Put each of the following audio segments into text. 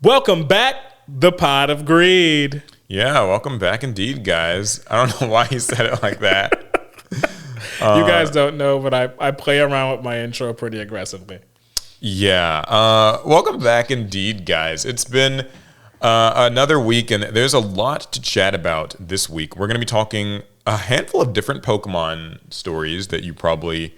Welcome back, the Pot of Greed. Yeah, welcome back indeed, guys. I don't know why he said it like that. You guys don't know, but I play around with my intro pretty aggressively. Yeah, welcome back indeed, guys. It's been another week, and there's a lot to chat about this week. We're going to be talking a handful of different Pokemon stories that you probably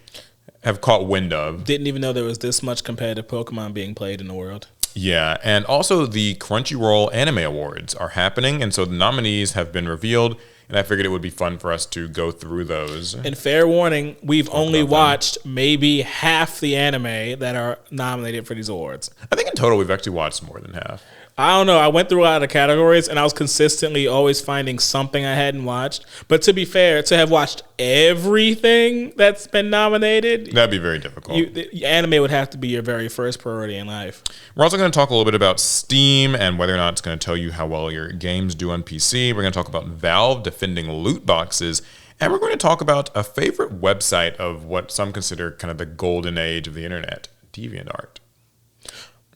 have caught wind of. Didn't even know there was this much competitive Pokemon being played in the world. Yeah, and also the Crunchyroll Anime Awards are happening, and so the nominees have been revealed, and I figured it would be fun for us to go through those. And fair warning, we've only watched maybe half the anime that are nominated for these awards. I think in total we've actually watched more than half. I don't know. I went through a lot of categories, and I was consistently always finding something I hadn't watched. But to be fair, to have watched everything that's been nominated, that'd be very difficult. Anime would have to be your very first priority in life. We're also going to talk a little bit about Steam and whether or not it's going to tell you how well your games do on PC. We're going to talk about Valve defending loot boxes. And we're going to talk about a favorite website of what some consider kind of the golden age of the internet, DeviantArt.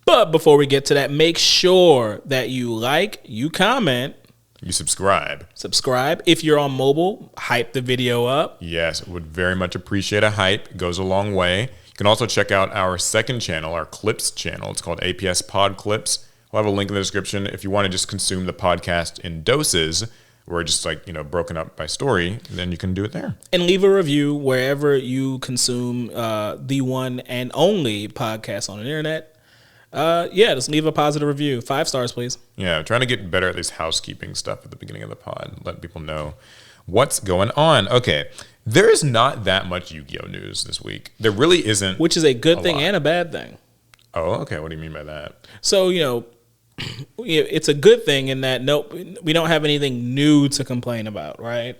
But before we get to that, make sure that you like, you comment, you subscribe. If you're on mobile, hype the video up. Yes, would very much appreciate a hype. It goes a long way. You can also check out our second channel, our Clips channel. It's called APS Pod Clips. We'll have a link in the description if you want to just consume the podcast in doses, or just broken up by story, then you can do it there. And leave a review wherever you consume the one and only podcast on the internet. Just leave a positive review. 5 stars, please. Yeah, trying to get better at this housekeeping stuff at the beginning of the pod. Let people know what's going on. Okay, there is not that much Yu-Gi-Oh news this week. There really isn't. Which is a good thing and a bad thing. Oh, okay. What do you mean by that? So, it's a good thing in that we don't have anything new to complain about, right?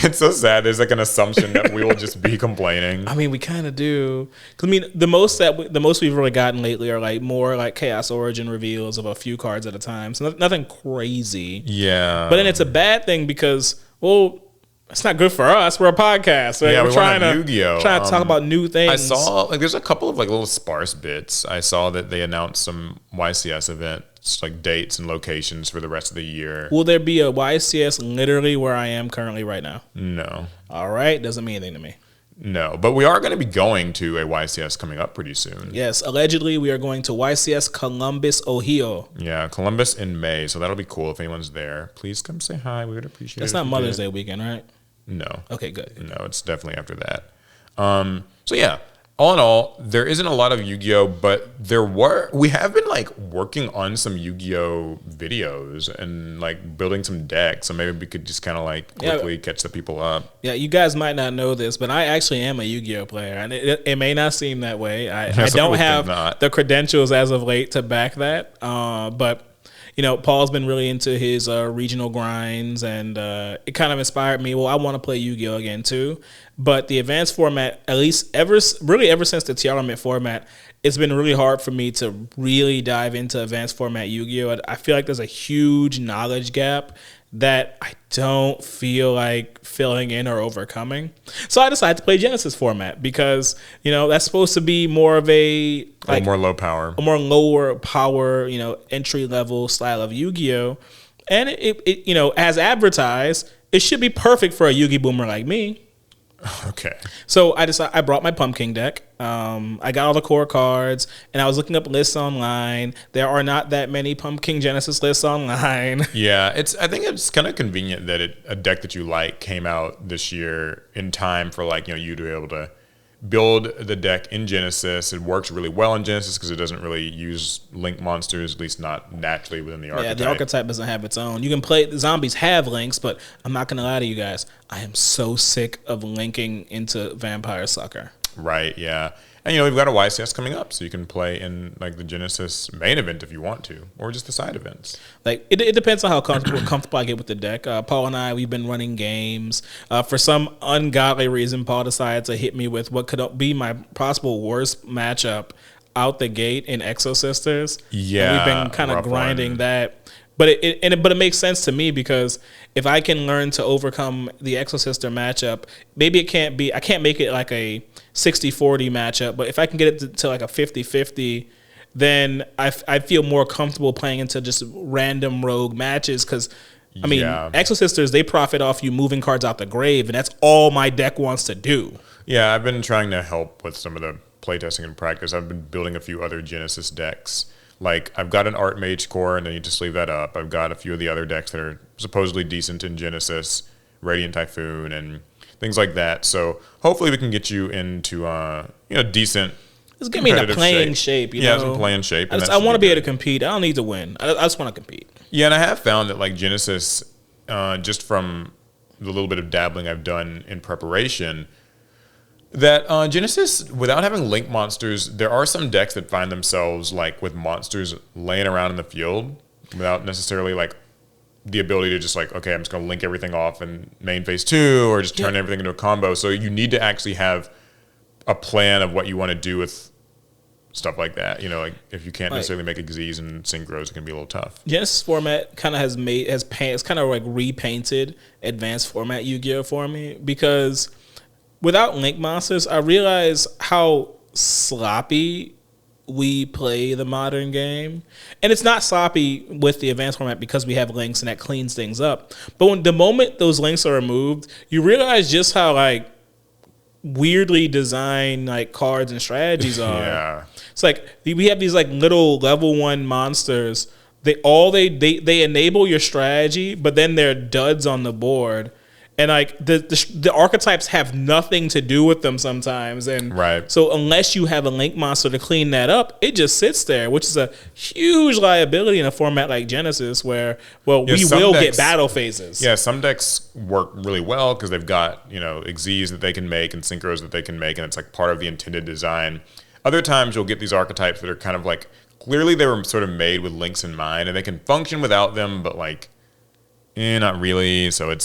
It's so sad. There's like an assumption that we will just be complaining. I mean, we kind of do. 'Cause, I mean, the most we've really gotten lately are like more like Chaos Origin reveals of a few cards at a time. So nothing crazy. Yeah. But then it's a bad thing because, well, it's not good for us. We're a podcast. Right? Yeah, we're trying to Yu-Gi-Oh. Trying to talk about new things. I saw there's a couple of little sparse bits. I saw that they announced some YCS events, dates and locations for the rest of the year. Will there be a YCS literally where I am currently right now? No. All right, doesn't mean anything to me. No, but we are going to be going to a YCS coming up pretty soon. Yes, allegedly we are going to YCS Columbus, Ohio. Yeah, Columbus in May, so that'll be cool if anyone's there. Please come say hi. We would appreciate it. That's not Mother's Day weekend, right? No. Okay, good. No, it's definitely after that. So yeah, all in all, there isn't a lot of Yu-Gi-Oh, but we have been working on some Yu-Gi-Oh videos and building some decks. So maybe we could just kind of quickly catch the people up. Yeah, you guys might not know this, but I actually am a Yu-Gi-Oh player, and it may not seem that way. I don't have the credentials as of late to back that, but. Paul's been really into his regional grinds, and it kind of inspired me. Well, I want to play Yu-Gi-Oh again too, but the advanced format, at least ever since the tournament format, it's been really hard for me to really dive into advanced format Yu-Gi-Oh. I feel like there's a huge knowledge gap that I don't feel like filling in or overcoming. So I decided to play Genesis format because, that's supposed to be more of a more low power. A more lower power, entry level style of Yu-Gi-Oh. And it as advertised, it should be perfect for a Yu-Gi boomer like me. Okay. So I brought my Pumpkin deck. I got all the core cards, and I was looking up lists online. There are not that many Pumpkin Genesis lists online. Yeah, I think it's kind of convenient that a deck that you like came out this year in time for you to be able to build the deck in Genesis. It works really well in Genesis because it doesn't really use link monsters, at least not naturally within the archetype. Yeah, the archetype doesn't have its own. You can play, the zombies have links, but I'm not going to lie to you guys. I am so sick of linking into Vampire Sucker. Right, yeah. And we've got a YCS coming up, so you can play in the Genesis main event if you want to, or just the side events. It depends on how comfortable I get with the deck. Paul and I, we've been running games. For some ungodly reason, Paul decided to hit me with what could be my possible worst matchup out the gate in Exo Sisters. Yeah, and we've been kind of grinding that. But it makes sense to me because if I can learn to overcome the Exo Sister matchup, maybe I can't make it like a 60-40 matchup, but if I can get it to like a 50-50, then I feel more comfortable playing into just random rogue matches because, I mean, Exorcisters, they profit off you moving cards out the grave, and that's all my deck wants to do. Yeah, I've been trying to help with some of the playtesting and practice. I've been building a few other Genesis decks. Like, I've got an Archmage core, and I need to sleeve that up. I've got a few of the other decks that are supposedly decent in Genesis, Radiant Typhoon, and things like that. So hopefully we can get you into decent. Just get me in a playing shape. You know? Some playing shape. I want to be able to compete. I don't need to win. I just want to compete. Yeah, and I have found that like Genesis, just from the little bit of dabbling I've done in preparation, that Genesis, without having link monsters, there are some decks that find themselves like with monsters laying around in the field without necessarily like the ability to just like, okay, I'm just going to link everything off in main phase 2 or just turn everything into a combo. So you need to actually have a plan of what you want to do with stuff like that. You know, like if you can't necessarily make Xyz and synchros, it can be a little tough. Genesis format kind of it's kind of like repainted advanced format Yu-Gi-Oh for me because without link monsters, I realize how sloppy we play the modern game. And it's not sloppy with the advanced format because we have links and that cleans things up. But when the moment those links are removed, you realize just how like weirdly designed like cards and strategies are. Yeah. It's like we have these like little level 1 monsters. They enable your strategy, but then they're duds on the board. And like the archetypes have nothing to do with them sometimes, and so unless you have a link monster to clean that up, it just sits there, which is a huge liability in a format like Genesis, where we will get battle phases. Yeah, some decks work really well because they've got Xyz that they can make and synchros that they can make, and it's like part of the intended design. Other times you'll get these archetypes that are kind of like clearly they were sort of made with links in mind, and they can function without them, but like, not really. So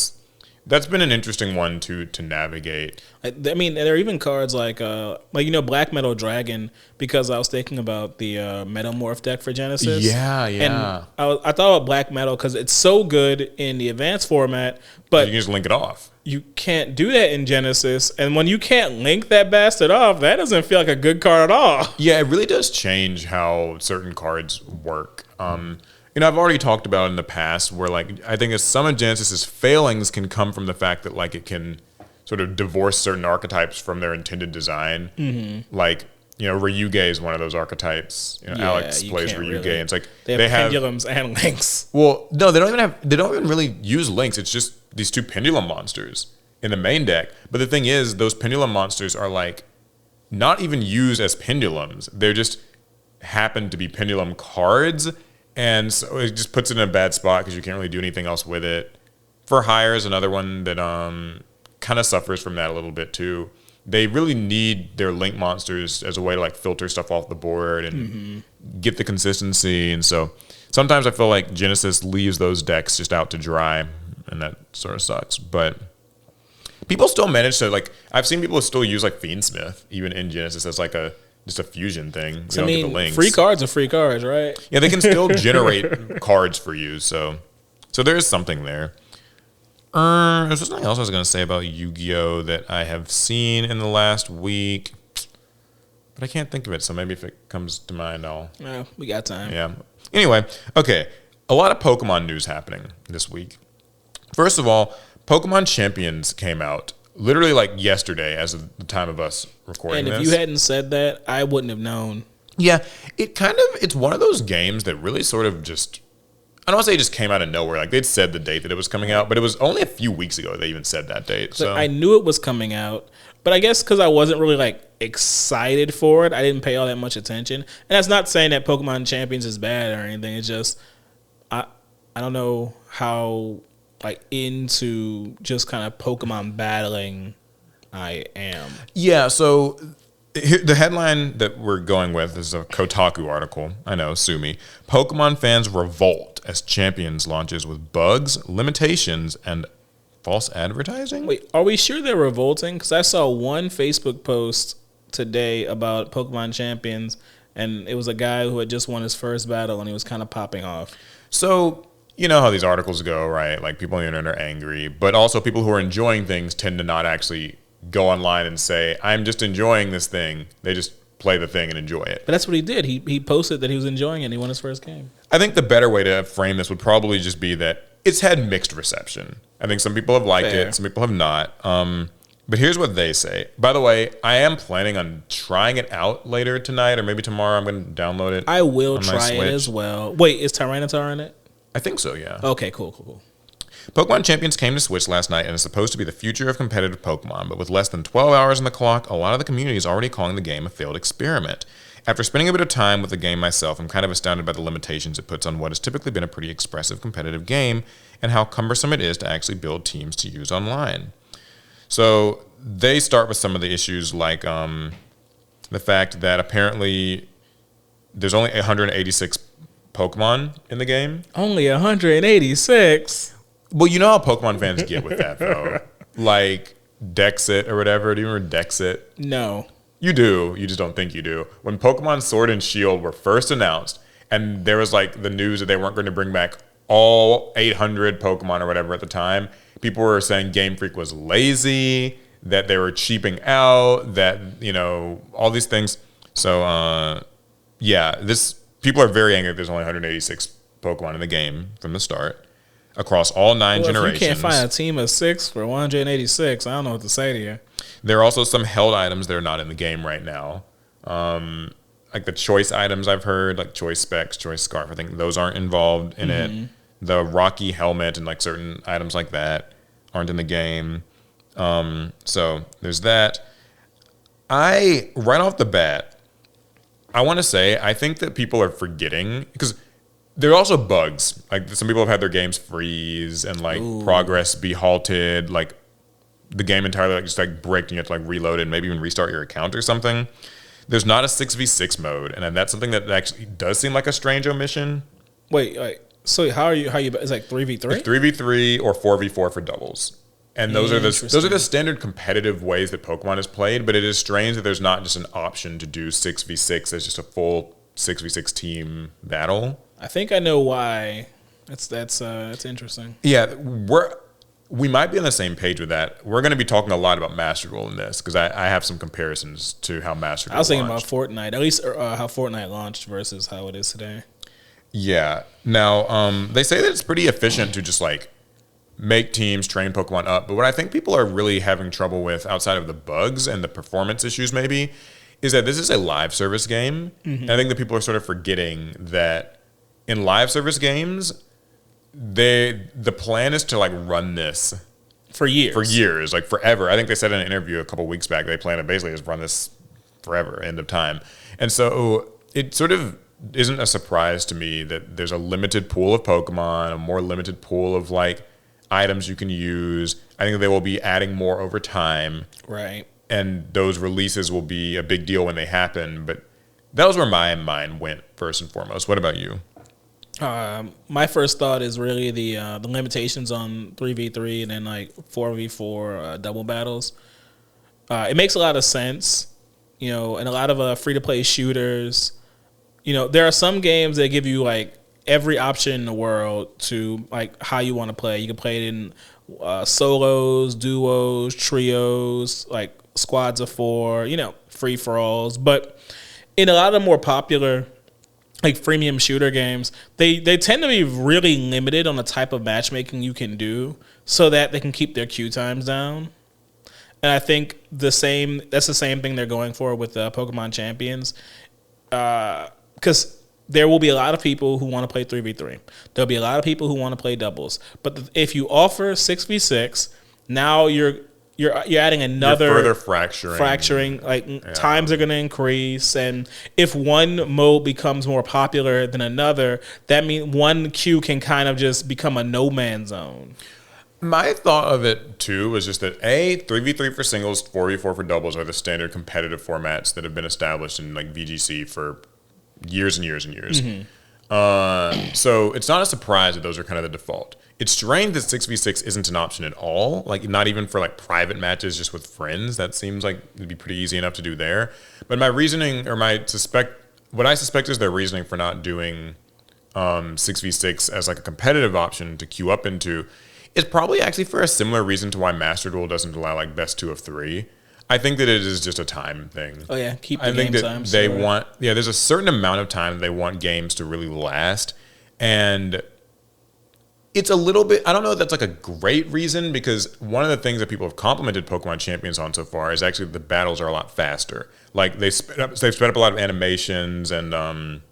that's been an interesting one to navigate. I mean, there are even cards like Black Metal Dragon, because I was thinking about the Metamorph deck for Genesis. Yeah. And I thought about Black Metal because it's so good in the advanced format, but you can just link it off. You can't do that in Genesis, and when you can't link that bastard off, that doesn't feel like a good card at all. Yeah, it really does change how certain cards work. I've already talked about in the past where, like, I think some of Genesis's failings can come from the fact that, like, it can sort of divorce certain archetypes from their intended design. Mm-hmm. Like, Ryuge is one of those archetypes. Alec plays Ryuge, and it's like they have pendulums and links. Well, no, they don't even really use links. It's just these 2 pendulum monsters in the main deck. But the thing is, those pendulum monsters are like not even used as pendulums. They just happen to be pendulum cards. And so it just puts it in a bad spot because you can't really do anything else with it. For Hire is another one that kind of suffers from that a little bit too. They really need their link monsters as a way to like filter stuff off the board and get the consistency. And so sometimes I feel like Genesis leaves those decks just out to dry, and that sort of sucks. But people still manage to I've seen people still use like Fiendsmith even in Genesis as like just a fusion thing. So, I mean, free cards are free cards, right? Yeah, they can still generate cards for you. So there is something there. There's something else I was going to say about Yu-Gi-Oh! That I have seen in the last week, but I can't think of it. So maybe if it comes to mind, No, we got time. Yeah. Anyway, okay. A lot of Pokemon news happening this week. First of all, Pokemon Champions came out. Literally like yesterday as of the time of us recording this. And if you hadn't said that, I wouldn't have known. Yeah, it's one of those games that really sort of just, I don't want to say it just came out of nowhere. Like they'd said the date that it was coming out, but it was only a few weeks ago they even said that date. So I knew it was coming out, but I guess because I wasn't really like excited for it, I didn't pay all that much attention. And that's not saying that Pokemon Champions is bad or anything. It's just, I don't know how like into just kind of Pokemon battling I am. Yeah, so the headline that we're going with is a Kotaku article. I know, sue me. Pokemon fans revolt as Champions launches with bugs, limitations, and false advertising? Wait, are we sure they're revolting? Because I saw one Facebook post today about Pokemon Champions, and it was a guy who had just won his first battle, and he was kind of popping off. So you know how these articles go, right? Like people on the internet are angry, but also people who are enjoying things tend to not actually go online and say, I'm just enjoying this thing. They just play the thing and enjoy it. But that's what he did. He posted that he was enjoying it and he won his first game. I think the better way to frame this would probably just be that it's had mixed reception. I think some people have liked it, some people have not. But here's what they say. By the way, I am planning on trying it out later tonight or maybe tomorrow. I'm going to download it. I will try it as well. Wait, is Tyranitar in it? I think so, yeah. Okay, cool. Pokemon Champions came to Switch last night and is supposed to be the future of competitive Pokemon, but with less than 12 hours on the clock, a lot of the community is already calling the game a failed experiment. After spending a bit of time with the game myself, I'm kind of astounded by the limitations it puts on what has typically been a pretty expressive competitive game and how cumbersome it is to actually build teams to use online. So they start with some of the issues like the fact that apparently there's only 186 Pokemon in the game. Only 186? Well, you know how Pokemon fans get with that, though. Like Dexit or whatever. Do you remember Dexit? No. You do. You just don't think you do. When Pokemon Sword and Shield were first announced, and there was like the news that they weren't going to bring back all 800 Pokemon or whatever at the time, people were saying Game Freak was lazy, that they were cheaping out, that, you know, all these things. So, yeah, people are very angry that there's only 186 Pokemon in the game from the start across all 9 generations. If you can't find a team of 6 for 186, I don't know what to say to you. There are also some held items that are not in the game right now. Like the choice items I've heard, like choice specs, choice scarf, I think those aren't involved in it. The Rocky helmet and like certain items like that aren't in the game. So there's that. Right off the bat, I want to say, I think that people are forgetting, because there are also bugs. Like some people have had their games freeze and like progress be halted, like the game entirely like just like break and you have to like reload it and maybe even restart your account or something. There's not a 6v6 mode, and that's something that actually does seem like a strange omission. Wait. So how are you? It's like 3v3? Like 3v3 or 4v4 for doubles. And those are the standard competitive ways that Pokemon is played, but it is strange that there's not just an option to do 6v6 as just a full 6v6 team battle. I think I know why. That's interesting. Yeah, we might be on the same page with that. We're going to be talking a lot about Master Duel in this because I have some comparisons to how Master Duel I was thinking launched. about Fortnite, at least how Fortnite launched versus how it is today. Yeah. Now, they say that it's pretty efficient to just like make teams, train Pokemon up. But what I think people are really having trouble with outside of the bugs and the performance issues maybe is that this is a live service game. And I think that people are sort of forgetting that in live service games, the plan is to like run this for years, like forever. I think they said in an interview a couple weeks back they plan to basically just run this forever, end of time. And so it sort of isn't a surprise to me that there's a limited pool of Pokemon, a more limited pool of like items you can use. I think they will be adding more over time, right? And those releases will be a big deal when they happen. But that was where my mind went first and foremost. What about you? My first thought is really the limitations on 3v3 and then like 4v4 double battles. It makes a lot of sense, you know, and a lot of free-to-play shooters. You know, there are some games that give you like every option in the world to like how you want to play. You can play it in solos, duos, trios, like squads of 4, you know, free-for-alls. But in a lot of more popular like freemium shooter games, they tend to be really limited on the type of matchmaking you can do so that they can keep their queue times down. And I think that's the same thing they're going for with Pokemon Champions. Because there will be a lot of people who want to play 3v3. There'll be a lot of people who want to play doubles. But if you offer 6v6, now you're adding another further fracturing. Like times are going to increase, and if one mode becomes more popular than another, that means one queue can kind of just become a no man's zone. My thought of it too was just that 3v3 for singles, 4v4 for doubles are the standard competitive formats that have been established in like VGC for years and years and years. So it's not a surprise that those are kind of the default. It's strange that 6v6 isn't an option at all, like not even for like private matches just with friends. That seems like it'd be pretty easy enough to do there. But my reasoning, or what I suspect is their reasoning for not doing 6v6 as like a competitive option to queue up into is probably actually for a similar reason to why Master Duel doesn't allow like best 2 of 3. I think that it is just a time thing. Oh yeah, keep the I think game that time. they want, there's a certain amount of time they want games to really last. And it's a little bit, I don't know if that's like a great reason, because one of the things that people have complimented Pokemon Champions on so far is actually the battles are a lot faster. Like they've sped up a lot of animations, and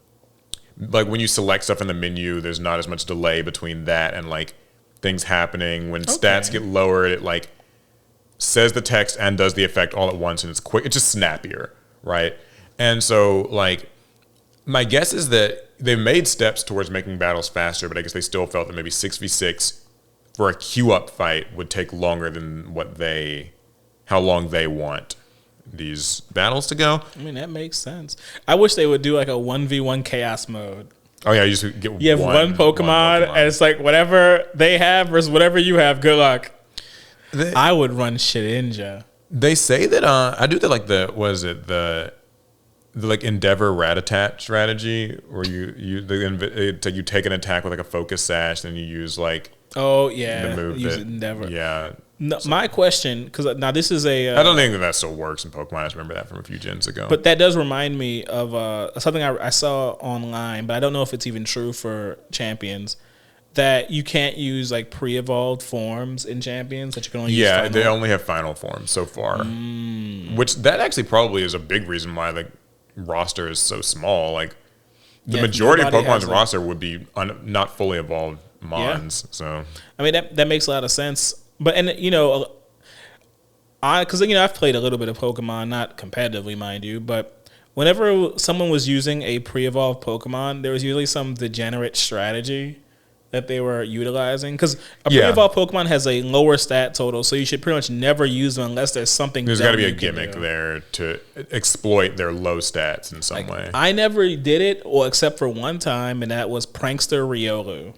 like when you select stuff in the menu, there's not as much delay between that and like things happening. When stats get lowered, it like says the text and does the effect all at once, and it's quick. It's just snappier, right? And so like my guess is that they've made steps towards making battles faster, but I guess they still felt that maybe 6v6 for a queue up fight would take longer than how long they want these battles to go. I mean, that makes sense. I wish they would do like a 1v1 chaos mode. Oh yeah, you just get you have one Pokemon, and it's like whatever they have versus whatever you have. Good luck. I would run Shedinja. They say that I do that like the like Endeavor Rattata strategy, where you take an attack with like a focus sash, then you use like the move use Endeavor. Yeah. No, my question, because now this is a I don't think that still works in Pokemon. I just remember that from a few gens ago. But that does remind me of something I saw online, but I don't know if it's even true for Champions. That you can't use like pre-evolved forms in Champions, that you can only use final. They only have final forms so far. Which that actually probably is a big reason why the roster is so small. Like the majority of Pokemon's roster would be not fully evolved Mons. So I mean that makes a lot of sense. But because I've played a little bit of Pokemon, not competitively, mind you, but whenever someone was using a pre-evolved Pokemon, there was usually some degenerate strategy that they were utilizing, because a pre-evolved Pokemon has a lower stat total, so you should pretty much never use them unless there's something. There's got to be a gimmick there to exploit their low stats in some way. I never did it, except for one time, and that was Prankster Riolu,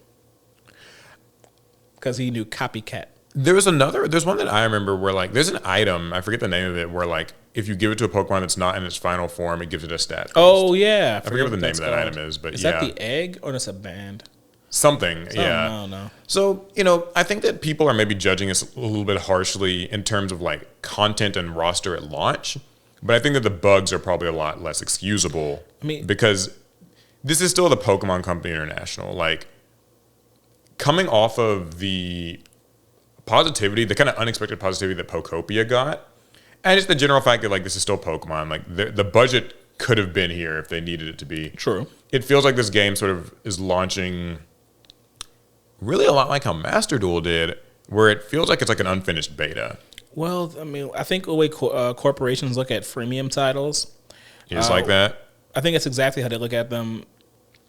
because he knew Copycat. There's one that I remember where like there's an item, I forget the name of it, where like if you give it to a Pokemon that's not in its final form, it gives it a stat boost. Oh yeah, I forget what the name of that item is, but is that the egg or is it a band? Something, yeah. I don't know. So, I think that people are maybe judging us a little bit harshly in terms of like content and roster at launch, but I think that the bugs are probably a lot less excusable. Because this is still the Pokemon Company International. Like coming off of the positivity, the kind of unexpected positivity that Pokopia got, and just the general fact that like this is still Pokemon, like the budget could have been here if they needed it to be. True. It feels like this game sort of is launching really a lot like how Master Duel did, where it feels like it's like an unfinished beta. Well, I mean, I think the way corporations look at freemium titles is like that. I think it's exactly how they look at them.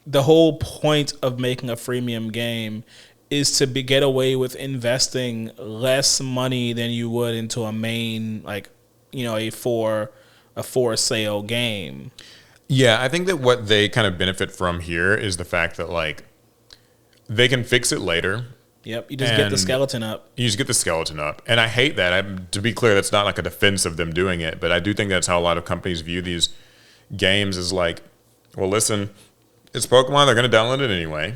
The whole point of making a freemium game is to get away with investing less money than you would into a main, like, a for sale game. Yeah, I think that what they kind of benefit from here is the fact that like they can fix it later. Yep, you just get the skeleton up. You just get the skeleton up. And I hate that. To be clear, that's not like a defense of them doing it, but I do think that's how a lot of companies view these games, is like, well, listen, it's Pokemon, they're going to download it anyway.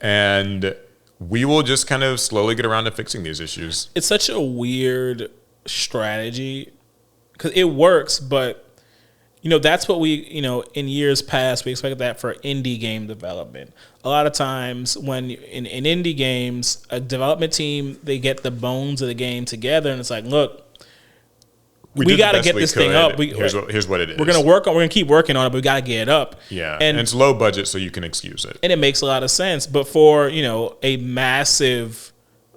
And we will just kind of slowly get around to fixing these issues. It's such a weird strategy because it works, but that's what we, in years past, we expected that for indie game development. A lot of times when in indie games, a development team, they get the bones of the game together and it's like, look, we got to get this thing up. Here's what it is. We're going to keep working on it, but we got to get it up. Yeah. And it's low budget, so you can excuse it. And it makes a lot of sense. But for, a massive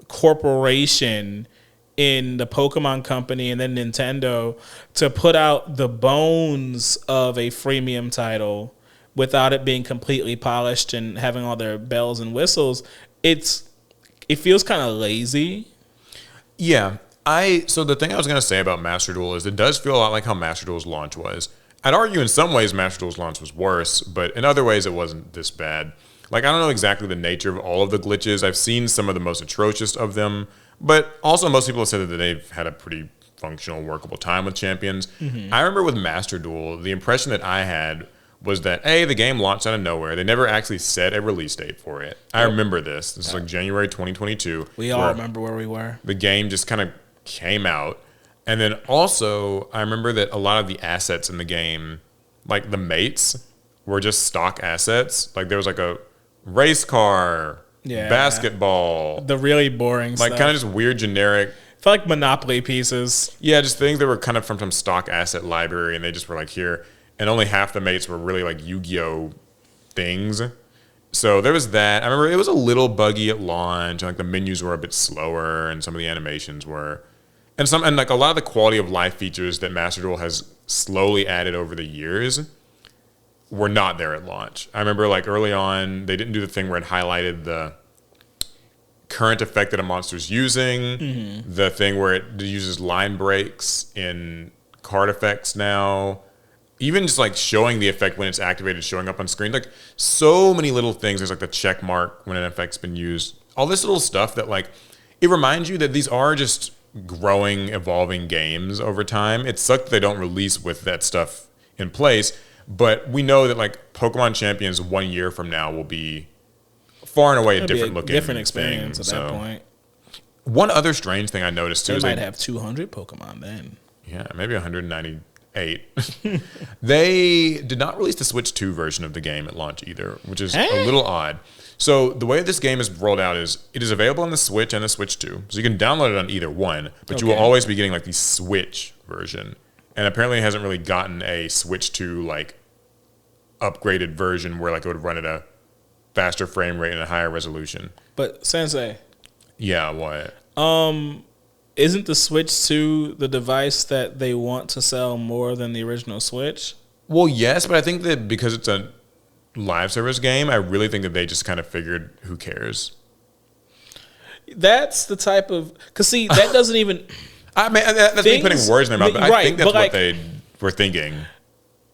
corporation in the Pokemon Company and then Nintendo to put out the bones of a freemium title without it being completely polished and having all their bells and whistles, it feels kind of lazy. Yeah. So the thing I was going to say about Master Duel is it does feel a lot like how Master Duel's launch was. I'd argue in some ways Master Duel's launch was worse, but in other ways it wasn't this bad. Like, I don't know exactly the nature of all of the glitches. I've seen some of the most atrocious of them, but also most people have said that they've had a pretty functional, workable time with Champions. Mm-hmm. I remember with Master Duel, the impression that I had was that, the game launched out of nowhere. They never actually set a release date for it. I remember this. This is like January 2022. We all remember where we were. The game just kind of came out, And then also, I remember that a lot of the assets in the game, like the mates, were just stock assets. Like there was like a race car, basketball. The really boring stuff. Like kind of just weird generic. I feel like Monopoly pieces. Yeah, just things that were kind of from some stock asset library and they just were like here. And only half the mates were really like Yu-Gi-Oh things. So there was that. I remember it was a little buggy at launch. Like the menus were a bit slower and some of the animations were. And like a lot of the quality of life features that Master Duel has slowly added over the years were not there at launch. I remember like early on, they didn't do the thing where it highlighted the current effect that a monster's using, the thing where it uses line breaks in card effects now, even just like showing the effect when it's activated, showing up on screen, like so many little things. There's like the check mark when an effect's been used, all this little stuff that like, it reminds you that these are just growing, evolving games over time. It sucks that they don't release with that stuff in place, but we know that like Pokemon Champions 1 year from now will be far and away a different looking, different experience at that point. One other strange thing I noticed too is they might have 200 Pokemon then. Yeah, maybe 198. They did not release the Switch 2 version of the game at launch either, which is a little odd. So the way this game is rolled out is it is available on the Switch and the Switch 2. So you can download it on either one, but you will always be getting like the Switch version. And apparently it hasn't really gotten a Switch 2 like upgraded version where like it would run at a faster frame rate and a higher resolution. But Sensei. Yeah, what? Isn't the Switch 2 the device that they want to sell more than the original Switch? Well, yes, but I think that because it's a live service game, I really think that they just kind of figured, who cares? That's the type of... Because, see, that doesn't even... I mean, that's me putting words in their mouth, but I think that's what they were thinking.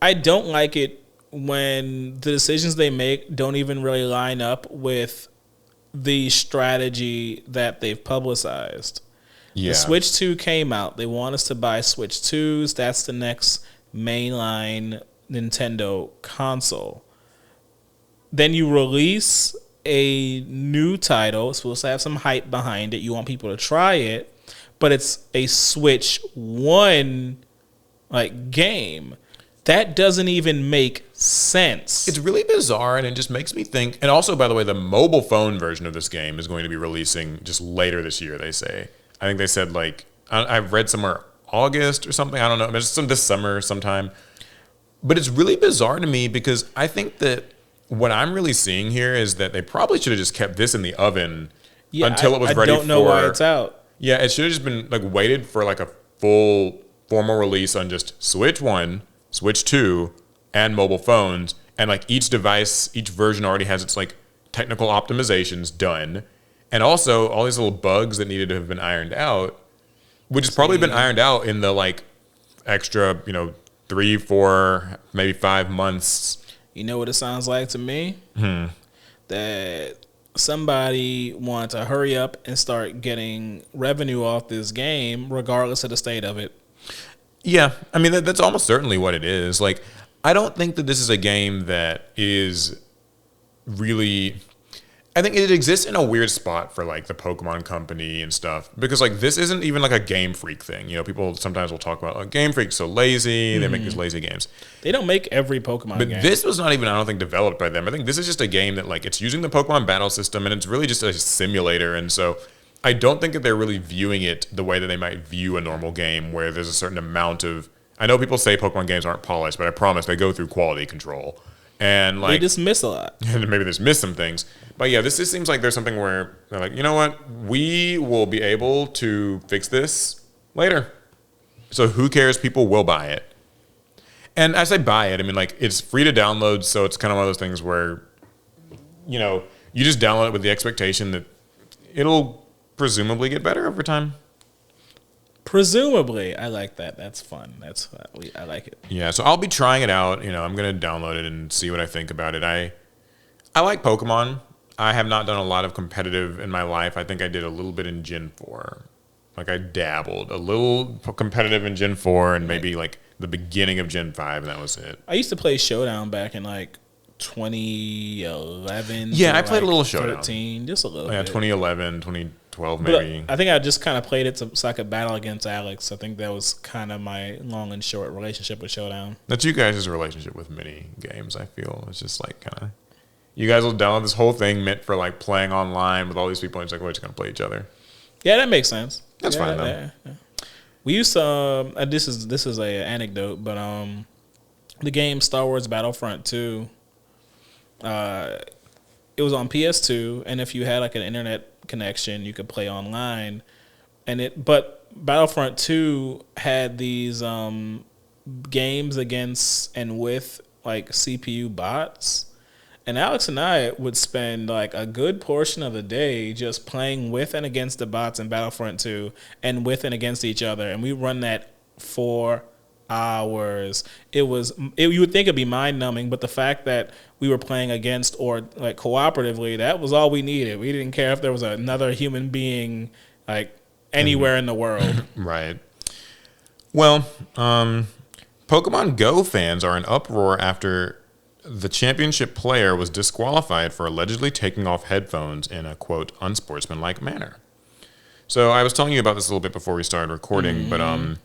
I don't like it when the decisions they make don't even really line up with the strategy that they've publicized. Yeah. The Switch 2 came out. They want us to buy Switch 2s. That's the next mainline Nintendo console. Then you release a new title. It's supposed to have some hype behind it. You want people to try it, but it's a Switch 1 like game. That doesn't even make sense. It's really bizarre, and it just makes me think. And also, by the way, the mobile phone version of this game is going to be releasing just later this year, they say. I think they said, like, I've read somewhere August or something. I don't know. It's this summer sometime. But it's really bizarre to me because I think that what I'm really seeing here is that they probably should have just kept this in the oven until it was ready for... I don't know why it's out. Yeah, it should have just been, like, waited for, like, a full formal release on just Switch 1, Switch 2, and mobile phones. And, like, each device, each version already has its, like, technical optimizations done. And also, all these little bugs that needed to have been ironed out, which has probably been ironed out in the, like, extra, 3, 4, maybe 5 months. You know what it sounds like to me? That somebody wanted to hurry up and start getting revenue off this game, regardless of the state of it. Yeah, I mean, that's almost certainly what it is. Like, I don't think that this is a game that is really... I think it exists in a weird spot for, like, the Pokemon Company and stuff. Because, like, this isn't even, like, a Game Freak thing. People sometimes will talk about, like, Game Freak's so lazy. They make these lazy games. They don't make every Pokemon game. But this was not even, I don't think, developed by them. I think this is just a game that, like, it's using the Pokemon battle system, and it's really just a simulator. And so I don't think that they're really viewing it the way that they might view a normal game, where there's a certain amount of... I know people say Pokemon games aren't polished, but I promise they go through quality control. And like, they just miss a lot. And maybe they just miss some things. But yeah, this just seems like there's something where they're like, you know what? We will be able to fix this later. So who cares? People will buy it. And as I buy it, I mean, like, it's free to download. So it's kind of one of those things where, you just download it with the expectation that it'll presumably get better over time. Presumably. I like that. That's fun. I like it. Yeah, so I'll be trying it out. I'm going to download it and see what I think about it. I like Pokemon. I have not done a lot of competitive in my life. I think I did a little bit in Gen 4. Like, I dabbled a little competitive in Gen 4 and maybe, like, the beginning of Gen 5, and that was it. I used to play Showdown back in, like, 2011. Yeah, I played a little Showdown. 13, just a little bit. Yeah, 2011, 12 maybe. I think I just kind of played it so I could battle against Alex. I think that was kind of my long and short relationship with Showdown. That's you guys' relationship with mini games, I feel. It's just like kind of, you guys will download this whole thing meant for like playing online with all these people and it's like, we're just going to play each other. Yeah, that makes sense. That's fine though. Yeah. We used to, this is a anecdote, but the game Star Wars Battlefront 2, it was on PS2, and if you had like an internet connection, you could play online. But Battlefront 2 had these games against and with like CPU bots. And Alex and I would spend like a good portion of the day just playing with and against the bots in Battlefront 2 and with and against each other. And we run that for hours. You would think it'd be mind numbing, but the fact that we were playing against or like cooperatively, that was all we needed. We didn't care if there was another human being like anywhere in the world. Right. Well, Pokemon Go fans are in uproar after the championship player was disqualified for allegedly taking off headphones in a, quote, unsportsmanlike manner. So I was telling you about this a little bit before we started recording, but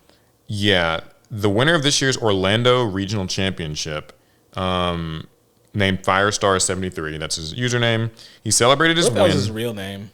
yeah, the winner of this year's Orlando Regional Championship, named Firestar73, that's his username. He celebrated his win. That was his real name.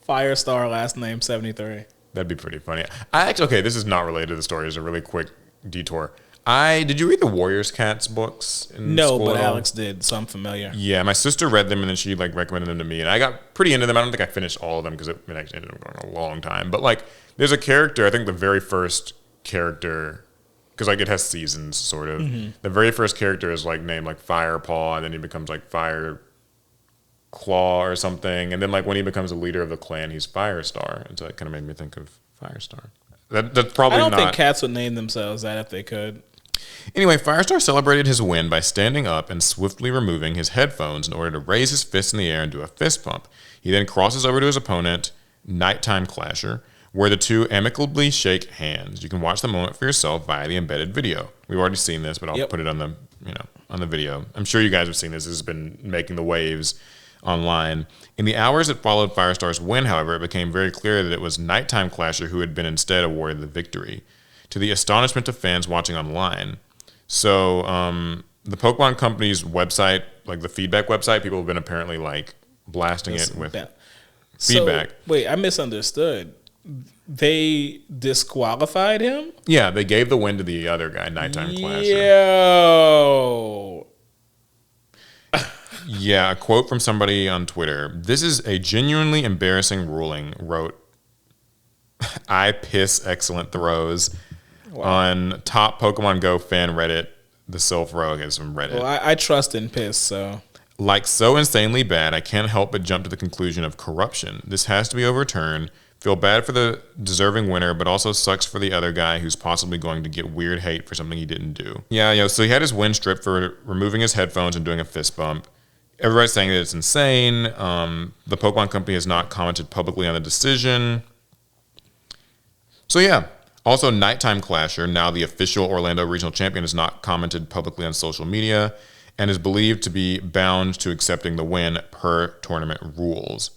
Firestar, last name 73. That'd be pretty funny. Okay, this is not related to the story. It's a really quick detour. Did you read the Warriors Cats books in school? No, but Alex did, so I'm familiar. Yeah, my sister read them and then she like recommended them to me, and I got pretty into them. I don't think I finished all of them because it actually ended up going a long time. But like, there's a character, I think the very first character, because like it has seasons sort of. Mm-hmm. The very first character is like named like Firepaw, and then he becomes like Fire Claw or something, and then like when he becomes a leader of the clan, he's Firestar, and so it kind of made me think of Firestar. That's probably not. I don't think cats would name themselves that if they could. Anyway, Firestar celebrated his win by standing up and swiftly removing his headphones in order to raise his fist in the air and do a fist pump. He then crosses over to his opponent, Nighttime Clasher, where the two amicably shake hands. You can watch the moment for yourself via the embedded video. We've already seen this, but I'll put it on the video. I'm sure you guys have seen this. This has been making the waves online. In the hours that followed Firestar's win, however, it became very clear that it was Nighttime Clasher who had been instead awarded the victory, to the astonishment of fans watching online. So the Pokemon Company's website, like the feedback website, people have been apparently like blasting it with feedback. So, wait, I misunderstood. They disqualified him? Yeah, they gave the win to the other guy, Nighttime Clasher. Yo. Yeah, a quote from somebody on Twitter. "This is a genuinely embarrassing ruling," wrote I Piss Excellent Throws. Wow. On top Pokemon Go fan Reddit, the Sylph Rogue is from Reddit. Well, I trust in piss, so. "Like so insanely bad, I can't help but jump to the conclusion of corruption. This has to be overturned. Feel bad for the deserving winner, but also sucks for the other guy who's possibly going to get weird hate for something he didn't do." Yeah, so he had his win stripped for removing his headphones and doing a fist bump. Everybody's saying that it's insane. The Pokemon Company has not commented publicly on the decision. So yeah. Also, Nighttime Clasher, now the official Orlando Regional Champion, has not commented publicly on social media and is believed to be bound to accepting the win per tournament rules.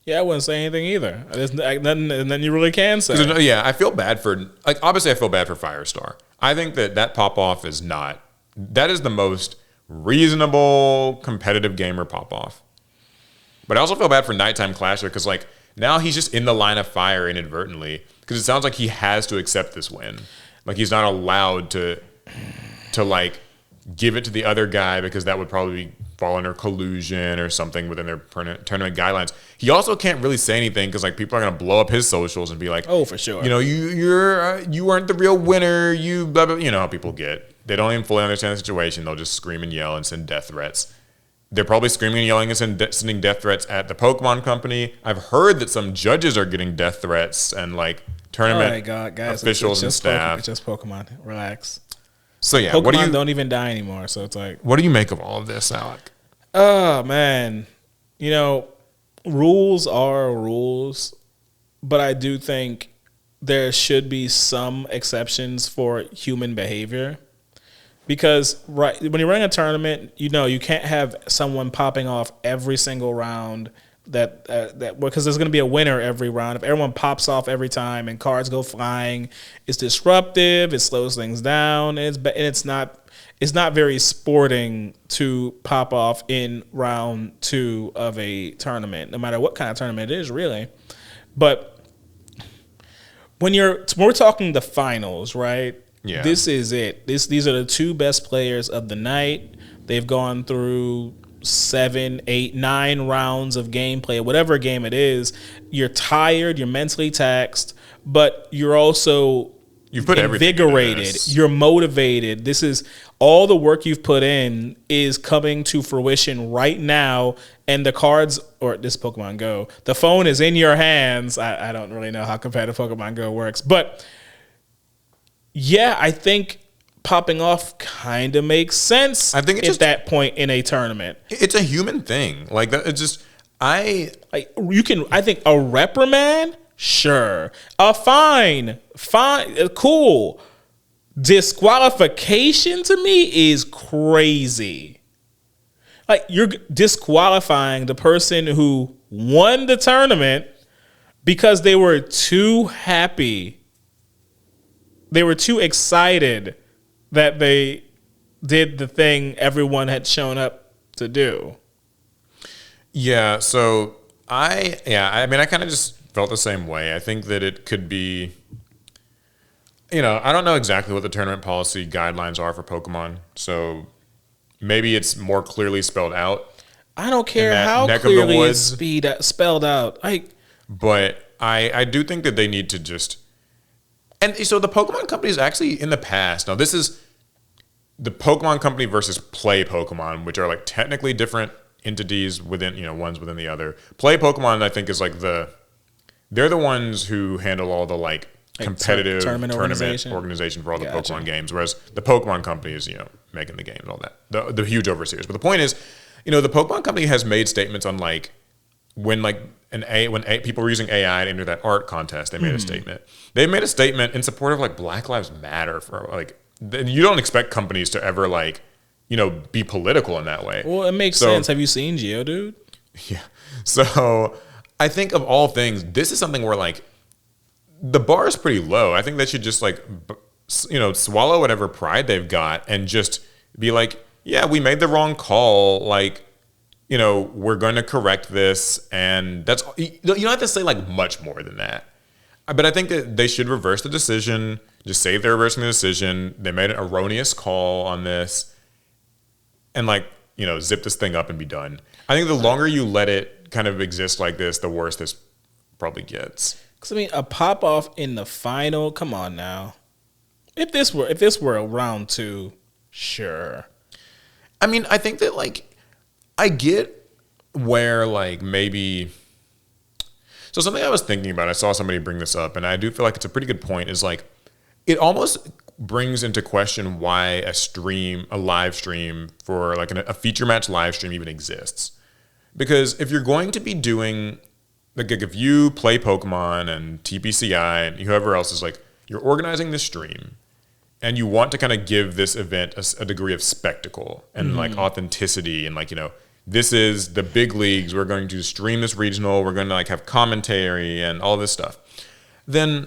Yeah, I wouldn't say anything either. There's nothing you really can say. Yeah, I feel bad for, like, obviously I feel bad for Firestar. I think that pop-off is not, that is the most reasonable competitive gamer pop-off. But I also feel bad for Nighttime Clasher because, like, now he's just in the line of fire inadvertently. Because it sounds like he has to accept this win. Like, he's not allowed to like, give it to the other guy because that would probably fall under collusion or something within their tournament guidelines. He also can't really say anything because, like, people are going to blow up his socials and be like, "Oh, for sure. You know, you weren't the real winner. You blah, blah." You know how people get. They don't even fully understand the situation. They'll just scream and yell and send death threats. They're probably screaming and yelling and sending death threats at the Pokemon Company. I've heard that some judges are getting death threats and like tournament officials and staff. It's just Pokemon. Relax. So yeah, Pokemon don't even die anymore. So it's like, what do you make of all of this, Alec? Oh man, rules are rules, but I do think there should be some exceptions for human behavior. Because when you're running a tournament, you can't have someone popping off every single round that because there's going to be a winner every round. If everyone pops off every time and cards go flying, it's disruptive. It slows things down. And it's not very sporting to pop off in round 2 of a tournament, no matter what kind of tournament it is, really. But when we're talking the finals, right? Yeah. This is it. These are the 2 best players of the night. They've gone through 7, 8, 9 rounds of gameplay, whatever game it is. You're tired, you're mentally taxed, but you're also you've put invigorated. You're motivated. This is all the work you've put in is coming to fruition right now. And the cards, or this Pokemon Go, the phone is in your hands. I don't really know how competitive Pokemon Go works, but yeah, I think popping off kind of makes sense. I think it's at that point in a tournament. It's a human thing. Like that. It's just I think a reprimand, sure. A fine, cool. Disqualification to me is crazy. Like you're disqualifying the person who won the tournament because they were too happy. They were too excited that they did the thing everyone had shown up to do. Yeah, so I kind of just felt the same way. I think that it could be, I don't know exactly what the tournament policy guidelines are for Pokemon, so maybe it's more clearly spelled out. I don't care how clearly it's spelled out. But I do think that they need to just... And so the Pokemon companies actually in the past, now this is the Pokemon company versus Play Pokemon, which are like technically different entities within, one's within the other. Play Pokemon, I think, is like they're the ones who handle all the like competitive tournament organization for all the Pokemon games, whereas the Pokemon company is, making the games, all that, the huge overseers. But the point is, the Pokemon company has made statements on like when people were using AI to enter that art contest, they made a statement. They made a statement in support of like Black Lives Matter for like, you don't expect companies to ever like, be political in that way. Well, it makes sense. Have you seen Geodude? Yeah. So I think of all things, this is something where like the bar is pretty low. I think they should just like, swallow whatever pride they've got and just be like, yeah, we made the wrong call. Like, we're going to correct this. And that's, you don't have to say like much more than that. But I think that they should reverse the decision, just say they're reversing the decision. They made an erroneous call on this and like, zip this thing up and be done. I think the longer you let it kind of exist like this, the worse this probably gets. Because a pop off in the final, come on now. If this were a round 2, sure. I think that like I get where like maybe. So something I was thinking about, I saw somebody bring this up, and I do feel like it's a pretty good point. Is like it almost brings into question why a live stream for like a feature match live stream even exists. Because if you're going to be doing like if you play Pokemon and TPCI and whoever else is like you're organizing this stream and you want to kind of give this event a degree of spectacle and like authenticity and like, this is the big leagues. We're going to stream this regional. We're going to like have commentary and all this stuff. Then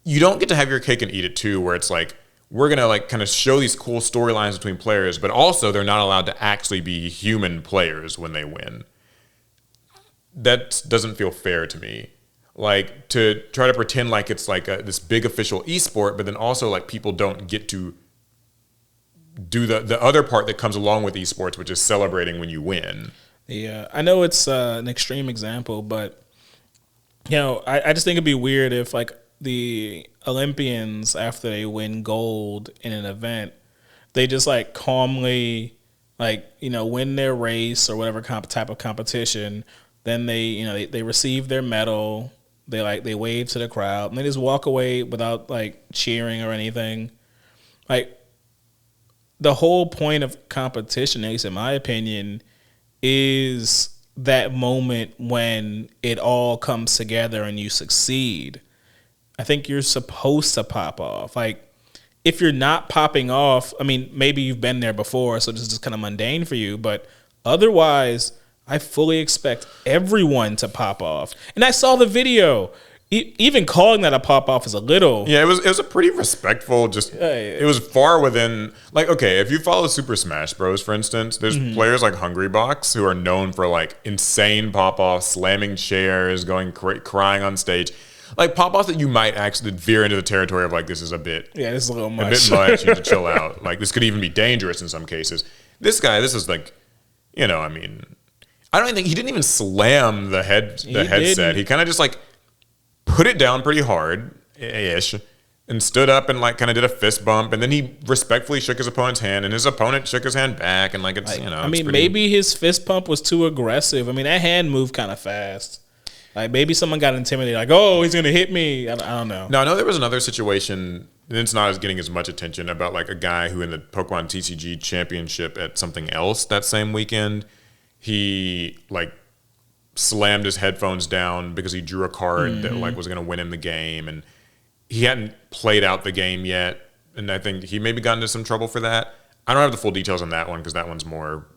you don't get to have your cake and eat it too, where it's like, we're going to like kind of show these cool storylines between players, but also they're not allowed to actually be human players when they win. That doesn't feel fair to me. Like to try to pretend like it's like this big official esport, but then also like people don't get to do the other part that comes along with esports, which is celebrating when you win. Yeah, I know it's an extreme example, but I just think it'd be weird if like the Olympians, after they win gold in an event, they just like calmly like win their race or whatever type of competition. Then they receive their medal. They wave to the crowd and they just walk away without like cheering or anything. Like the whole point of competition, at least in my opinion, is that moment when it all comes together and you succeed. I think you're supposed to pop off. Like if you're not popping off, maybe you've been there before, so this is kind of mundane for you, but otherwise, I fully expect everyone to pop off. And I saw the video. Even calling that a pop off is a little. Yeah, it was a pretty respectful. It was far within. Like, okay, if you follow Super Smash Bros, for instance, there's players like Hungrybox who are known for like insane pop offs, slamming chairs, going crying on stage. Like pop offs that you might actually veer into the territory of like, this is a bit. Yeah, this is a little much. A bit much. You need to chill out. Like this could even be dangerous in some cases. This is like, I mean, I don't even think he didn't even slam the headset. He kind of just like put it down pretty hard-ish and stood up and like kind of did a fist bump, and then he respectfully shook his opponent's hand, and his opponent shook his hand back, and like it's I mean, maybe his fist pump was too aggressive. I mean, that hand moved kind of fast. Like maybe someone got intimidated, like, oh, he's gonna hit me. I don't know. No, I know there was another situation, and it's not getting as much attention, about like a guy who in the Pokemon TCG Championship at something else that same weekend, he like slammed his headphones down because he drew a card that like was going to win him the game, and he hadn't played out the game yet, and I think he maybe got into some trouble for that. I don't have the full details on that one because that one's more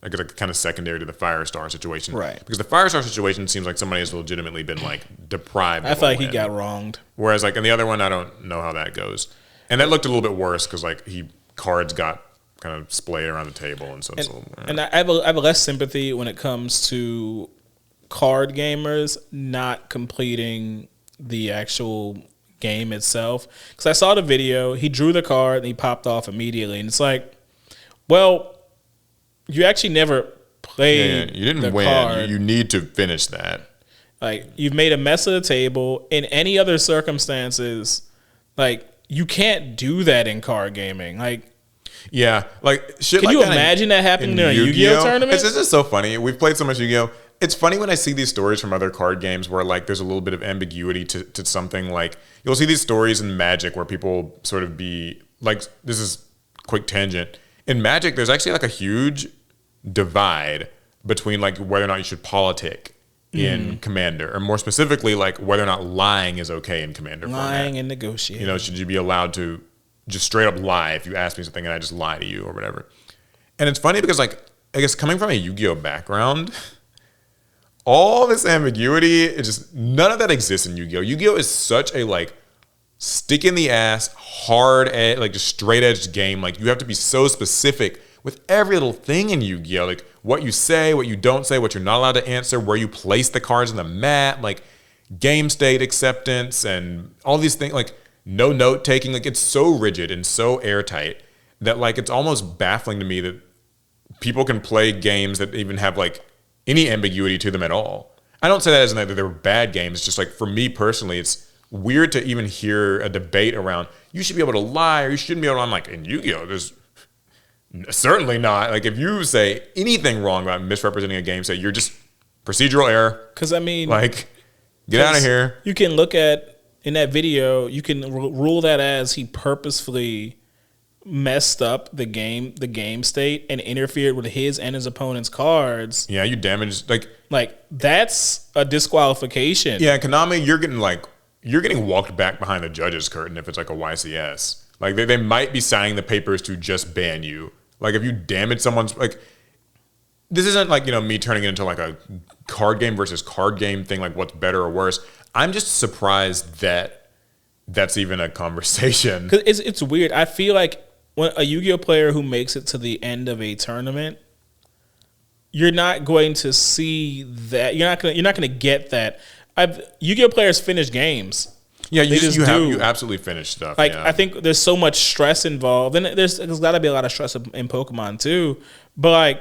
like kind of secondary to the Firestar situation, right? Because the Firestar situation seems like somebody has legitimately been like deprived. I feel like he got wronged. Whereas like in the other one, I don't know how that goes, and that looked a little bit worse because like cards got kind of splayed around the table, and so it's a little. And I have a less sympathy when it comes to card gamers not completing the actual game itself, because I saw the video, he drew the card and he popped off immediately, and it's like, well, you actually never played you didn't win card. You need to finish that. Like, you've made a mess of the table. In any other circumstances, like, you can't do that in card gaming. Like, yeah, like shit. Can like you imagine that happening in a Yu-Gi-Oh tournament? It's just so funny. We've played so much Yu-Gi-Oh. It's funny when I see these stories from other card games where like there's a little bit of ambiguity to something. Like you'll see these stories in Magic where people sort of be like, this is quick tangent. In Magic, there's actually like a huge divide between like whether or not you should politic in Commander, or more specifically, like whether or not lying is okay in Commander. Lying and negotiating. Should you be allowed to just straight up lie if you ask me something and I just lie to you or whatever? And it's funny because like, I guess coming from a Yu-Gi-Oh background, all this ambiguity, none of that exists in Yu-Gi-Oh. Yu-Gi-Oh is such a like stick in the ass, hard edge, like just straight edged game. Like you have to be so specific with every little thing in Yu-Gi-Oh. Like what you say, what you don't say, what you're not allowed to answer, where you place the cards on the mat, like game state acceptance and all these things, like no note taking. Like it's so rigid and so airtight that like it's almost baffling to me that people can play games that even have like any ambiguity to them at all. I don't say that as in that they were bad games. It's just like, for me personally, it's weird to even hear a debate around, you should be able to lie or you shouldn't be able to. I'm like, in Yu-Gi-Oh, there's certainly not. Like, if you say anything wrong about misrepresenting a game, say you're just procedural error. Because, I mean, like, get out of here. You can look at, in that video, you can rule that as he purposefully messed up the game state and interfered with his and his opponent's cards. Yeah, you damaged like that's a disqualification. Yeah, Konami, you're getting walked back behind the judges' curtain if it's like a YCS. Like they might be signing the papers to just ban you. Like if you damage someone's, like, this isn't like, me turning it into like a card game versus card game thing, like what's better or worse. I'm just surprised that that's even a conversation. 'Cause it's weird. I feel like when a Yu-Gi-Oh player who makes it to the end of a tournament, you're not going to see that. You're not going to get that. Yu-Gi-Oh players finish games. Yeah, you absolutely finish stuff. Like, yeah. I think there's so much stress involved, and there's got to be a lot of stress in Pokemon too. But like,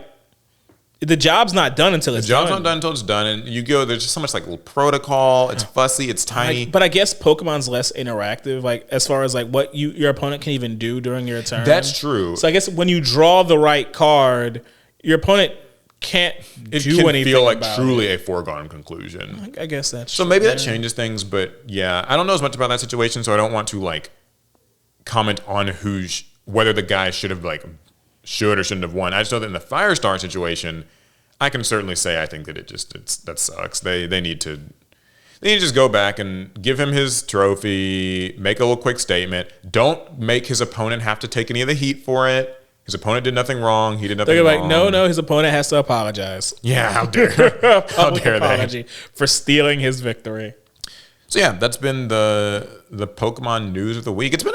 the job's not done until it's done. The job's not done until it's done, and Yu-Gi-Oh, there's just so much like little protocol. It's fussy, it's tiny. But I guess Pokemon's less interactive, like as far as like what your opponent can even do during your turn. That's true. So I guess when you draw the right card, your opponent can't do anything. It can feel like truly a foregone conclusion. I guess that's so. Maybe that changes things, but yeah, I don't know as much about that situation, so I don't want to like comment on whether the guy should or shouldn't have won. I just know that in the Firestar situation, I can certainly say I think that that sucks. They need to just go back and give him his trophy, make a little quick statement. Don't make his opponent have to take any of the heat for it. His opponent did nothing wrong. He did nothing wrong. They're like, no, his opponent has to apologize. Yeah, how dare how dare apology they for stealing his victory. So yeah, that's been the Pokemon news of the week. It's been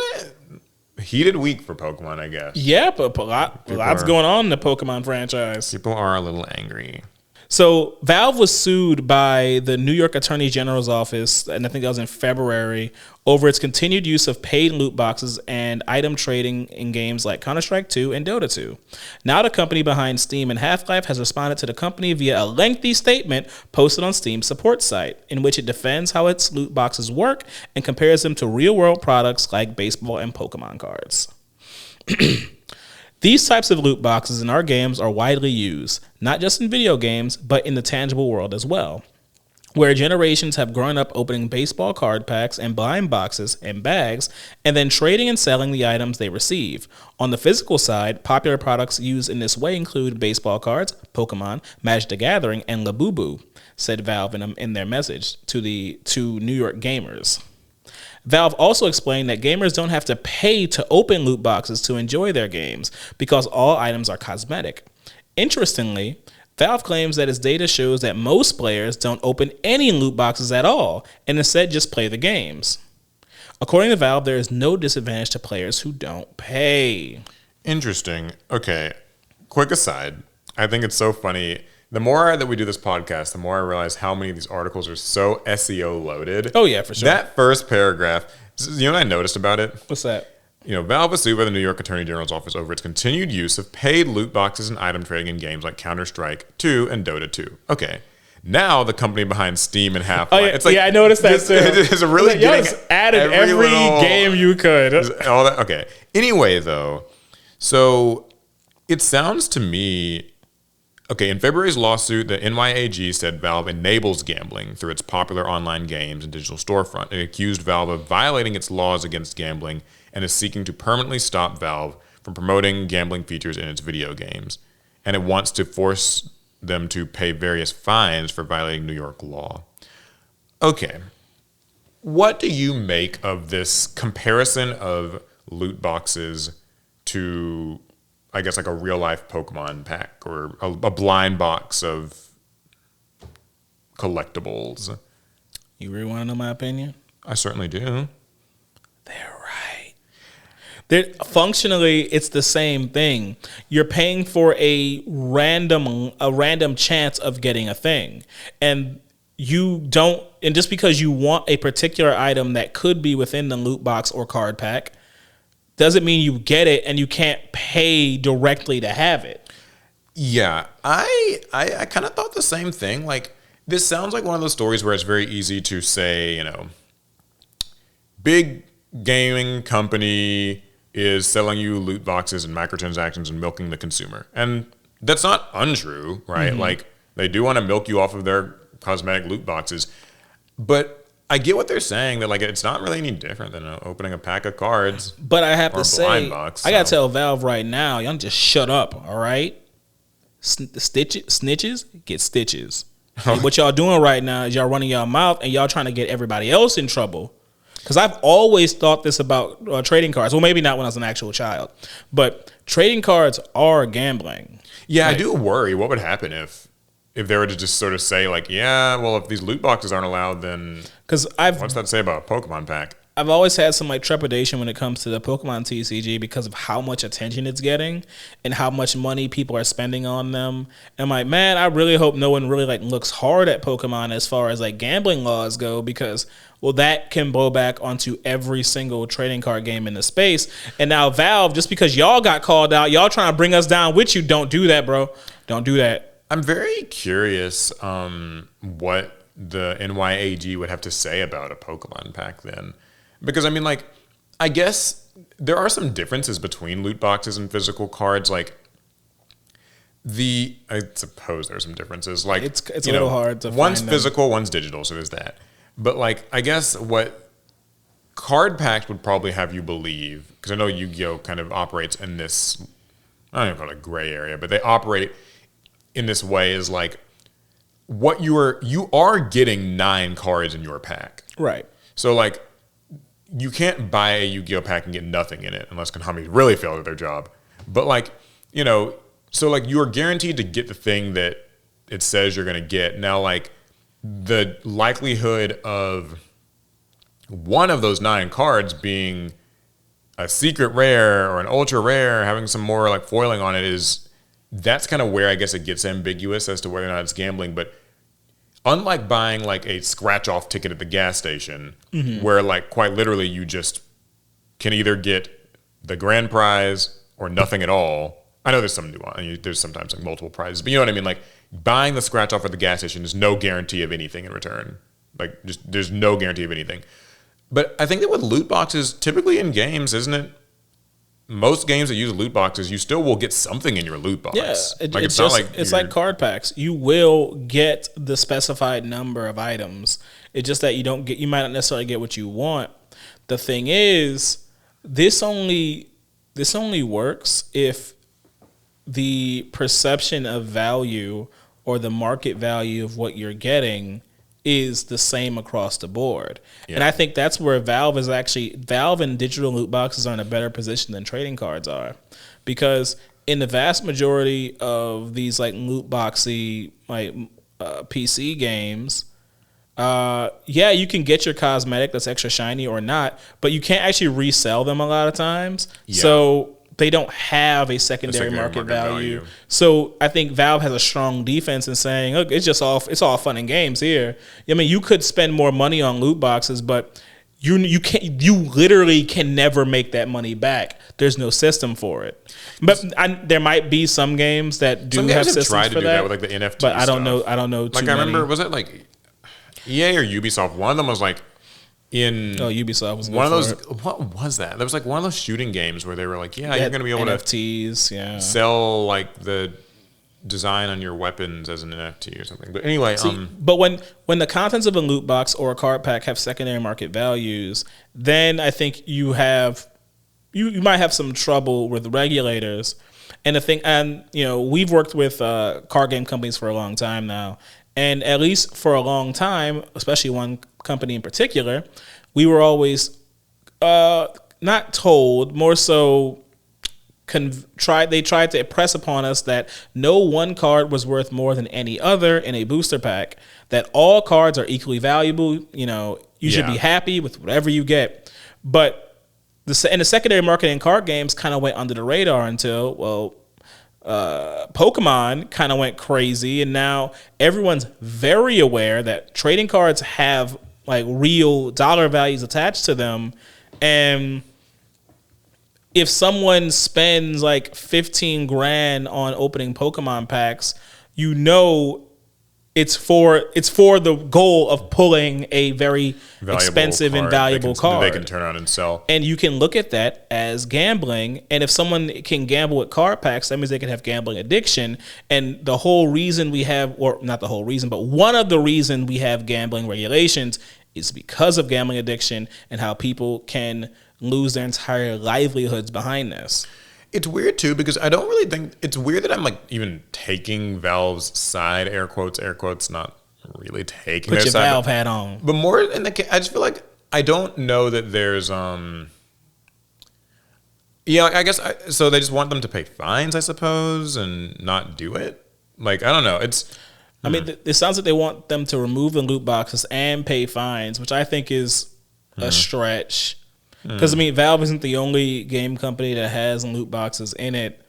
a heated week for Pokemon, I guess. Yeah, but lots going on in the Pokemon franchise. People are a little angry. So Valve was sued by the New York Attorney General's office, and I think that was in February, over its continued use of paid loot boxes and item trading in games like Counter-Strike 2 and Dota 2. Now the company behind Steam and Half-Life has responded to the company via a lengthy statement posted on Steam's support site, in which it defends how its loot boxes work and compares them to real-world products like baseball and Pokemon cards. These types of loot boxes in our games are widely used, not just in video games, but in the tangible world as well, where generations have grown up opening baseball card packs and blind boxes and bags, and then trading and selling the items they receive. On the physical side, popular products used in this way include baseball cards, Pokemon, Magic the Gathering, and Labubu, said Valve in their message to New York gamers. Valve also explained that gamers don't have to pay to open loot boxes to enjoy their games because all items are cosmetic. Interestingly, Valve claims that its data shows that most players don't open any loot boxes at all and instead just play the games. According to Valve, there is no disadvantage to players who don't pay. Interesting. Okay, quick aside. I think it's so funny. The more that we do this podcast, the more I realize how many of these articles are so SEO loaded. Oh, yeah, for sure. That first paragraph, you know what I noticed about it? What's that? Valve was sued by the New York Attorney General's office over its continued use of paid loot boxes and item trading in games like Counter-Strike 2 and Dota 2. Okay. Now the company behind Steam and Half-Life. Oh, yeah, it's like, I noticed that too. It's really getting just added every game you could. All that. Okay. Anyway, though, so it sounds to me... Okay, in February's lawsuit, the NYAG said Valve enables gambling through its popular online games and digital storefront. It accused Valve of violating its laws against gambling and is seeking to permanently stop Valve from promoting gambling features in its video games. And it wants to force them to pay various fines for violating New York law. Okay, what do you make of this comparison of loot boxes to... I guess like a real life Pokemon pack or a blind box of collectibles? You really want to know my opinion? I certainly do. They're right. Functionally, it's the same thing. You're paying for a random chance of getting a thing. And just because you want a particular item that could be within the loot box or card pack, doesn't mean you get it and you can't pay directly to have it. Yeah, I kind of thought the same thing. Like, this sounds like one of those stories where it's very easy to say, big gaming company is selling you loot boxes and microtransactions and milking the consumer. And that's not untrue, right? Mm-hmm. Like, they do want to milk you off of their cosmetic loot boxes. But I get what they're saying, that like it's not really any different than opening a pack of cards. But I have to say, box, so. I gotta tell Valve right now, y'all just shut up, all right? Snitches get stitches. What y'all doing right now is y'all running y'all mouth and y'all trying to get everybody else in trouble. Because I've always thought this about trading cards. Well, maybe not when I was an actual child, but trading cards are gambling. Yeah, I do worry what would happen if they were to just sort of say like, yeah, well, if these loot boxes aren't allowed, then what's that say about a Pokemon pack? I've always had some like trepidation when it comes to the Pokemon TCG because of how much attention it's getting and how much money people are spending on them. And I'm like, man, I really hope no one really like looks hard at Pokemon as far as like gambling laws go, because well, that can blow back onto every single trading card game in the space. And now Valve, just because y'all got called out, y'all trying to bring us down with you. Don't do that, bro. Don't do that. I'm very curious what the NYAG would have to say about a Pokemon pack then. Because, I mean, like, I guess there are some differences between loot boxes and physical cards. Like, I suppose there's some differences. Like, it's a little hard to find one's physical, one's digital, so there's that. But, like, I guess what card packs would probably have you believe, because I know Yu-Gi-Oh! Kind of operates in this, I don't even call it a gray area, but they operate in this way is like what you are getting 9 cards in your pack. Right. So like you can't buy a Yu-Gi-Oh pack and get nothing in it unless Konami really failed at their job. But like, you know, so like you are guaranteed to get the thing that it says you're going to get. Now, like the likelihood of one of those 9 cards being a secret rare or an ultra rare, having some more like foiling on it, that's kind of where I guess it gets ambiguous as to whether or not it's gambling. But unlike buying like a scratch off ticket at the gas station, where like quite literally you just can either get the grand prize or nothing at all. I know there's some nuance. There's sometimes like multiple prizes, but you know what I mean? Like buying the scratch off at the gas station is no guarantee of anything in return. Like just there's no guarantee of anything. But I think that with loot boxes, typically in games, isn't it? Most games that use loot boxes, you still will get something in your loot box. Yeah, it's like card packs. You will get the specified number of items. It's just that you might not necessarily get what you want. The thing is, this only works if the perception of value or the market value of what you're getting is the same across the board. Yeah. And I think that's where Valve and digital loot boxes are in a better position than trading cards are. Because in the vast majority of these like loot boxy like PC games, you can get your cosmetic that's extra shiny or not, but you can't actually resell them a lot of times. Yeah. So they don't have a secondary market value. So I think Valve has a strong defense in saying, look, it's all fun and games here. I mean, you could spend more money on loot boxes, but you literally can never make that money back. There's no system for it. But there might be some games that do have systems tried to do that with like the NFT but I don't stuff. know. Like I remember, was it like EA or Ubisoft? One of them was like Ubisoft was one of those. What was that? There was like one of those shooting games where they were like, you're going to be able NFTs, to sell like the design on your weapons as an NFT or something. But anyway, but when the contents of a loot box or a card pack have secondary market values, then I think you might have some trouble with regulators. And we've worked with card game companies for a long time now. And at least for a long time, especially one company in particular, we were always not told, more so they tried to impress upon us that no one card was worth more than any other in a booster pack, that all cards are equally valuable. You should be happy with whatever you get. But the secondary market in card games kind of went under the radar until, Pokemon kind of went crazy, and now everyone's very aware that trading cards have like real dollar values attached to them. And if someone spends like 15 grand on opening Pokemon packs, it's for the goal of pulling a very expensive and valuable card they can turn around and sell. And you can look at that as gambling. And if someone can gamble with card packs, that means they can have gambling addiction. And the whole reason we have, or not the whole reason, but one of the reasons we have gambling regulations is because of gambling addiction and how people can lose their entire livelihoods behind this. It's weird too, because I don't really think it's weird that I'm like even taking Valve's side, air quotes, not really taking their side. Put your Valve hat on. But more in the case, I just feel like I don't know that there's I guess so they just want them to pay fines, I suppose, and not do it. Like I don't know. I mean, it sounds like they want them to remove the loot boxes and pay fines, which I think is a stretch. Because, Valve isn't the only game company that has loot boxes in it.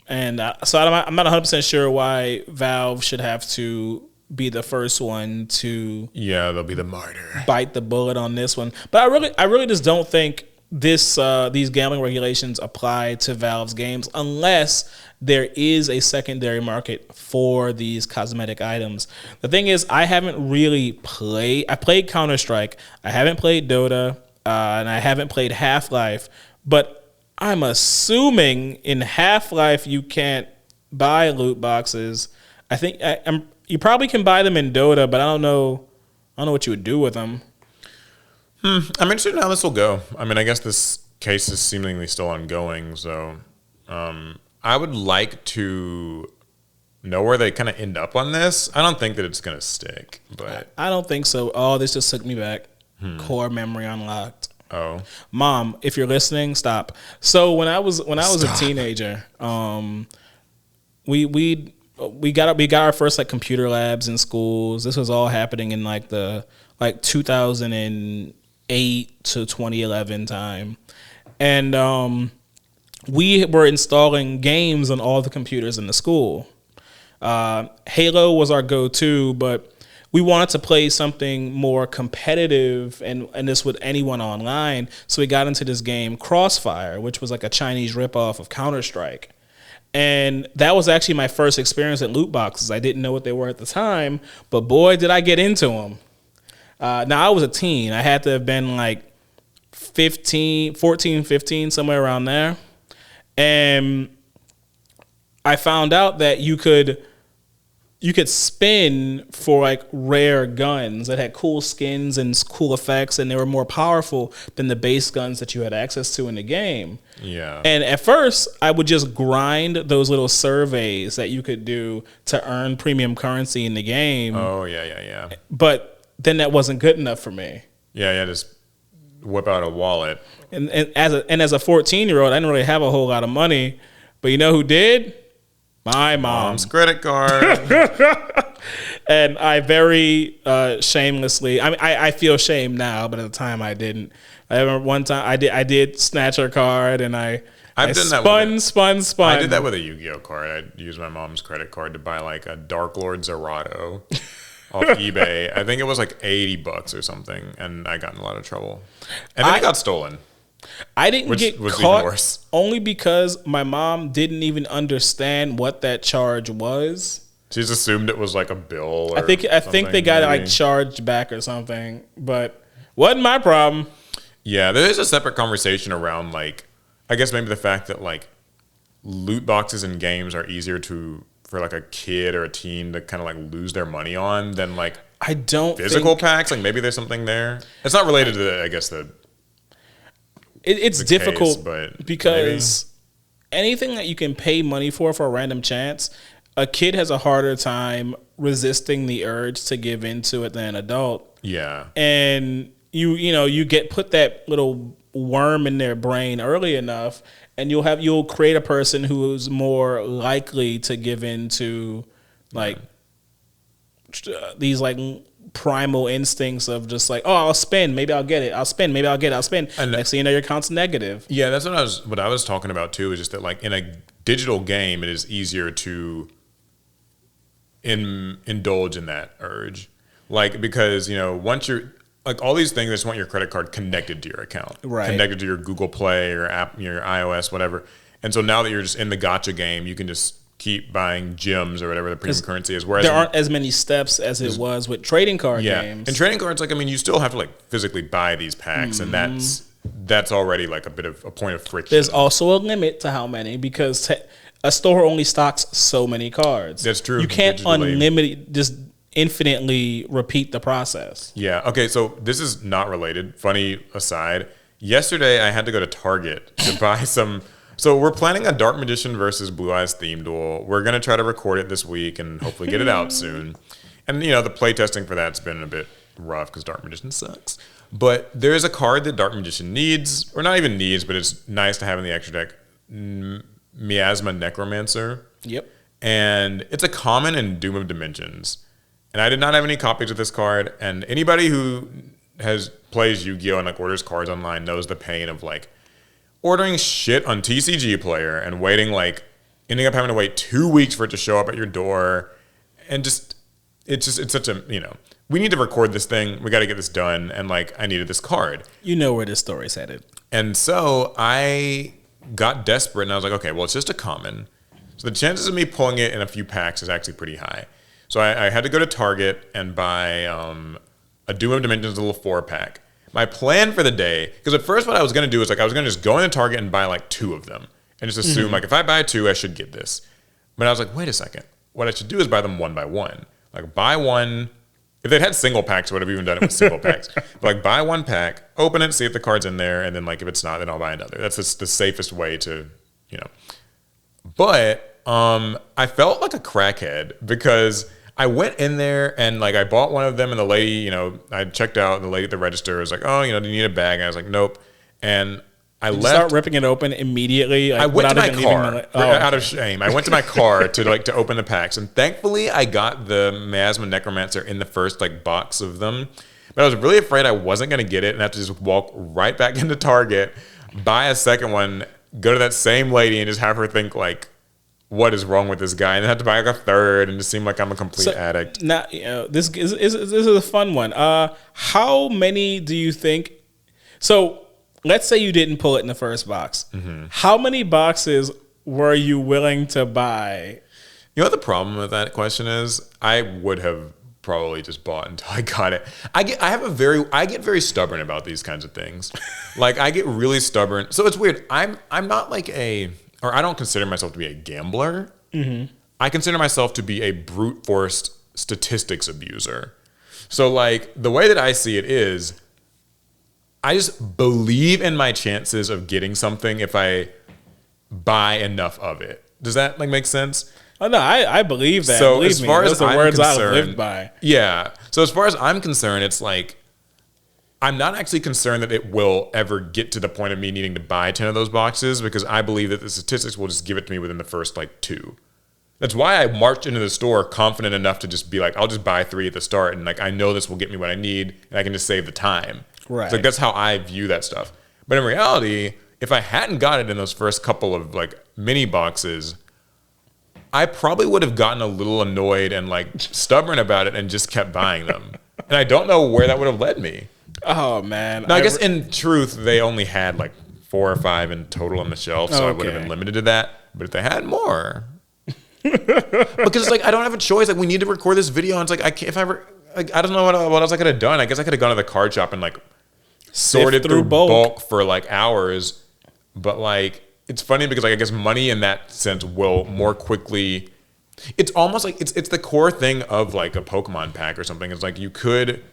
And so I'm not 100% sure why Valve should have to be the first one to... Yeah, they'll be the martyr. ...bite the bullet on this one. But I really just don't think these gambling regulations apply to Valve's games unless there is a secondary market for these cosmetic items. The thing is, I haven't really played... I played Counter-Strike. I haven't played Dota. And I haven't played Half-Life, but I'm assuming in Half-Life you can't buy loot boxes. I think you probably can buy them in Dota, but I don't know what you would do with them. I'm interested in how this will go. I mean, I guess this case is seemingly still ongoing, so I would like to know where they kind of end up on this. I don't think that it's going to stick, but I don't think so. Oh, this just took me back. Core memory unlocked. Oh, Mom, if you're listening, stop. So when I was a teenager, we got our first like computer labs in schools. This was all happening in like the 2008 to 2011 time, and we were installing games on all the computers in the school. Halo was our go-to, but we wanted to play something more competitive and this with anyone online. So we got into this game, Crossfire, which was like a Chinese ripoff of Counter-Strike. And that was actually my first experience at loot boxes. I didn't know what they were at the time, but boy, did I get into them. Now, I was a teen. I had to have been like 14, 15, somewhere around there. And I found out that you could spin for like rare guns that had cool skins and cool effects, and they were more powerful than the base guns that you had access to in the game. Yeah. And at first, I would just grind those little surveys that you could do to earn premium currency in the game. Oh, yeah. But then that wasn't good enough for me. Yeah, just whip out a wallet. And as a 14-year-old, I didn't really have a whole lot of money. But you know who did? My mom's credit card. And I very shamelessly, I mean, I feel shame now, but at the time I didn't. I remember one time I did snatch her card, and I've done that spun. I did that with a Yu-Gi-Oh card. I used my mom's credit card to buy like a Dark Lord Zerato off eBay. I think it was like $80 or something, and I got in a lot of trouble. And then it got stolen. I didn't get caught only because my mom didn't even understand what that charge was. She just assumed it was like a bill. Or I think they got it like charged back or something, but wasn't my problem. Yeah, there is a separate conversation around like, I guess maybe the fact that like loot boxes in games are easier for like a kid or a teen to kind of like lose their money on than like physical packs. Like maybe there's something there. It's not related to I guess it's difficult case, because anything that you can pay money for a random chance, a kid has a harder time resisting the urge to give into it than an adult. Yeah. And you get put that little worm in their brain early enough, and you'll create a person who's more likely to give into like these like primal instincts of just like, oh, I'll spin, maybe I'll get it. I'll spin, maybe I'll get it. I'll spin. And next thing you know, your account's negative. Yeah, that's what I was talking about too. Is just that like in a digital game, it is easier to indulge in that urge, like because once you're like all these things, they just want your credit card connected to your account, right? Connected to your Google Play or app, your iOS, whatever. And so now that you're just in the gacha game, you can just keep buying gems or whatever the premium currency is. Whereas there aren't as many steps as it was with trading card games. And trading cards, like you still have to like physically buy these packs, and that's already like a bit of a point of friction. There's also a limit to how many because a store only stocks so many cards. That's true. You can't unlimited just infinitely repeat the process. Yeah. Okay. So this is not related. Funny aside. Yesterday I had to go to Target to buy some. So we're planning a Dark Magician versus Blue Eyes theme duel. We're going to try to record it this week and hopefully get it out soon. And, the playtesting for that's been a bit rough because Dark Magician sucks. But there is a card that Dark Magician needs, or not even needs, but it's nice to have in the extra deck, Miasma Necromancer. Yep. And it's a common in Doom of Dimensions. And I did not have any copies of this card. And anybody who plays Yu-Gi-Oh! And like orders cards online knows the pain of like, ordering shit on TCG Player and ending up having to wait 2 weeks for it to show up at your door, and it's such a we need to record this thing. We got to get this done, and like I needed this card. You know where this story's headed. And so I got desperate, and I was like, okay, well it's just a common, so the chances of me pulling it in a few packs is actually pretty high. So I had to go to Target and buy a Doom of Dimensions little 4-pack. My plan for the day, because at first what I was going to do is like I was going to just go into Target and buy like 2 of them and just assume like if I buy 2, I should get this. But I was like, wait a second. What I should do is buy them one by one. Like buy one. If they'd had single packs, I would have even done it with single packs. But like buy one pack, open it, see if the card's in there, and then like if it's not, then I'll buy another. That's just the safest way to, But I felt like a crackhead because I went in there and like I bought one of them, and the lady, you know, I checked out, and the lady at the register was like, "Oh, you know, do you need a bag?" And I was like, "Nope." And I left. Start ripping it open immediately. Like, I went to my car out of shame. I went to my car to open the packs, and thankfully I got the Miasma Necromancer in the first like box of them. But I was really afraid I wasn't going to get it and have to just walk right back into Target, buy a second one, go to that same lady, and just have her think like, what is wrong with this guy? And then have to buy like a third and just seem like I'm a complete addict. Now, you know, this is a fun one. How many do you think? So let's say you didn't pull it in the first box. Mm-hmm. How many boxes were you willing to buy? You know what the problem with that question is? I would have probably just bought until I got it. I get very stubborn about these kinds of things. Like I get really stubborn. So it's weird. I'm not like or I don't consider myself to be a gambler. Mm-hmm. I consider myself to be a brute force statistics abuser. So like the way that I see it is, I just believe in my chances of getting something if I buy enough of it. Does that like make sense? Oh no, I believe that. So believe as far me, as those are I'm words concerned, I've lived by. Yeah. So as far as I'm concerned, it's like I'm not actually concerned that it will ever get to the point of me needing to buy 10 of those boxes, because I believe that the statistics will just give it to me within the first like 2. That's why I marched into the store confident enough to just be like, I'll just buy 3 at the start, and like I know this will get me what I need, and I can just save the time. Right. So like that's how I view that stuff. But in reality, if I hadn't got it in those first couple of like mini boxes, I probably would have gotten a little annoyed and like stubborn about it and just kept buying them. And I don't know where that would have led me. Oh man. Now I guess in truth, they only had like 4 or 5 in total on the shelf, so I would have been limited to that. But if they had more, because it's like I don't have a choice. Like we need to record this video, and it's like I can't. If I ever, like I don't know what else I could have done. I guess I could have gone to the card shop and like sorted through bulk for like hours. But like it's funny because like I guess money in that sense will more quickly. It's almost like it's the core thing of like a Pokemon pack or something. It's like you could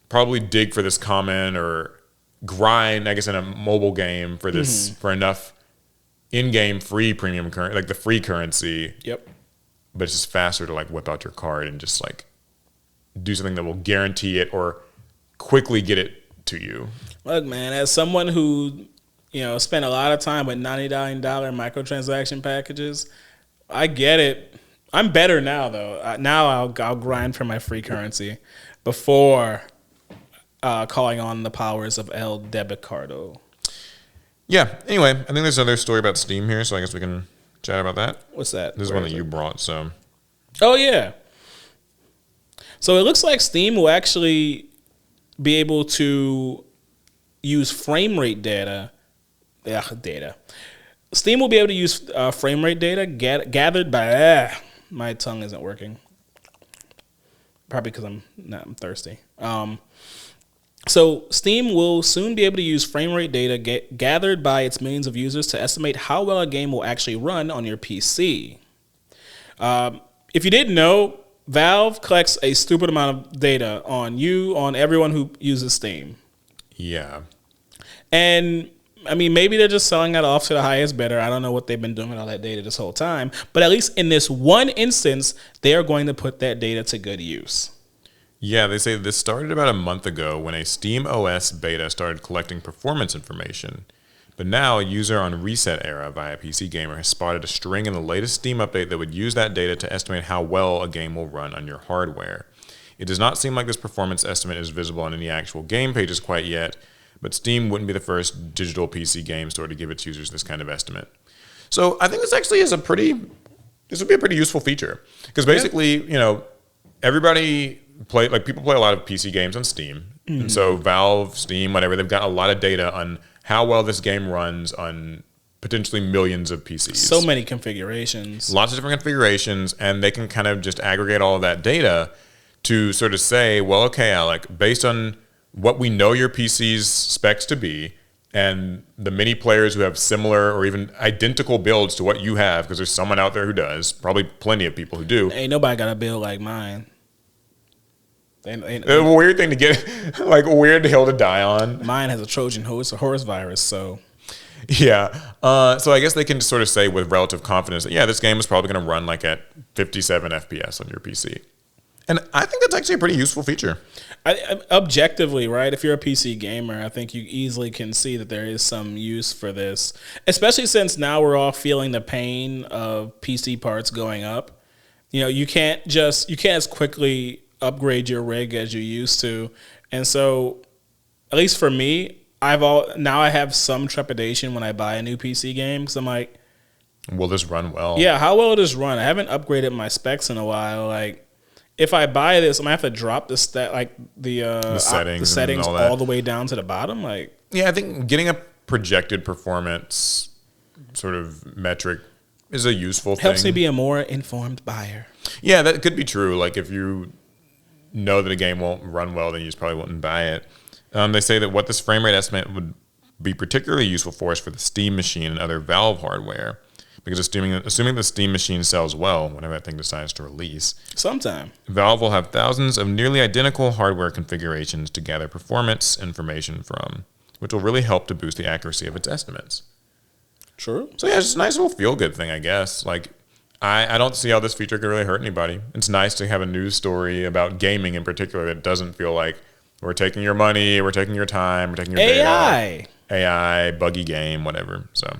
probably dig for this common or grind, I guess, in a mobile game for this for enough in-game free premium currency, like the free currency. Yep. But it's just faster to like whip out your card and just like do something that will guarantee it or quickly get it to you. Look, man, as someone who, you know, spent a lot of time with $99 microtransaction packages, I get it. I'm better now, though. Now I'll grind for my free currency before calling on the powers of El Debicardo. Yeah. Anyway, I think there's another story about Steam here, so I guess we can chat about that. What's that? This is one that you brought, so. Oh, yeah. So it looks like Steam will actually be able to use frame rate data. Steam will be able to use frame rate data gathered by... my tongue isn't working. Probably because I'm thirsty. So Steam will soon be able to use frame rate data gathered by its millions of users to estimate how well a game will actually run on your PC. If you didn't know, Valve collects a stupid amount of data on everyone who uses Steam. Yeah. And I mean, maybe they're just selling that off to the highest bidder. I don't know what they've been doing with all that data this whole time. But at least in this one instance, they are going to put that data to good use. Yeah, they say this started about a month ago when a Steam OS beta started collecting performance information. But now a user on Reset Era via PC Gamer has spotted a string in the latest Steam update that would use that data to estimate how well a game will run on your hardware. It does not seem like this performance estimate is visible on any actual game pages quite yet, but Steam wouldn't be the first digital PC game store to give its users this kind of estimate. So I think this actually is this would be a pretty useful feature. Because basically, you know, people play a lot of PC games on Steam. Mm-hmm. And so Valve, Steam, whatever, they've got a lot of data on how well this game runs on potentially millions of PCs. So many configurations. Lots of different configurations, and they can kind of just aggregate all of that data to sort of say, well, okay, Alec, based on what we know your PC's specs to be, and the many players who have similar or even identical builds to what you have, because there's someone out there who does, probably plenty of people who do. Ain't nobody got a build like mine. It's a weird thing to get, like a weird hill to die on. Mine has a Trojan horse, a horse virus, so. Yeah. So I guess they can just sort of say with relative confidence that, yeah, this game is probably going to run like at 57 FPS on your PC. And I think that's actually a pretty useful feature. Objectively, right? If you're a PC gamer, I think you easily can see that there is some use for this, especially since now we're all feeling the pain of PC parts going up. You can't as quickly upgrade your rig as you used to. And so, at least for me, I have some trepidation when I buy a new PC game because I'm like, will this run well? Yeah, how well will this run? I haven't upgraded my specs in a while. Like, if I buy this, I'm gonna have to drop the settings all the way down to the bottom. Like, yeah, I think getting a projected performance sort of metric is a useful thing. Helps me be a more informed buyer. Yeah, that could be true. Like, if you know that a game won't run well, then you just probably wouldn't buy it. They say that what this frame rate estimate would be particularly useful for is for the Steam machine and other Valve hardware. Because assuming the Steam machine sells well, whenever that thing decides to release, sometime, Valve will have thousands of nearly identical hardware configurations to gather performance information from, which will really help to boost the accuracy of its estimates. True. So yeah, it's just a nice little feel-good thing, I guess. Like, I don't see how this feature could really hurt anybody. It's nice to have a news story about gaming in particular that doesn't feel like we're taking your money, we're taking your time, we're taking your data. AI, buggy game, whatever. So.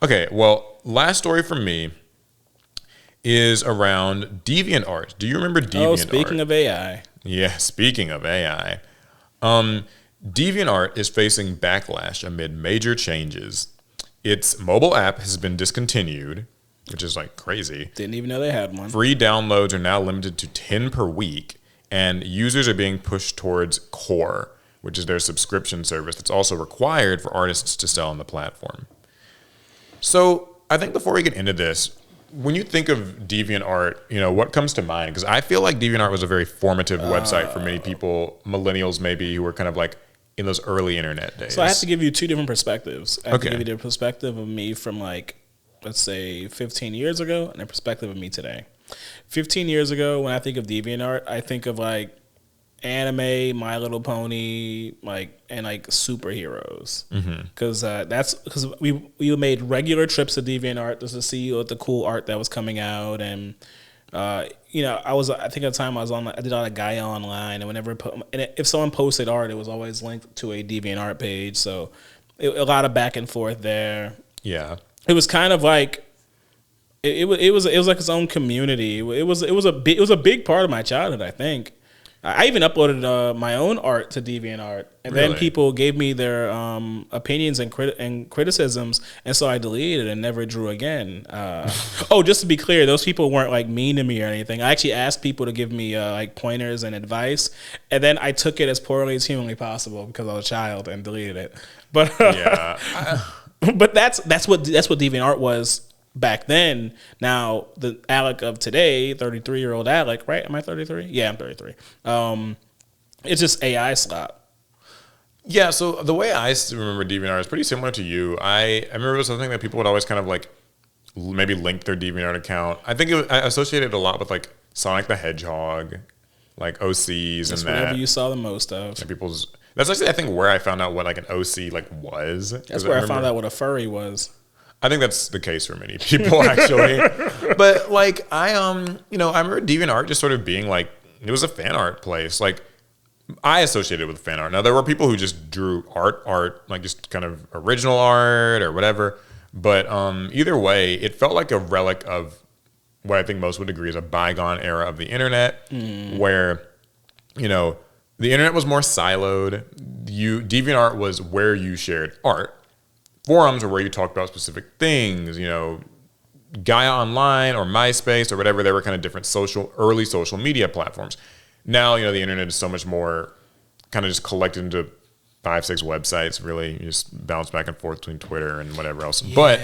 Okay, well, last story from me is around DeviantArt. Do you remember DeviantArt? Oh, speaking of AI. Yeah, speaking of AI. DeviantArt is facing backlash amid major changes. Its mobile app has been discontinued, which is like crazy. Didn't even know they had one. Free downloads are now limited to 10 per week, and users are being pushed towards Core, which is their subscription service that's also required for artists to sell on the platform. So I think before we get into this, when you think of DeviantArt, what comes to mind? Because I feel like DeviantArt was a very formative website for many people, millennials maybe, who were kind of like in those early internet days. So I have to give you two different perspectives. I have to give you the perspective of me from like, let's say 15 years ago and the perspective of me today. 15 years ago, when I think of DeviantArt, I think of like anime, My Little Pony, and superheroes. Because we made regular trips to DeviantArt just to see the cool art that was coming out, and I think at the time I did a lot of Gaia online, and if someone posted art, it was always linked to a DeviantArt page, so a lot of back and forth there. Yeah, it was kind of like it was like its own community. It was a big part of my childhood, I think. I even uploaded my own art to DeviantArt, and then people gave me their opinions and criticisms, and so I deleted it and never drew again. Just to be clear, those people weren't like mean to me or anything. I actually asked people to give me like pointers and advice, and then I took it as poorly as humanly possible because I was a child and deleted it. But but that's what DeviantArt was back then. Now, the Alec of today, 33-year-old Alec, right? Am I 33? Yeah, I'm 33. It's just AI slop. Yeah, so the way I remember DeviantArt is pretty similar to you. I remember it was something that people would always kind of like maybe link their DeviantArt account. I think I associated a lot with like Sonic the Hedgehog, like OCs. That's and that. Whatever you saw the most of. And that's actually, I think, where I found out what like an OC like was. That's where I found out what a furry was. I think that's the case for many people, actually. But like I remember DeviantArt just sort of being like, it was a fan art place. Like I associated with fan art. Now there were people who just drew art, like just kind of original art or whatever. But either way, it felt like a relic of what I think most would agree is a bygone era of the internet, where the internet was more siloed. DeviantArt was where you shared art. Forums are where you talked about specific things, Gaia Online or MySpace or whatever. They were kind of different early social media platforms. Now, the internet is so much more kind of just collected into 5-6 websites, really. You just bounce back and forth between Twitter and whatever else. Yeah. But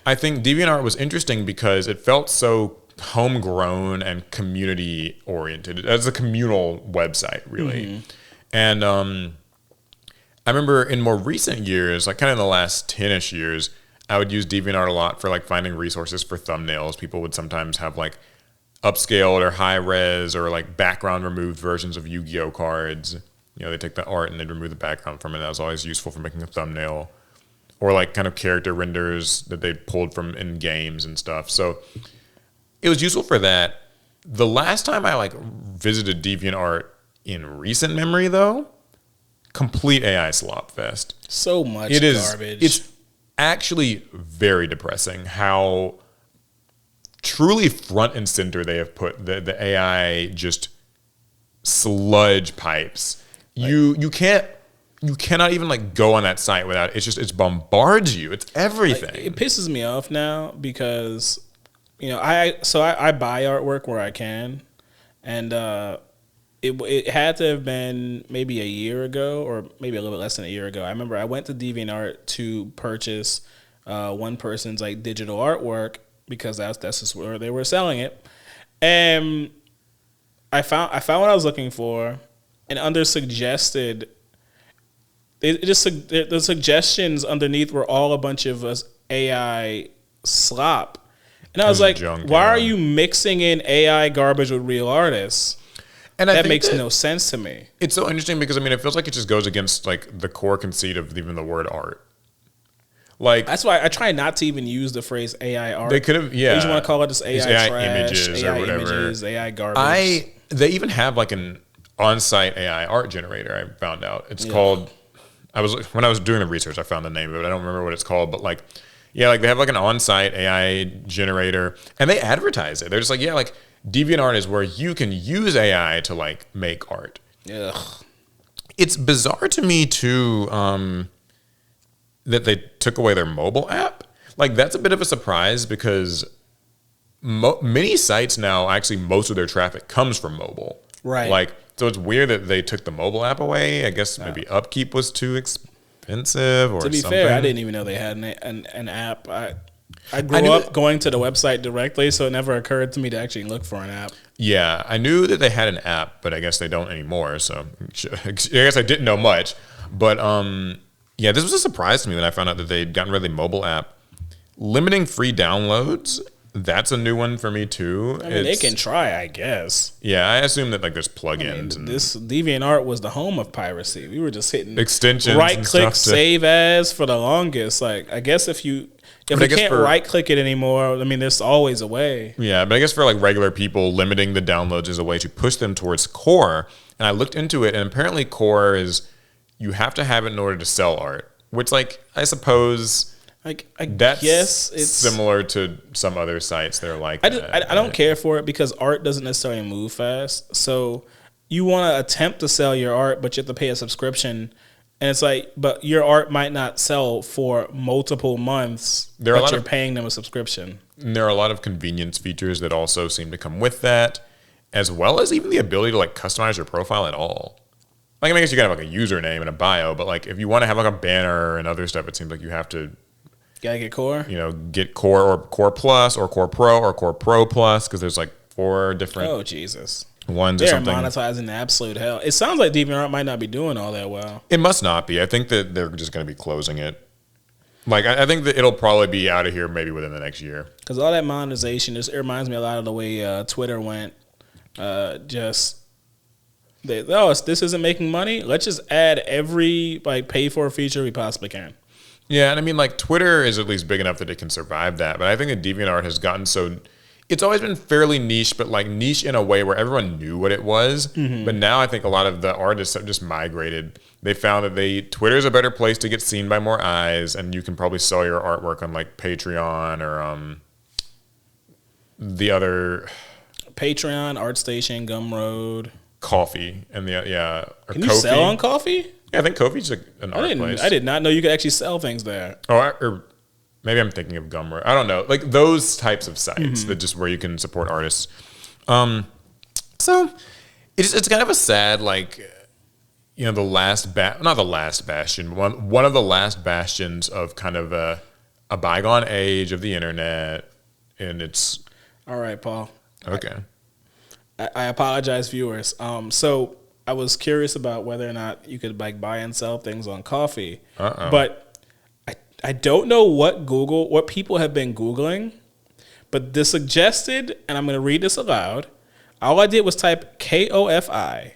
I think DeviantArt was interesting because it felt so homegrown and community oriented as a communal website, really. And I remember in more recent years, like kind of in the last 10-ish years, I would use DeviantArt a lot for like finding resources for thumbnails. People would sometimes have like upscaled or high res or like background removed versions of Yu-Gi-Oh cards. They take the art and they'd remove the background from it. That was always useful for making a thumbnail. Or like kind of character renders that they pulled from in games and stuff. So it was useful for that. The last time I visited DeviantArt in recent memory, though, complete AI slop fest. So much garbage. It's actually very depressing how truly front and center they have put the AI just sludge pipes. You cannot even go on that site without it bombards you. It's everything. It pisses me off now because I buy artwork where I can, and it had to have been maybe a year ago or maybe a little bit less than a year ago. I remember I went to DeviantArt to purchase one person's digital artwork because that's just where they were selling it, and I found what I was looking for, and under suggested. The suggestions underneath were all a bunch of AI slop. And I was like, why are you mixing in AI garbage with real artists? And that makes no sense to me. It's so interesting because, it feels like it just goes against, the core conceit of even the word art. That's why I try not to even use the phrase AI art. They could have, yeah. They just want to call it just AI trash, images AI or whatever. images, AI garbage. They even have, an on-site AI art generator, I found out. It's called... when I was doing the research, I found the name of it. I don't remember what it's called, but they have an on-site AI generator, and they advertise it. They're just DeviantArt is where you can use AI to make art. Ugh. It's bizarre to me too that they took away their mobile app. That's a bit of a surprise because many sites now actually most of their traffic comes from mobile. Right. So it's weird that they took the mobile app away. I guess maybe upkeep was too expensive or something. To be fair, I didn't even know they had an app. I grew up going to the website directly, so it never occurred to me to actually look for an app. Yeah, I knew that they had an app, but I guess they don't anymore. So I guess I didn't know much. But this was a surprise to me when I found out that they'd gotten rid of the mobile app. Limiting free downloads. That's a new one for me too. They can try, I guess. Yeah, I assume that there's plugins. This DeviantArt was the home of piracy. We were just hitting extensions, right-click, save as for the longest. I guess if you can't right-click it anymore, there's always a way. Yeah, but I guess for regular people, limiting the downloads is a way to push them towards core. And I looked into it, and apparently core is you have to have it in order to sell art, which I suppose. I guess it's similar to some other sites that are I don't care for it because art doesn't necessarily move fast. So you want to attempt to sell your art, but you have to pay a subscription. And it's but your art might not sell for multiple months, but you're paying them a subscription. And there are a lot of convenience features that also seem to come with that, as well as even the ability to customize your profile at all. I guess you gotta have a username and a bio, but if you want to have a banner and other stuff, it seems like you have to... Gotta get core? Get core or core plus or core pro or core pro plus because there's 4 different... Oh, Jesus. Ones or something. They're monetizing the absolute hell. It sounds like DeviantArt might not be doing all that well. It must not be. I think that they're just going to be closing it. I think that it'll probably be out of here maybe within the next year. Because all that monetization, it reminds me a lot of the way Twitter went. This isn't making money. Let's just add every pay for feature we possibly can. Yeah, and Twitter is at least big enough that it can survive that. But I think that DeviantArt has gotten so... It's always been fairly niche, but niche in a way where everyone knew what it was. Mm-hmm. But now I think a lot of the artists have just migrated. They found that Twitter is a better place to get seen by more eyes, and you can probably sell your artwork on Patreon or the other... Patreon, ArtStation, Gumroad. Coffee. And Can you sell on Coffee? Yeah, I think Ko-fi's an art place. I did not know you could actually sell things there. Or maybe I'm thinking of Gumroad. I don't know. Those types of sites that just where you can support artists. So it's kind of a sad the last not the last bastion, one of the last bastions of kind of a bygone age of the internet, and it's all right, Paul. Okay. I apologize, viewers. So I was curious about whether or not you could buy and sell things on Coffee, but I don't know what people have been Googling, but this suggested, and I'm going to read this aloud. All I did was type KOFI,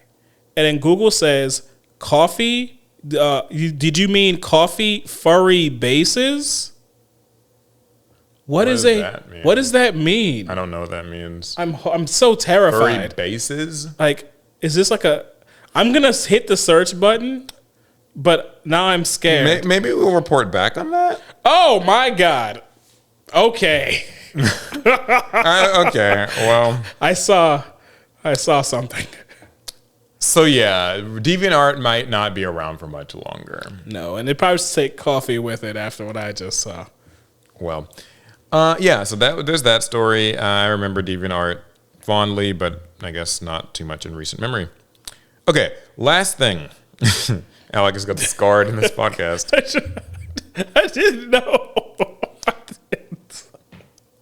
and then Google says coffee. Did you mean coffee furry bases? What does that mean? I don't know what that means. I'm so terrified. Furry bases? Like, is this like I'm gonna hit the search button, but now I'm scared. Maybe we'll report back on that. Oh my god. Okay. Okay. Well, I saw something. So yeah, DeviantArt might not be around for much longer. No, and they probably should take coffee with it after what I just saw. Well, yeah. So there's that story. I remember DeviantArt fondly, but I guess not too much in recent memory. Okay, last thing. Alec has got scarred in this podcast. I didn't know.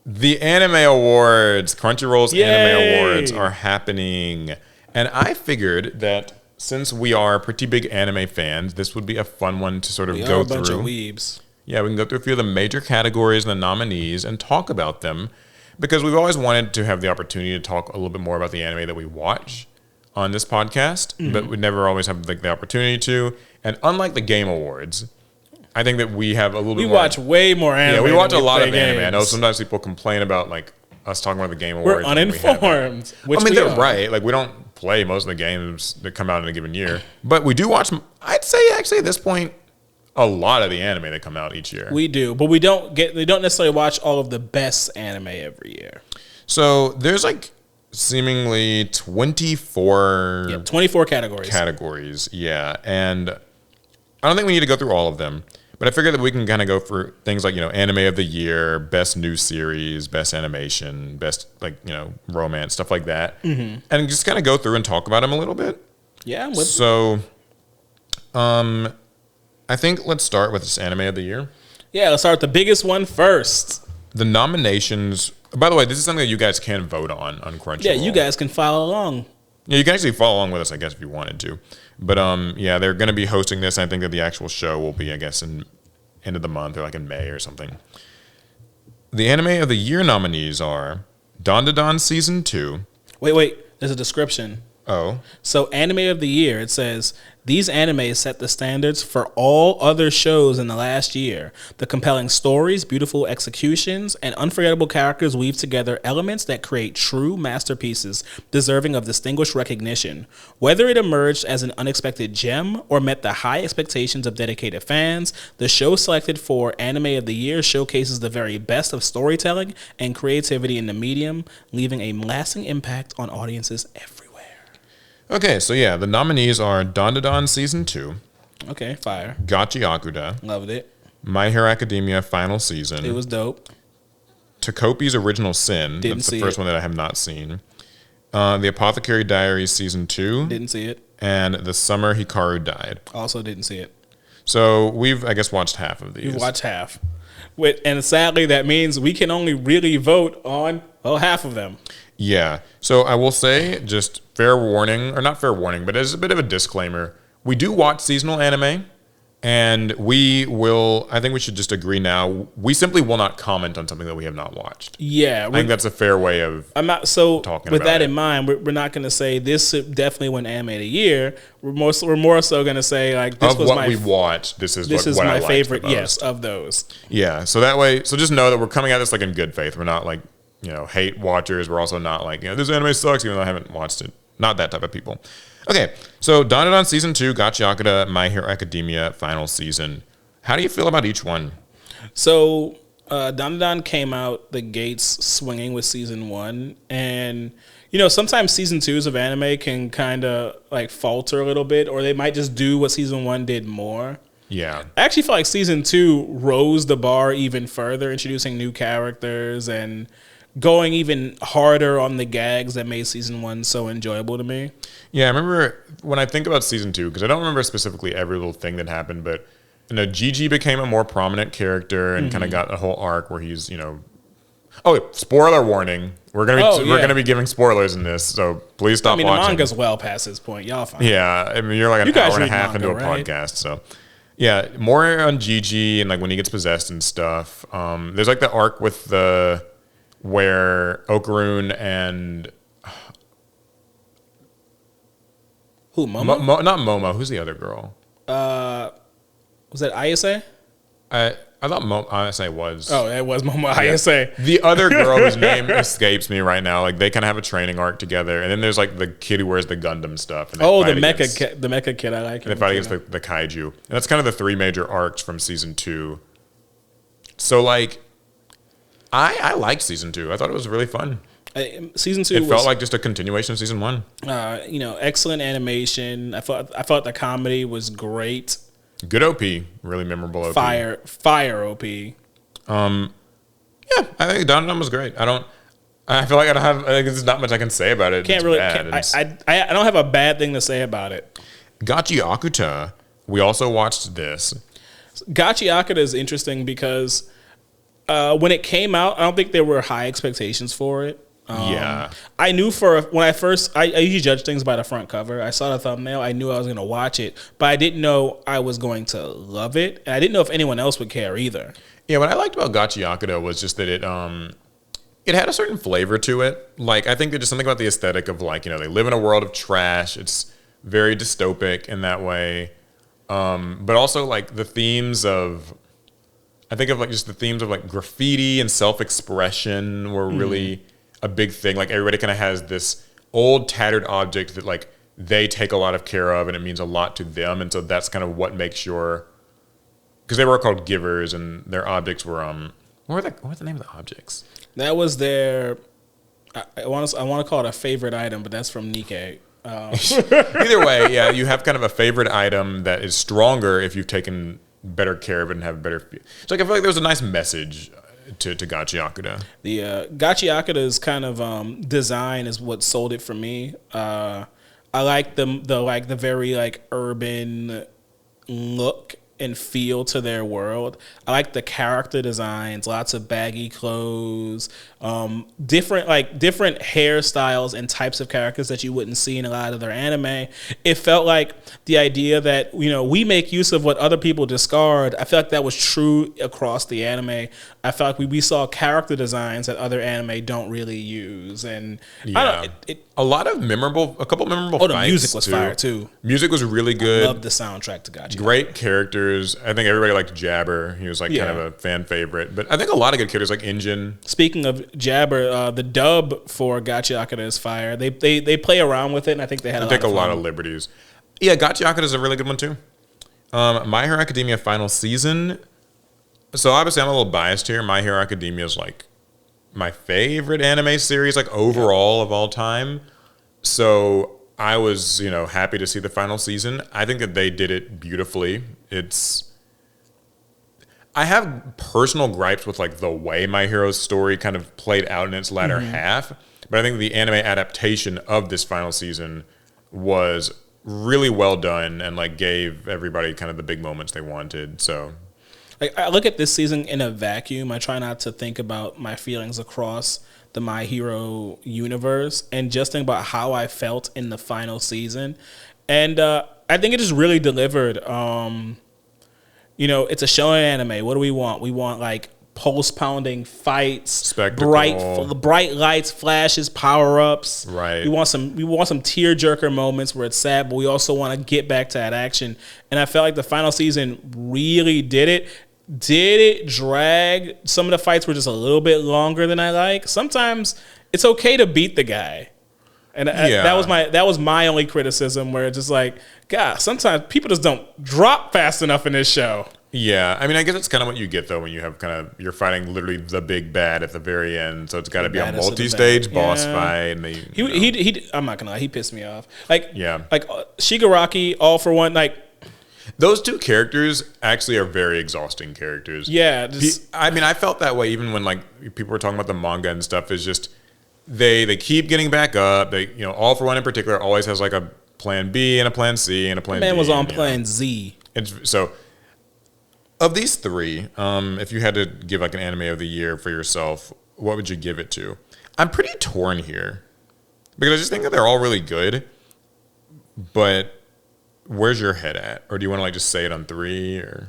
The Anime Awards, Crunchyroll's Yay! Anime Awards are happening. And I figured that since we are pretty big anime fans, this would be a fun one to sort of go through. We are a bunch of weebs. Yeah, we can go through a few of the major categories and the nominees and talk about them, because we've always wanted to have the opportunity to talk a little bit more about the anime that we watch on this podcast, but we never always have the opportunity to. And unlike the Game Awards, I think that we have a little bit more. We watch way more anime. Yeah, we watch a lot of anime. I know sometimes people complain about like us talking about the Game Awards. We're uninformed. I mean, they're right. Like, we don't play most of the games that come out in a given year, but we do watch, I'd say actually at this point, a lot of the anime that come out each year. We do, but we don't necessarily watch all of the best anime every year. So there's like seemingly 24 categories. Yeah. And I don't think we need to go through all of them, but I figured that we can kind of go through things like, anime of the year, best new series, best animation, best romance, stuff like that. And just kind of go through and talk about them a little bit. Yeah, I'm with you. So, I think let's start with this anime of the year. Yeah, let's start with the biggest one first. The nominations. By the way, this is something that you guys can vote on Crunchyroll. Yeah, you guys can follow along. Yeah, you can actually follow along with us, I guess, if you wanted to. But yeah, they're going to be hosting this. I think that the actual show will be, I guess, in end of the month or like in May or something. The anime of the year nominees are Dandadan Season 2. Wait. There's a description. Oh. So anime of the year, it says, these animes set the standards for all other shows in the last year. The compelling stories, beautiful executions, and unforgettable characters weave together elements that create true masterpieces deserving of distinguished recognition. Whether it emerged as an unexpected gem or met the high expectations of dedicated fans, the show selected for anime of the year showcases the very best of storytelling and creativity in the medium, leaving a lasting impact on audiences everywhere. Okay, so yeah, the nominees are Dandadan Season 2. Okay, fire. Gachi Akuda. Loved it. My Hero Academia Final Season. It was dope. Takopi's Original Sin. That's the first one that I have not seen. The Apothecary Diaries Season 2. Didn't see it. And The Summer Hikaru Died. Also didn't see it. So we've, I guess, watched half of these. You've watched half. And sadly, that means we can only really vote on, half of them. Yeah. So I will say, just fair warning, or not fair warning, but as a bit of a disclaimer, we do watch seasonal anime, and I think we should just agree now, we simply will not comment on something that we have not watched. Yeah. I think that's a fair way of talking about it. With that in mind, we're not going to say this definitely won anime of the year. We're more so going to say, like, this was we watched, this is what my I favorite, liked the yes, most. of those. Yeah. So that way, just know that we're coming at this like in good faith. We're not like, hate watchers. We're also not like, this anime sucks, even though I haven't watched it. Not that type of people. Okay, so Dandadan Season 2, Gachi Akuda, My Hero Academia Final Season. How do you feel about each one? So, Dandadan came out the gates swinging with Season 1. And, sometimes Season 2s of anime can kind of like falter a little bit, or they might just do what Season 1 did more. Yeah. I actually feel like Season 2 rose the bar even further, introducing new characters and going even harder on the gags that made Season 1 so enjoyable to me. Yeah, I remember when I think about Season 2, because I don't remember specifically every little thing that happened, but Gigi became a more prominent character and kind of got a whole arc where he's, Oh, spoiler warning. We're gonna be giving spoilers in this, so please stop watching. The manga's well past this point. Y'all fine. Yeah, I mean, you're like an hour and a half into a podcast, so... Yeah, more on Gigi and like when he gets possessed and stuff. There's like the arc with where Okarun and who Momo? Not Momo. Who's the other girl? Was that Ayase? I thought Ayase was. Oh, it was Momo Ayase. The other girl whose name escapes me right now. Like they kind of have a training arc together, and then there's like the kid who wears the Gundam stuff. And the mecha kid. I like him. They fight against the kaiju, and that's kind of the 3 major arcs from season 2. So like, I liked season 2. I thought it was really fun. Season 2 felt like just a continuation of season 1. Excellent animation. I thought the comedy was great. Good OP, really memorable OP. Fire OP. Yeah, I think Don was great. I feel like there's not much I can say about it. I don't have a bad thing to say about it. Gachi Akuta, we also watched this. Gachi Akuta is interesting because when it came out, I don't think there were high expectations for it. I knew I usually judge things by the front cover. I saw the thumbnail. I knew I was going to watch it, but I didn't know I was going to love it. And I didn't know if anyone else would care either. Yeah, what I liked about Gachi Akuta was just that it had a certain flavor to it. Like, I think there's just something about the aesthetic of like, they live in a world of trash. It's very dystopic in that way. But also like the themes of, I think of like just the themes of like graffiti and self-expression were really a big thing. Like everybody kind of has this old tattered object that like they take a lot of care of and it means a lot to them. And so that's kind of what makes because they were called givers and their objects were, what was the name of the objects? That was their, I want to call it a favorite item, but that's from Nikkei. Either way, yeah, you have kind of a favorite item that is stronger if you've taken better care of it and have better feel. So like, I feel like there was a nice message to Gachi Akuta. The Gachi Akuta's kind of design is what sold it for me. I like the very like urban look and feel to their world. I like the character designs, lots of baggy clothes, different hairstyles and types of characters that you wouldn't see in a lot of their anime. It felt like the idea that, we make use of what other people discard. I feel like that was true across the anime. I felt like we saw character designs that other anime don't really use. And a couple memorable fights. The music was fire too. Music was really good. I loved the soundtrack to Gachi. Great characters. I think everybody liked Jabber. He was like kind of a fan favorite. But I think a lot of good characters like Engine. Speaking of Jabber, the dub for Gachi Akuta is fire. They play around with it, and I think they had a lot of liberties. Yeah, Gachi Akuta is a really good one too. My Hero Academia final season. So obviously I'm a little biased here. My Hero Academia is like my favorite anime series, like overall of all time. So I was, happy to see the final season. I think that they did it beautifully. I have personal gripes with like the way My Hero's story kind of played out in its latter half, but I think the anime adaptation of this final season was really well done and like gave everybody kind of the big moments they wanted. So like, I look at this season in a vacuum. I try not to think about my feelings across the My Hero universe and just think about how I felt in the final season. And I think it just really delivered. It's a shonen anime. What do we want? We want like pulse-pounding fights, spectacle, bright lights, flashes, power-ups. Right. We want some tear-jerker moments where it's sad, but we also want to get back to that action. And I felt like the final season really did it. Did it drag? Some of the fights were just a little bit longer than I like. Sometimes it's okay to beat the guy. And that was my only criticism, where it's just like, God, sometimes people just don't drop fast enough in this show. Yeah, I mean, I guess it's kind of what you get though when you have you're fighting literally the big bad at the very end. So it's got to be a multi-stage boss fight. And I'm not gonna lie, he pissed me off. Like Shigaraki, All For One, like. Those two characters actually are very exhausting characters. Yeah. I felt that way even when like people were talking about the manga and stuff. Is just they keep getting back up. They All For One in particular always has like a plan B and a plan C and a plan D. Man was on plan Z. So of these three, if you had to give like an anime of the year for yourself, what would you give it to? I'm pretty torn here because I just think that they're all really good, but where's your head at? Or do you want to like just say it on 3 or?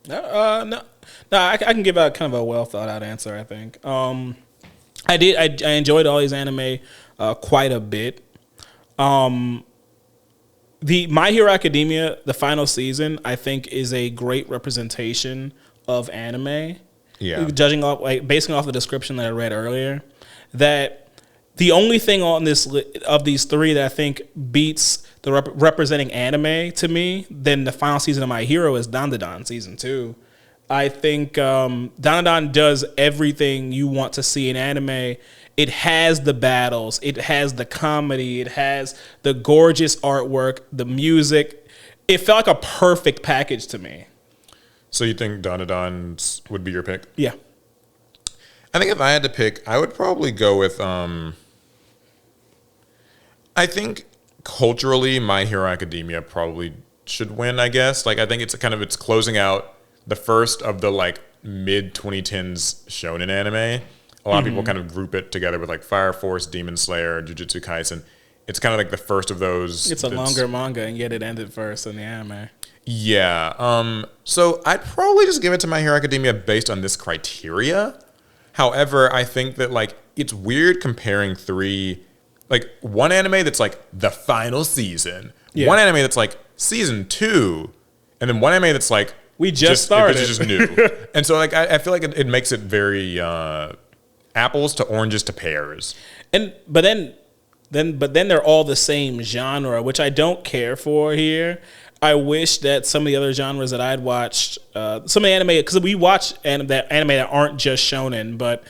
No. I can give out kind of a well thought out answer. I think I enjoyed all these anime quite a bit. The My Hero Academia, the final season, I think is a great representation of anime. Yeah. Judging off, basing off the description that I read earlier, that the only thing on this of these three that I think beats the representing anime to me than the final season of My Hero is Dandadan season 2. I think Dandadan does everything you want to see in anime. It has the battles, it has the comedy, it has the gorgeous artwork, the music. It felt like a perfect package to me. So you think Dandadan would be your pick? Yeah. I think if I had to pick, I would probably go with, I think culturally, My Hero Academia probably should win, I guess. Like, I think it's it's closing out the first of the, like, mid-2010s shonen anime. A lot of people kind of group it together with, like, Fire Force, Demon Slayer, Jujutsu Kaisen. It's kind of like the first of those. It's a longer manga, and yet it ended first in the anime. Yeah. So I'd probably just give it to My Hero Academia based on this criteria. However, I think that, like, it's weird comparing three, like, one anime that's like the final season, one anime that's like season 2, and then one anime that's like we just started. It's just new. And so, like, I feel like it makes it very apples to oranges to pears. But then they're all the same genre, which I don't care for here. I wish that some of the other genres that I'd watched, some of the anime, because we watch anime that aren't just shonen, but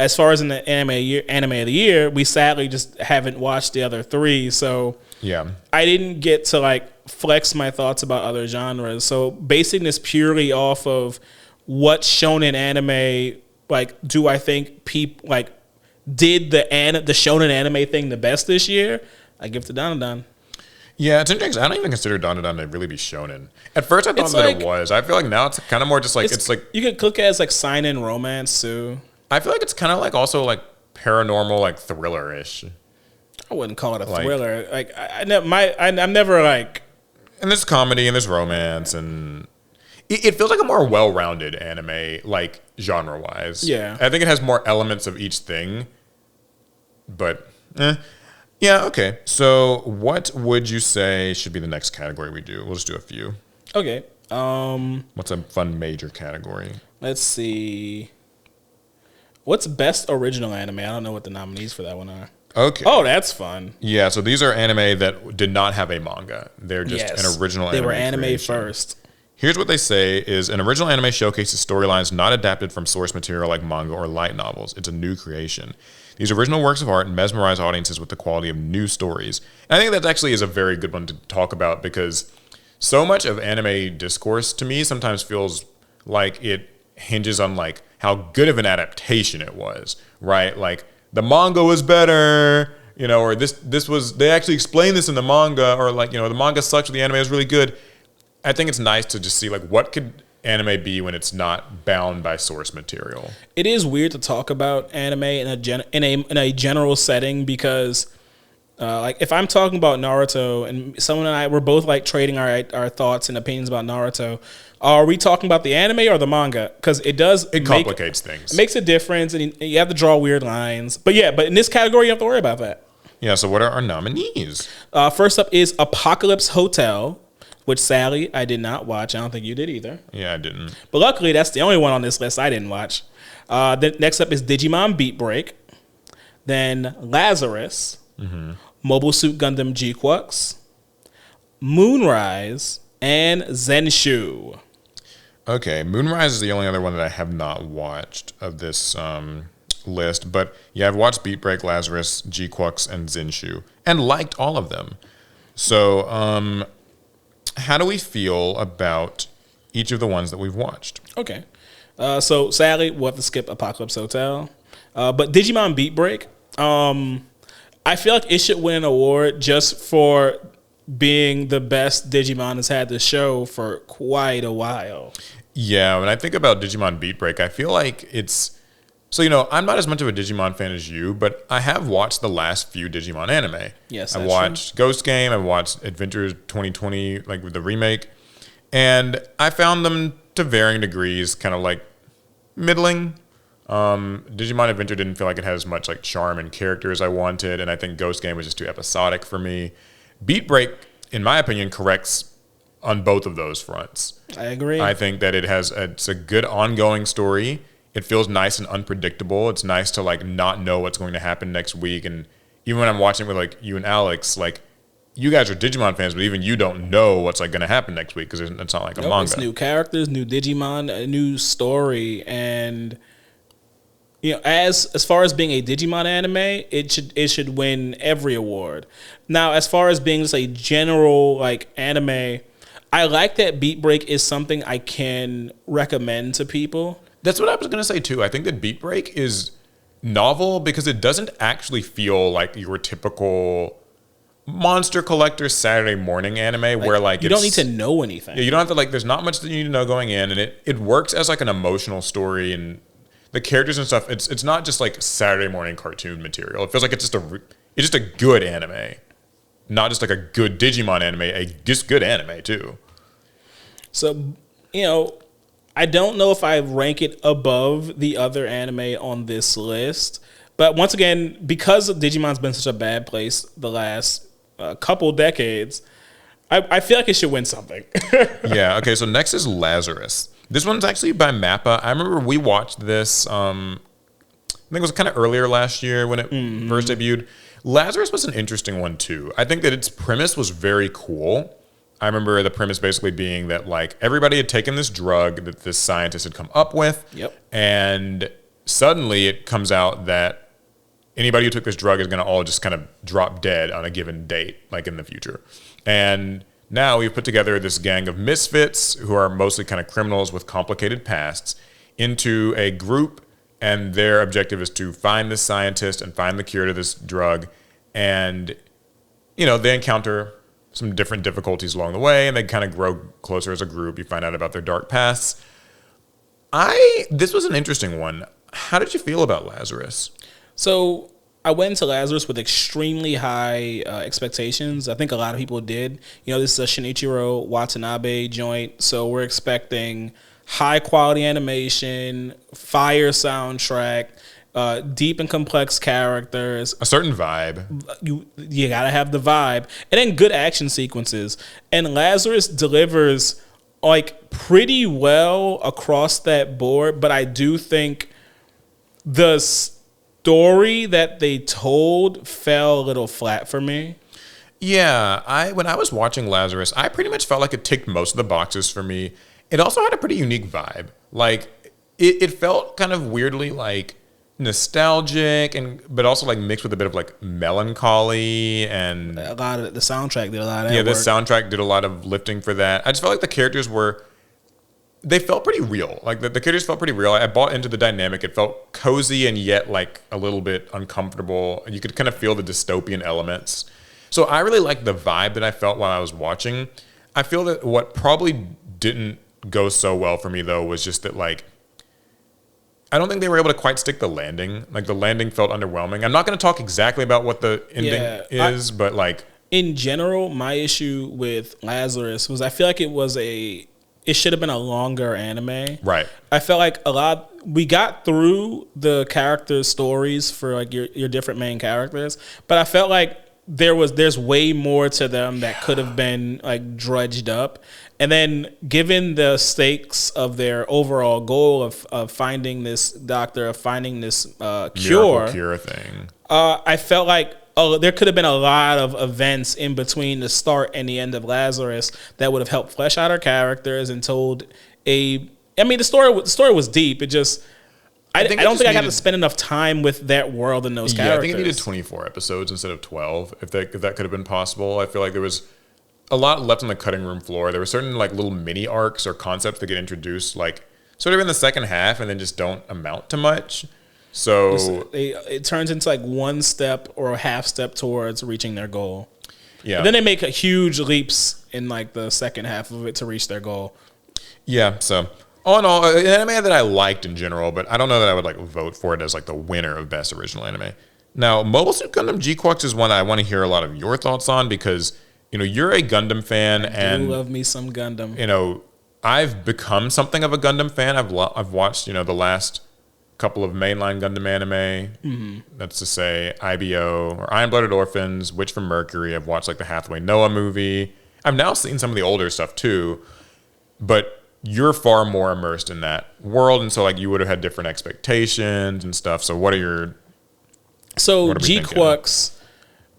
as far as in the anime of the year, we sadly just haven't watched the other three. So yeah, I didn't get to, like, flex my thoughts about other genres. So basing this purely off of what shonen anime, like, do I think people like did the shonen anime thing the best this year, I give to Dandadan. Yeah, it's interesting. I don't even consider Dandadan to really be shonen. At first, I thought that it was. I feel like now it's kind of more just like it's like you could click it as like seinen romance too. I feel like it's kind of like also like paranormal, like thriller-ish. I wouldn't call it a thriller. Like I'm never like. And there's comedy and there's romance and it feels like a more well-rounded anime, like genre-wise. Yeah, I think it has more elements of each thing. But yeah, okay. So what would you say should be the next category we do? We'll just do a few. Okay. What's a fun major category? Let's see. What's best original anime? I don't know what the nominees for that one are. Okay. Oh, that's fun. Yeah, so these are anime that did not have a manga. They're just an original anime. They were anime creation. first. Here's what they say is an original anime showcases storylines not adapted from source material like manga or light novels. It's a new creation. These original works of art mesmerize audiences with the quality of new stories. And I think that actually is a very good one to talk about because so much of anime discourse to me sometimes feels like it hinges on like how good of an adaptation it was, right? Like the manga was better, you know, or this was, they actually explained this in the manga, or like, you know, the manga sucks but the anime is really good. I think it's nice to just see like what could anime be when it's not bound by source material. It is weird to talk about anime in a general setting because like if I'm talking about Naruto and someone and I we're both like trading our thoughts and opinions about Naruto, are we talking about the anime or the manga? Because it complicates things. It makes a difference, and you have to draw weird lines. But in this category, you don't have to worry about that. Yeah. So what are our nominees? First up is Apocalypse Hotel, which sadly I did not watch. I don't think you did either. Yeah, I didn't. But luckily, that's the only one on this list I didn't watch. Then next up is Digimon Beat Break. Then Lazarus, Mobile Suit Gundam G-Quux, Moonrise, and Zenshu. Okay, Moonrise is the only other one that I have not watched of this list. But yeah, I've watched Beat Break, Lazarus, G-Quux, and Zenshu, and liked all of them. So, how do we feel about each of the ones that we've watched? Okay. So sadly, we'll have to skip Apocalypse Hotel. But Digimon Beat Break, I feel like it should win an award just for being the best Digimon has had the show for quite a while. Yeah, when I think about Digimon Beat Break, I feel like it's... So, you know, I'm not as much of a Digimon fan as you, but I have watched the last few Digimon anime. Yes, I watched Ghost Game, I watched Adventure 2020, like with the remake, and I found them to varying degrees kind of like middling. Digimon Adventure didn't feel like it had as much like charm and character as I wanted, and I think Ghost Game was just too episodic for me. Beat Break, in my opinion, corrects on both of those fronts. I agree. I think that it's a good ongoing story. It feels nice and unpredictable. It's nice to like not know what's going to happen next week. And even when I'm watching with like you and Alex, like you guys are Digimon fans, but even you don't know what's like going to happen next week because it's not like a manga. It's new characters, new Digimon, a new story, and you know, as far as being a Digimon anime, it should win every award. Now, as far as being just a general like anime, I like that Beat Break is something I can recommend to people. That's what I was going to say too. I think that Beat Break is novel because it doesn't actually feel like your typical monster collector Saturday morning anime where like you don't need to know anything. Yeah, you don't have to like. There's not much that you need to know going in, and it works as like an emotional story and the characters and stuff. It's not just like Saturday morning cartoon material. It feels like it's just a good anime, not just like a good Digimon anime. Just good anime too. So you know, I don't know if I rank it above the other anime on this list, but once again, because Digimon's been such a bad place the last couple decades, I feel like it should win something. Yeah. Okay. So next is Lazarus. This one's actually by Mappa. I remember we watched this. I think it was kind of earlier last year when it first debuted. Lazarus was an interesting one too. I think that its premise was very cool. I remember the premise basically being that like everybody had taken this drug that this scientist had come up with. Yep. And suddenly it comes out that anybody who took this drug is going to all just kind of drop dead on a given date, like in the future. And now we've put together this gang of misfits who are mostly kind of criminals with complicated pasts into a group, and their objective is to find this scientist and find the cure to this drug. And, you know, they encounter some different difficulties along the way, and they kind of grow closer as a group. You find out about their dark pasts. This was an interesting one. How did you feel about Lazarus? So I went into Lazarus with extremely high expectations. I think a lot of people did. You know, this is a Shinichiro Watanabe joint, so we're expecting high quality animation, fire soundtrack, deep and complex characters, a certain vibe. You gotta have the vibe, and then good action sequences. And Lazarus delivers like pretty well across that board, but I do think the story that they told fell a little flat for me. Yeah, when I was watching Lazarus, I pretty much felt like it ticked most of the boxes for me. It also had a pretty unique vibe. Like it felt kind of weirdly like nostalgic but also like mixed with a bit of like melancholy, and a lot of the soundtrack did a lot of that. Yeah, the soundtrack did a lot of lifting for that. I just felt like the characters they felt pretty real. Like the characters felt pretty real. I bought into the dynamic. It felt cozy and yet like a little bit uncomfortable. You could kind of feel the dystopian elements. So I really liked the vibe that I felt while I was watching. I feel that what probably didn't go so well for me though was just that like I don't think they were able to quite stick the landing. Like the landing felt underwhelming. I'm not going to talk exactly about what the ending is, but like in general, my issue with Lazarus was I feel like it should have been a longer anime. Right. I felt like we got through the character stories for like your different main characters, but I felt like there's way more to them that could have been like drudged up. And then given the stakes of their overall goal of finding this doctor, of finding this cure thing, I felt like there could have been a lot of events in between the start and the end of Lazarus that would have helped flesh out our characters and told the story was deep. It just I don't think I got to spend enough time with that world and those characters. I think it needed 24 episodes instead of 12. If that could have been possible, I feel like there was a lot left on the cutting room floor. There were certain like little mini arcs or concepts that get introduced like sort of in the second half and then just don't amount to much. So it turns into like one step or a half step towards reaching their goal. Yeah. And then they make huge leaps in like the second half of it to reach their goal. Yeah. So all in all, an anime that I liked in general, but I don't know that I would like vote for it as like the winner of best original anime. Now, Mobile Suit Gundam G-Quax is one I want to hear a lot of your thoughts on because you know you're a Gundam fan and I love me some Gundam. You know, I've become something of a Gundam fan. I've watched the last couple of mainline Gundam anime. Mm-hmm. That's to say, IBO or Iron Blooded Orphans, Witch from Mercury. I've watched like the Hathaway Noah movie, I've now seen some of the older stuff too, but you're far more immersed in that world, and so like you would have had different expectations and stuff. So what are your G-Quux,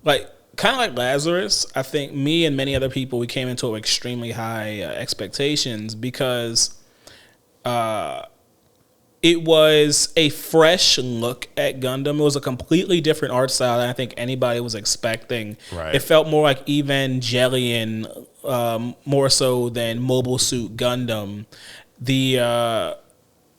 like kind of like Lazarus, I think me and many other people, we came into extremely high expectations because it was a fresh look at Gundam. It was a completely different art style than I think anybody was expecting. Right. It felt more like Evangelion, more so than Mobile Suit Gundam.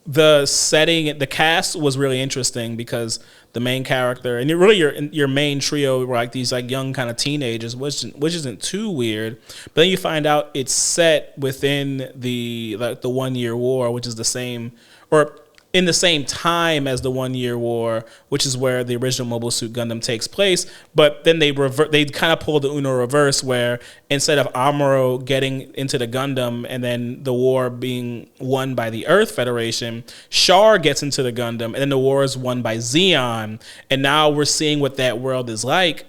The setting, the cast was really interesting because the main character and your main trio were like these like young kind of teenagers, which isn't too weird. But then you find out it's set within the 1 year war, which is the same or in the same time as the 1 year war, which is where the original Mobile Suit Gundam takes place. But then they kind of pulled the Uno reverse, where instead of Amuro getting into the Gundam and then the war being won by the Earth Federation, Char gets into the Gundam and then the war is won by Zeon. And now we're seeing what that world is like.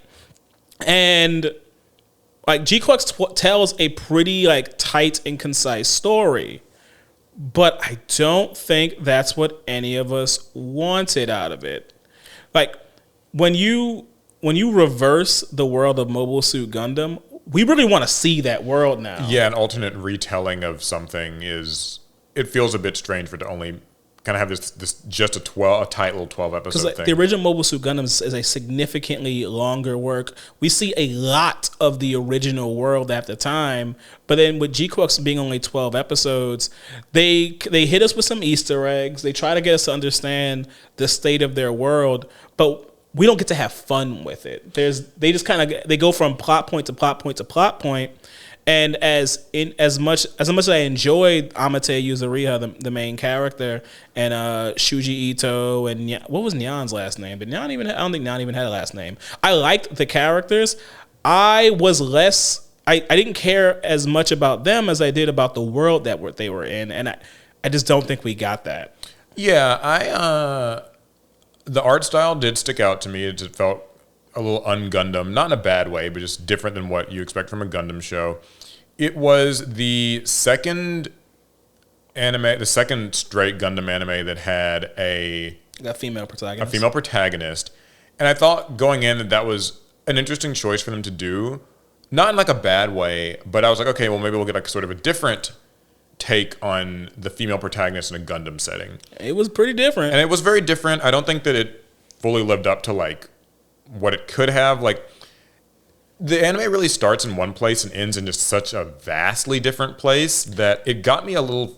And like G-Quux tells a pretty like tight and concise story. But I don't think that's what any of us wanted out of it. Like when you reverse the world of Mobile Suit Gundam, we really want to see that world now. Yeah, an alternate retelling of something it feels a bit strange for it to only kind of have this just a tight little 12 episode thing. Because the original Mobile Suit Gundam is a significantly longer work. We see a lot of the original world at the time, but then with G-Quux being only 12 episodes, they hit us with some Easter eggs. They try to get us to understand the state of their world, but we don't get to have fun with it. They just kind of they go from plot point to plot point to plot point. And as much as I enjoyed Amate Yuzuriha, the main character, and Shuji Ito, and what was Nyan's last name? But I don't think Nyan even had a last name. I liked the characters. I didn't care as much about them as I did about the world that they were in, and I just don't think we got that. Yeah, the art style did stick out to me. It just felt a little un-Gundam, not in a bad way, but just different than what you expect from a Gundam show. It was the second straight Gundam anime that had a female protagonist. And I thought going in that was an interesting choice for them to do, not in like a bad way, but I was like, okay, well maybe we'll get like sort of a different take on the female protagonist in a Gundam setting. It was pretty different. And it was very different. I don't think that it fully lived up to like what it could have. Like the anime really starts in one place and ends in just such a vastly different place that it got me a little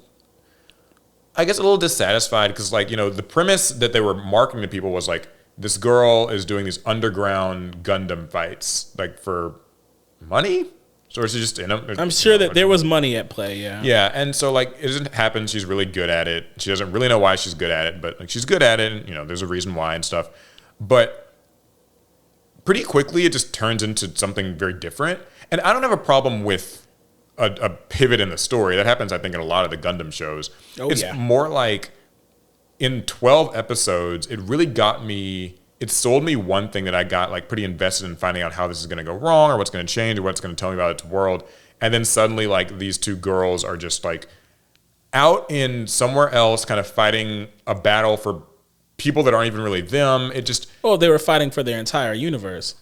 dissatisfied because like, the premise that they were marketing to people was like this girl is doing these underground Gundam fights like for money. So is she just in them? I'm sure that there was money at play, yeah. Yeah, and so like it doesn't happen. She's really good at it. She doesn't really know why she's good at it, but like she's good at it and there's a reason why and stuff. But pretty quickly, it just turns into something very different. And I don't have a problem with a pivot in the story. That happens, I think, in a lot of the Gundam shows. It's more like in 12 episodes, it really got me... It sold me one thing that I got like pretty invested in finding out how this is going to go wrong or what's going to change or what's going to tell me about its world. And then suddenly, like, these two girls are just like out in somewhere else kind of fighting a battle for people that aren't even really them. It just... Oh, they were fighting for their entire universe.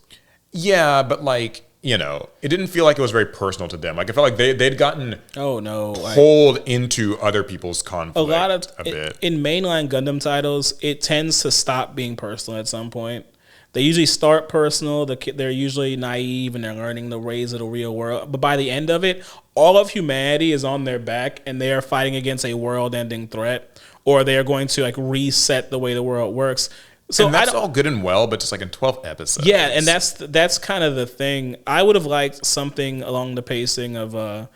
Yeah, but like, it didn't feel like it was very personal to them. Like, I felt like they'd gotten pulled into other people's conflict a bit. In mainline Gundam titles, it tends to stop being personal at some point. They usually start personal. They're usually naive and they're learning the ways of the real world. But by the end of it, all of humanity is on their back and they are fighting against a world-ending threat, or they are going to like reset the way the world works. So and that's all good and well, but just like in 12 episodes. Yeah, and that's kind of the thing. I would have liked something along the pacing of I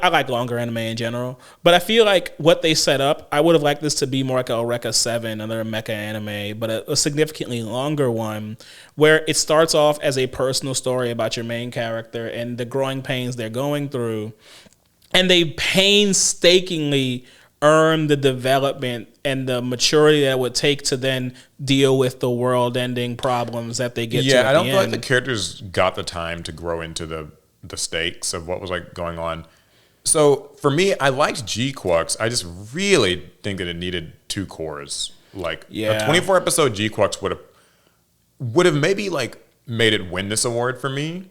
like longer anime in general, but I feel like what they set up, I would have liked this to be more like a Eureka 7, another mecha anime, but a significantly longer one where it starts off as a personal story about your main character and the growing pains they're going through, and they painstakingly earn the development and the maturity that it would take to then deal with the world-ending problems that they get to at the end. I don't feel like the characters got the time to grow into the the stakes of what was like going on. So for me, I liked G-Quux. I just really think that it needed 2 cores. Like a 24 episode G-Quux would have maybe like made it win this award for me.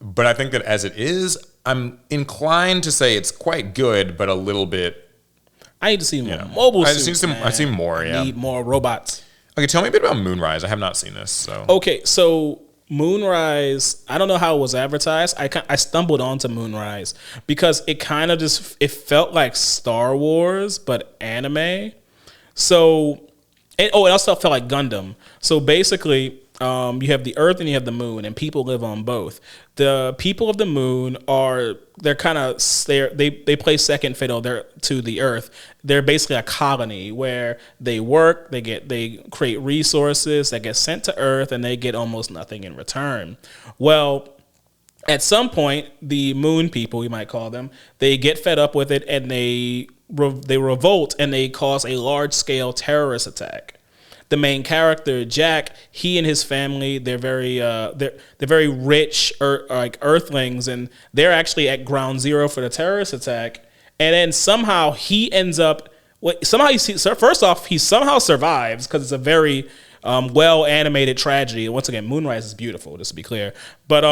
But I think that as it is, I'm inclined to say it's quite good, but a little bit. I need to see more mobile suits. I see more. I need more robots. Okay, tell me a bit about Moonrise. I have not seen this. So okay, so Moonrise, I don't know how it was advertised. I stumbled onto Moonrise because it kind of it felt like Star Wars but anime. So it also felt like Gundam. So basically, you have the Earth and you have the Moon, and people live on both. The people of the Moon they play second fiddle to the Earth. They're basically a colony where they work, they create resources that get sent to Earth, and they get almost nothing in return. Well, at some point, the Moon people, you might call them, they get fed up with it, and they revolt, and they cause a large scale terrorist attack. The main character, Jack, he and his family, they're very rich Earthlings, and they're actually at ground zero for the terrorist attack. And then somehow he ends up. First off, he somehow survives because it's a very well animated tragedy. Once again, Moonrise is beautiful, just to be clear. But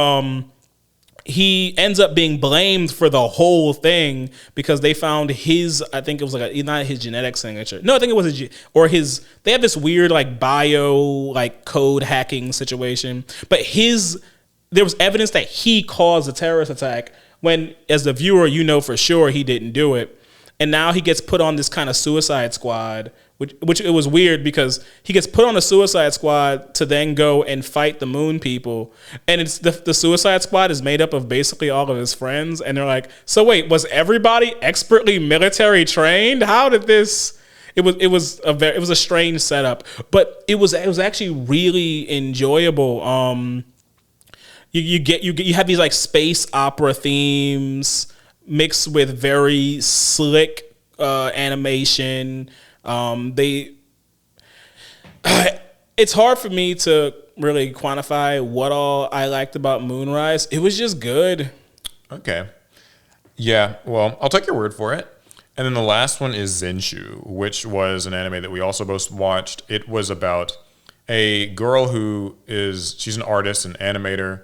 he ends up being blamed for the whole thing because they found I think it was not his genetic signature. No, I think it was they have this weird code hacking situation. But there was evidence that he caused the terrorist attack when, as the viewer, you know for sure he didn't do it. And now he gets put on this kind of suicide squad, which it was weird because he gets put on a suicide squad to then go and fight the Moon people. And it's the suicide squad is made up of basically all of his friends. And they're like, so wait, was everybody expertly military trained? How did this? It was a strange setup, but it was actually really enjoyable. You have these like space opera themes mixed with very slick animation. It's hard for me to really quantify what all I liked about Moonrise. It was just good. Okay. Yeah, well, I'll take your word for it. And then the last one is Zenshu, which was an anime that we also both watched. It was about a girl she's an artist, an animator,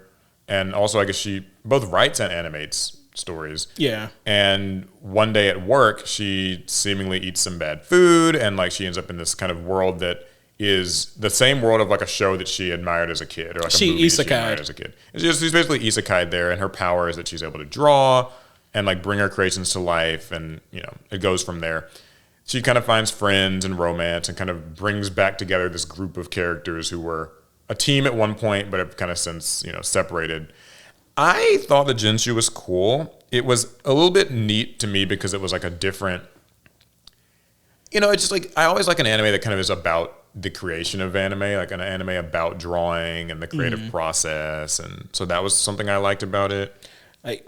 and also I guess she both writes and animates stories. Yeah. And one day at work, she seemingly eats some bad food, and she ends up in this kind of world that is the same world of a show that she admired as a kid, or a movie that she admired as a kid. She's basically isekai'd there, and her power is that she's able to draw and bring her creations to life, and it goes from there. She kind of finds friends and romance, and kind of brings back together this group of characters who were a team at one point, but have kind of since separated. I thought that Jinshu was cool. It was a little bit neat to me because it was a different, it's just I always like an anime that kind of is about the creation of anime, like an anime about drawing and the creative process. And so that was something I liked about it.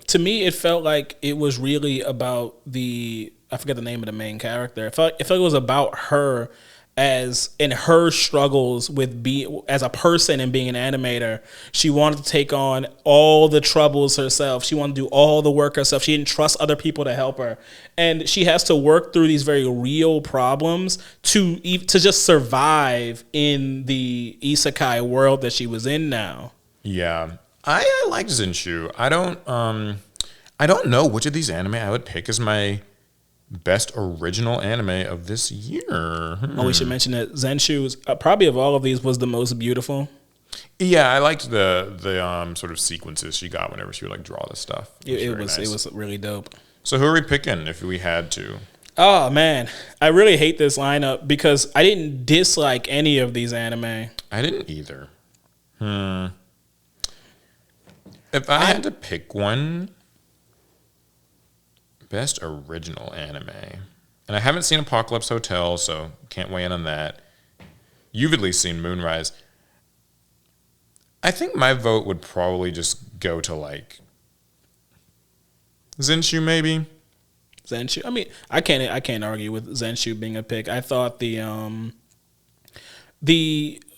To me, it felt like it was really about I forget the name of the main character. It felt like it was about her as in her struggles with as a person and being an animator. She wanted to take on all the troubles herself. She wanted to do all the work herself. She didn't trust other people to help her. And she has to work through these very real problems to just survive in the isekai world that she was in now. Yeah. I like Zenshu. I don't know which of these anime I would pick as my best original anime of this year. Oh, we should mention that Zenshu, probably of all of these, was the most beautiful. Yeah, I liked the sort of sequences she got whenever she would draw the stuff. It was really dope. So who are we picking if we had to? Oh man, I really hate this lineup because I didn't dislike any of these anime. I didn't either. If I had to pick one, best original anime, and I haven't seen Apocalypse Hotel, so can't weigh in on that. You've at least seen Moonrise. I think my vote would probably just go to Zenshu, maybe. Zenshu. I mean, I can't argue with Zenshu being a pick. I thought the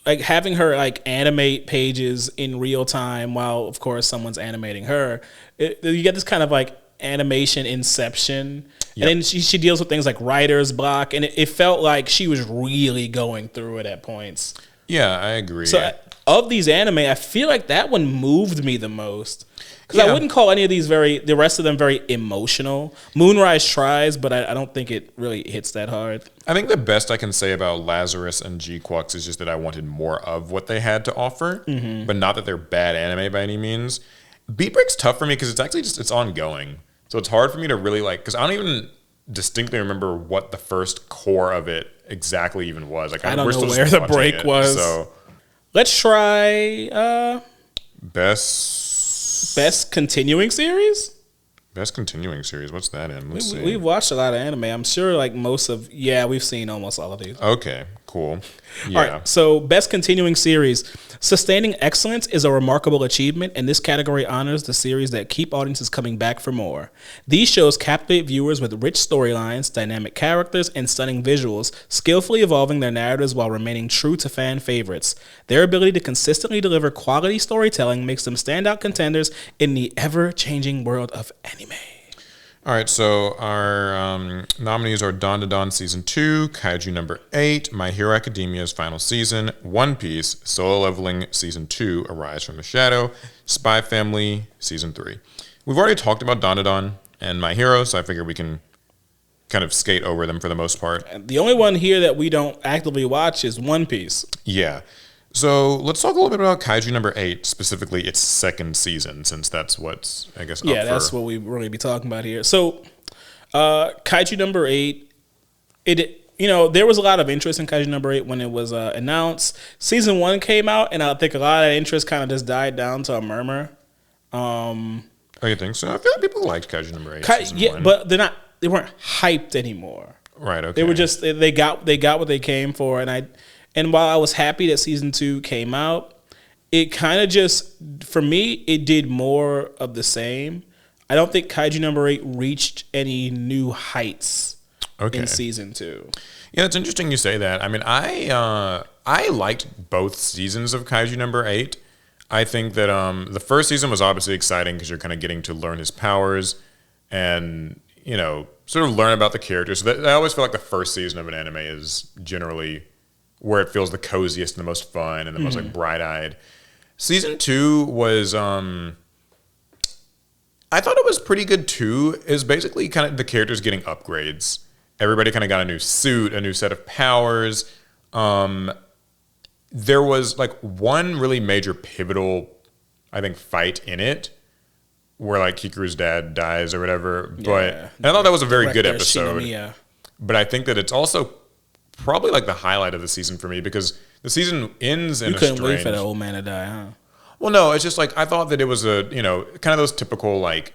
like having her like animate pages in real time while of course someone's animating her. You get this kind of like animation inception. Yep. And then she deals with things like writer's block, and it felt like she was really going through it at points. Yeah, I agree. So of these anime, I feel like that one moved me the most. Because I wouldn't call any of these the rest of them very emotional. Moonrise tries, but I don't think it really hits that hard. I think the best I can say about Lazarus and G-Quux is just that I wanted more of what they had to offer, but not that they're bad anime by any means. Beat Break's tough for me because it's actually just, it's ongoing. So it's hard for me to really like, because I don't even distinctly remember what the first core of it exactly even was. Like I don't know where the break was. So let's try Best continuing series? Best continuing series. What's that in? Let's see. We've watched a lot of anime. I'm sure like we've seen almost all of these. Okay, cool. Yeah. All right, so best continuing series. Sustaining excellence is a remarkable achievement, and this category honors the series that keep audiences coming back for more. These shows captivate viewers with rich storylines, dynamic characters, and stunning visuals, skillfully evolving their narratives while remaining true to fan favorites. Their ability to consistently deliver quality storytelling makes them standout contenders in the ever-changing world of anime. All right, so our nominees are Dawn to Dawn Season 2, Kaiju Number 8, My Hero Academia's final season, One Piece, Solo Leveling Season 2, Arise from the Shadow, Spy Family Season 3. We've already talked about Dawn to Dawn and My Hero, so I figure we can kind of skate over them for the most part. The only one here that we don't actively watch is One Piece. Yeah. So let's talk a little bit about Kaiju Number 8, specifically its second season, since that's what's, I guess, that's what we really be talking about here. So Kaiju Number 8, there was a lot of interest in Kaiju Number 8 when it was announced. Season 1 came out, and I think a lot of interest kind of just died down to a murmur. Oh, you think so? I feel like people liked Kaiju Number 8 season 1. But they weren't hyped anymore. Right, okay. They were just, they got what they came for, and while I was happy that season 2 came out, it kind of just, for me, it did more of the same. I don't think Kaiju Number 8 reached any new heights in season 2. Yeah, it's interesting you say that. I mean, I liked both seasons of Kaiju Number 8. I think that the first season was obviously exciting because you're kind of getting to learn his powers and, sort of learn about the characters. So I always feel like the first season of an anime is generally where it feels the coziest and the most fun and the most like bright-eyed. Season 2 was, I thought it was pretty good too. It was basically kind of the characters getting upgrades. Everybody kind of got a new suit, a new set of powers. There was like one really major pivotal, I think, fight in it where like Kikuru's dad dies or whatever. And I thought that was a very good episode. Shinomiya. But I think that it's also probably like the highlight of the season for me because the season ends in a strange... You couldn't wait for the old man to die, huh? Well, no, it's just like I thought that it was a, kind of those typical like,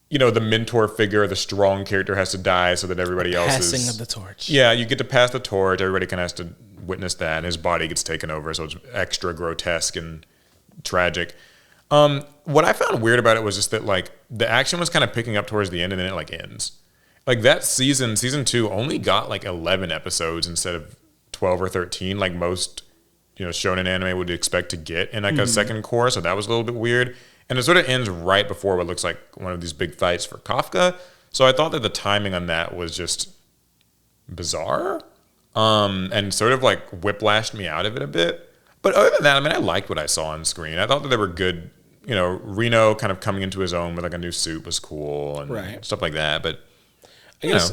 the mentor figure, the strong character has to die so that everybody else is... Passing of the torch. Yeah, you get to pass the torch. Everybody kind of has to witness that and his body gets taken over. So it's extra grotesque and tragic. What I found weird about it was just that like the action was kind of picking up towards the end and then it like ends. Like that season 2 only got like 11 episodes instead of 12 or 13, like most, shonen anime would expect to get in like a second core. So that was a little bit weird. And it sort of ends right before what looks like one of these big fights for Kafka. So I thought that the timing on that was just bizarre, and sort of like whiplashed me out of it a bit. But other than that, I mean, I liked what I saw on screen. I thought that they were good. Reno kind of coming into his own with like a new suit was cool and stuff like that. But I guess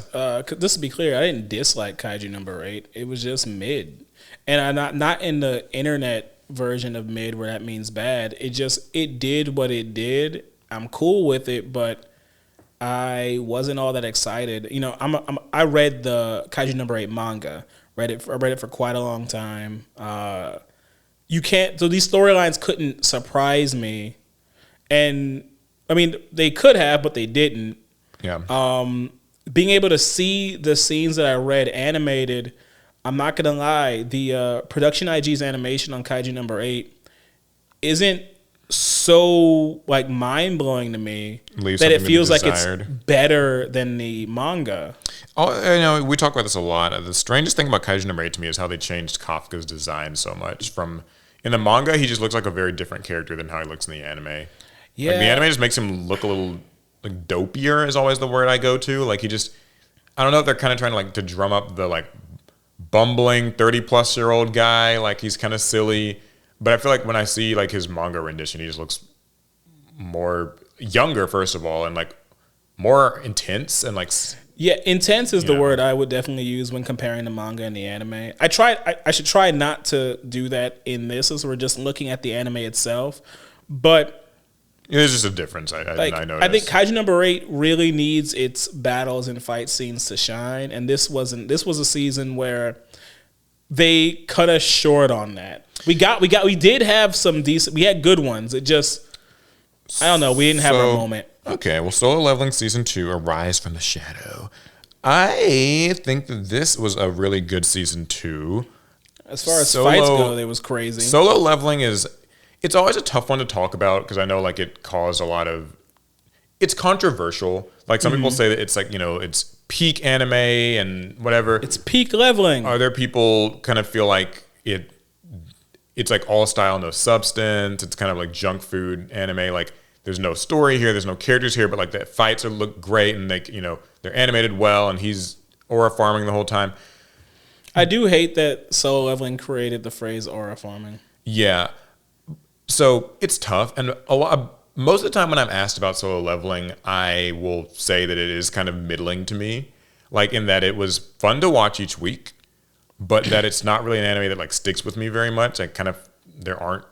just to be clear, I didn't dislike Kaiju Number 8. It was just mid, and I not in the internet version of mid where that means bad. It did what it did. I'm cool with it, but I wasn't all that excited. I read the Kaiju Number 8 manga. I read it for quite a long time. So these storylines couldn't surprise me, and I mean they could have, but they didn't. Yeah. Being able to see the scenes that I read animated, I'm not gonna lie, the Production IG's animation on Kaiju Number 8 isn't so like mind-blowing to me that it feels like it's better than the manga. Oh, you know, we talk about this a lot. The strangest thing about Kaiju number 8 to me is how they changed Kafka's design so much. From in the manga, he just looks like a very different character than how he looks in the anime. Yeah, like, the anime just makes him look a little like dopier is always the word I go to. Like he just, I don't know if they're kind of trying to like to drum up the like bumbling 30-plus-year-old guy. Like he's kind of silly. But I feel like when I see like his manga rendition, he just looks more younger, first of all, and like more intense and like. Yeah, intense is the word I would definitely use when comparing the manga and the anime. I should try not to do that in this, as we're just looking at the anime itself. But there's just a difference. I noticed. I think Kaiju number 8 really needs its battles and fight scenes to shine, and this wasn't. This was a season where they cut us short on that. We did have some decent. We had good ones. It just, I don't know. We didn't have our moment. Okay, well, Solo Leveling Season 2, Arise from the Shadow. I think that this was a really good Season 2. As far as fights go, it was crazy. Solo Leveling it's always a tough one to talk about because I know like it caused a lot of, it's controversial. Like some people say that it's like, you know, it's peak anime and whatever. It's peak leveling. Other people kind of feel like it's like all style, no substance. It's kind of like junk food anime. Like there's no story here, there's no characters here, but like the fights look great and they, you know, they're animated well, and he's aura farming the whole time. I do hate that Solo Leveling created the phrase aura farming. Yeah, so it's tough, and most of the time when I'm asked about Solo Leveling, I will say that it is kind of middling to me, like in that it was fun to watch each week, but that it's not really an anime that like sticks with me very much. Like there aren't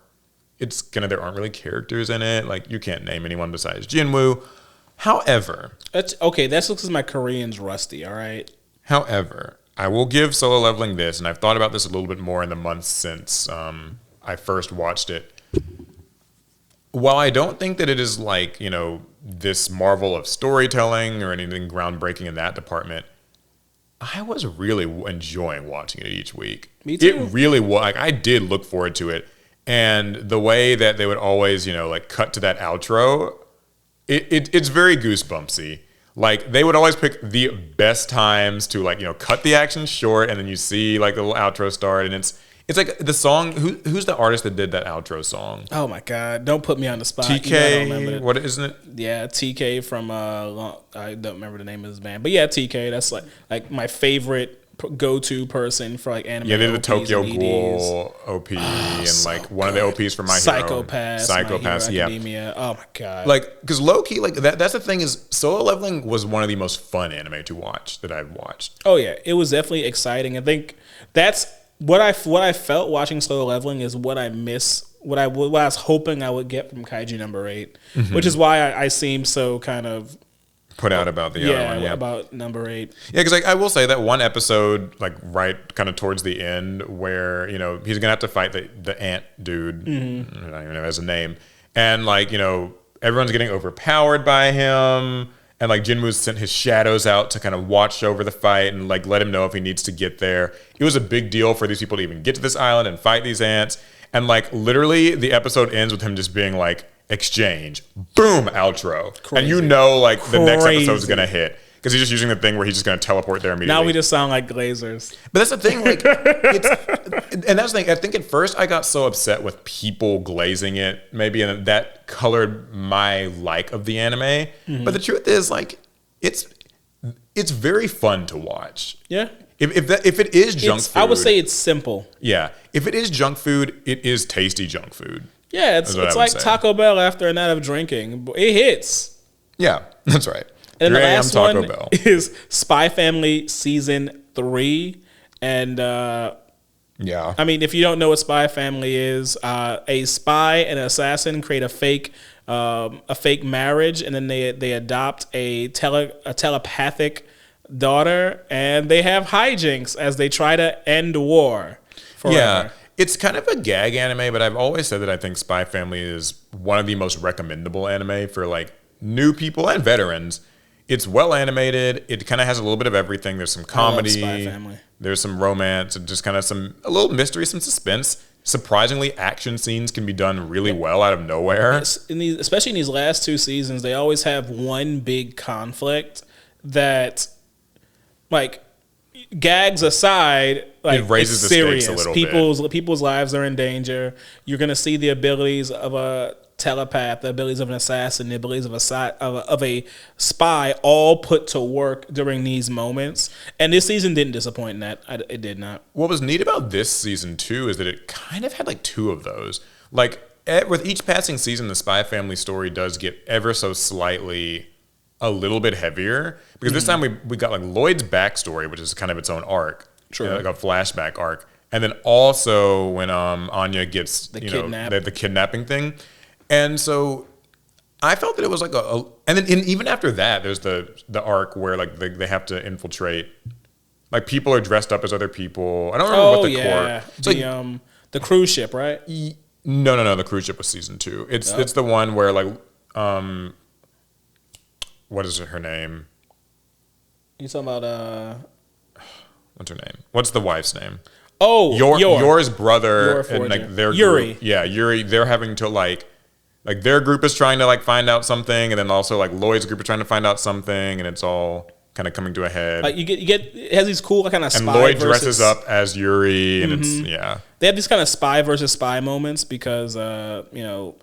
really characters in it. Like you can't name anyone besides Jinwoo. However, that's because my Korean's rusty. All right. However, I will give Solo Leveling this, and I've thought about this a little bit more in the months since I first watched it. While I don't think that it is like, you know, this marvel of storytelling or anything groundbreaking in that department, I was really enjoying watching it each week. Me too. It really was. Like, I did look forward to it. And the way that they would always, you know, like cut to that outro, it's very goosebumpsy. Like they would always pick the best times to like, you know, cut the action short, and then you see like the little outro start, and it's like the song. Who's the artist that did that outro song? Oh my God! Don't put me on the spot. TK, what isn't it? Yeah, TK from I don't remember the name of his band, but yeah, TK. That's like my favorite go-to person for like anime. Yeah, they're the Tokyo Ghoul OP and so like one of the OPs for My Hero. Psychopaths, yeah. Academia. Oh my God. Like, because low-key, like that's the thing is Solo Leveling was one of the most fun anime to watch that I've watched. Oh yeah, it was definitely exciting. I think that's what I felt watching Solo Leveling is what I miss. What I was hoping I would get from Kaiju number 8, which is why I seem so kind of put out about the other one. Yeah, about number 8. Yeah, because like I will say that one episode, like right kind of towards the end, where you know he's gonna have to fight the ant dude. I don't even know his name, and like you know everyone's getting overpowered by him, and like Jinwoo sent his shadows out to kind of watch over the fight and like let him know if he needs to get there. It was a big deal for these people to even get to this island and fight these ants, and like literally the episode ends with him just being like, exchange, boom, outro. Crazy. And you know like the next episode is gonna hit because he's just using the thing where he's just gonna teleport there immediately. Now we just sound like Glazers. But that's the thing, like and that's the thing. I think at first I got so upset with people glazing it, maybe, and that colored my like of the anime. But the truth is, like, it's very fun to watch. Yeah. If it is junk food, I would say it's simple. Yeah. If it is junk food, it is tasty junk food. Yeah, it's like Taco Bell after a night of drinking. It hits. Yeah, that's right. And the last one is Spy Family Season 3. And, yeah. I mean, if you don't know what Spy Family is, a spy and an assassin create a fake marriage, and then they adopt a telepathic daughter, and they have hijinks as they try to end war forever. Yeah. It's kind of a gag anime, but I've always said that I think Spy Family is one of the most recommendable anime for like new people and veterans. It's well animated. It kind of has a little bit of everything. There's some comedy. I love Spy Family. There's some romance and just kind of a little mystery, some suspense. surprisingly action scenes can be done really well out of nowhere. Especially in these last 2 seasons, they always have one big conflict that, like, gags aside, like, it raises the stakes a little bit. People's lives are in danger. You're gonna see the abilities of a telepath, the abilities of an assassin, the abilities of a spy, all put to work during these moments. And this season didn't disappoint in that. It did not. What was neat about this season too is that it kind of had like 2 of those. Like with each passing season, the Spy Family story does get ever so slightly a little bit heavier, because this time we got like Lloyd's backstory, which is kind of its own arc, like a flashback arc, and then also when Anya gets the kidnapping thing, and so I felt that it was like and then even after that, there's the arc where like they have to infiltrate, like people are dressed up as other people. I don't remember what the core. The cruise ship, right? No, the cruise ship was season 2. It's the one where like what is her name? You talking about what's her name? What's the wife's name? Oh, Yor's brother and like their Yuri. Group, Yuri. They're having to like their group is trying to like find out something, and then also like Lloyd's group is trying to find out something, and it's all kind of coming to a head. You get it has these cool kind of spy. And Lloyd dresses up as Yuri, and it's They have these kind of spy versus spy moments because Lloyd,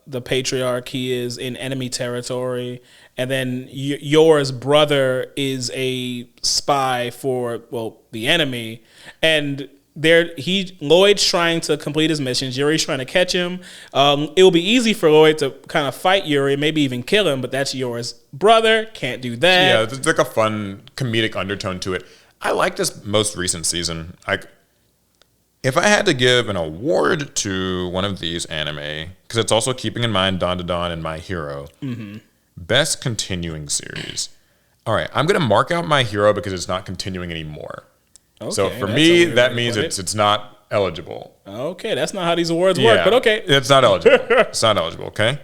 the patriarch, he is in enemy territory, and then Yor's brother is a spy for the enemy, and Lloyd's trying to complete his missions. Yuri's trying to catch him. It will be easy for Lloyd to kind of fight Yuri, maybe even kill him, but that's Yor's brother. Can't do that. Yeah, there's like a fun comedic undertone to it. I like this most recent season. If I had to give an award to one of these anime, because it's also keeping in mind Don and My Hero, best continuing series. All right, I'm going to mark out My Hero because it's not continuing anymore. Okay, so for me, that means it's not eligible. Okay, that's not how these awards work, but okay. It's not eligible. It's not eligible, okay?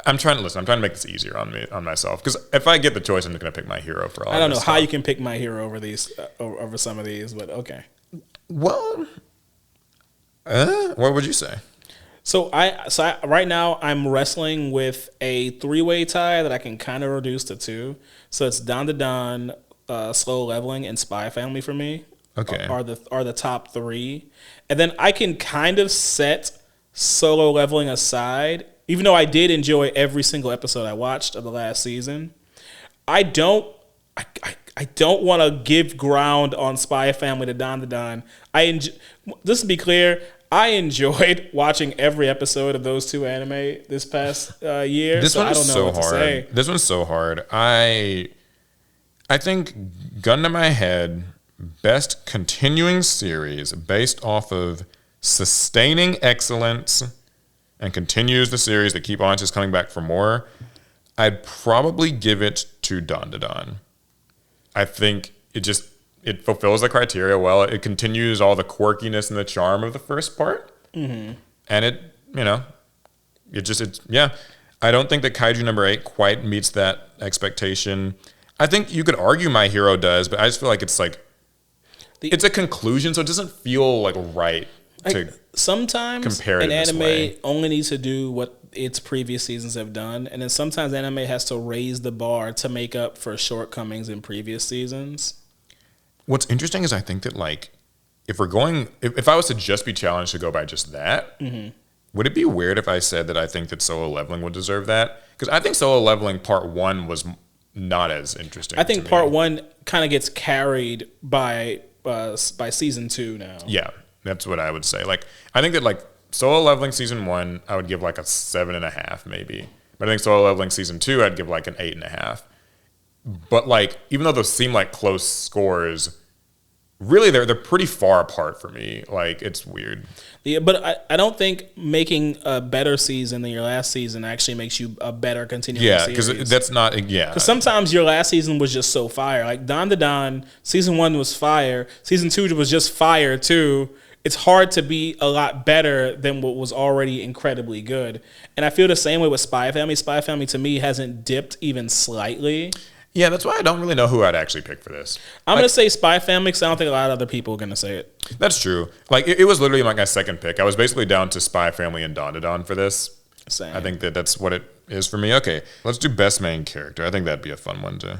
I'm trying to make this easier on myself, because if I get the choice, I'm just going to pick My Hero for all I don't know how you can pick My Hero over these over some of these, but okay. Well, what would you say? So right now I'm wrestling with a 3-way tie that I can kind of reduce to 2. So it's Don, Slow Leveling, and Spy Family for me. Okay, are the top 3, and then I can kind of set Solo Leveling aside, even though I did enjoy every single episode I watched of the last season. I don't want to give ground on Spy Family to Don. Just to be clear, I enjoyed watching every episode of those 2 anime this past year. This one is so hard. This one's so hard. I think, gun to my head, best continuing series based off of sustaining excellence and continues the series that keep on just coming back for more, I'd probably give it to Don. I think it fulfills the criteria well. It continues all the quirkiness and the charm of the first part. And I don't think that Kaiju number 8 quite meets that expectation. I think you could argue My Hero does, but I just feel like it's like, it's a conclusion, so it doesn't feel like right to sometimes compare it an anime way. Only needs to do what its previous seasons have done, and then sometimes anime has to raise the bar to make up for shortcomings in previous seasons. What's interesting is I think that like if I was to just be challenged to go by just that, would it be weird if I said that I think that Solo Leveling would deserve that? Because I think Solo Leveling Part 1 was not as interesting. I think Part 1 kind of gets carried by season 2 now. Yeah, that's what I would say. Like, I think that like Solo Leveling season 1, I would give like a 7.5 maybe. But I think Solo Leveling season 2, I'd give like an 8.5. But like, even though those seem like close scores, really they're pretty far apart for me. Like, it's weird. Yeah, but I don't think making a better season than your last season actually makes you a better continuing series. Yeah, because that's not, yeah. Because sometimes your last season was just so fire. Like Don, season 1 was fire. Season 2 was just fire too. It's hard to be a lot better than what was already incredibly good. And I feel the same way with Spy Family. Spy Family to me hasn't dipped even slightly. Yeah, that's why I don't really know who I'd actually pick for this. I'm going to say Spy Family because I don't think a lot of other people are going to say it. That's true. Like, it was literally like my second pick. I was basically down to Spy Family and Don for this. Same. I think that's what it is for me. Okay, let's do best main character. I think that'd be a fun one to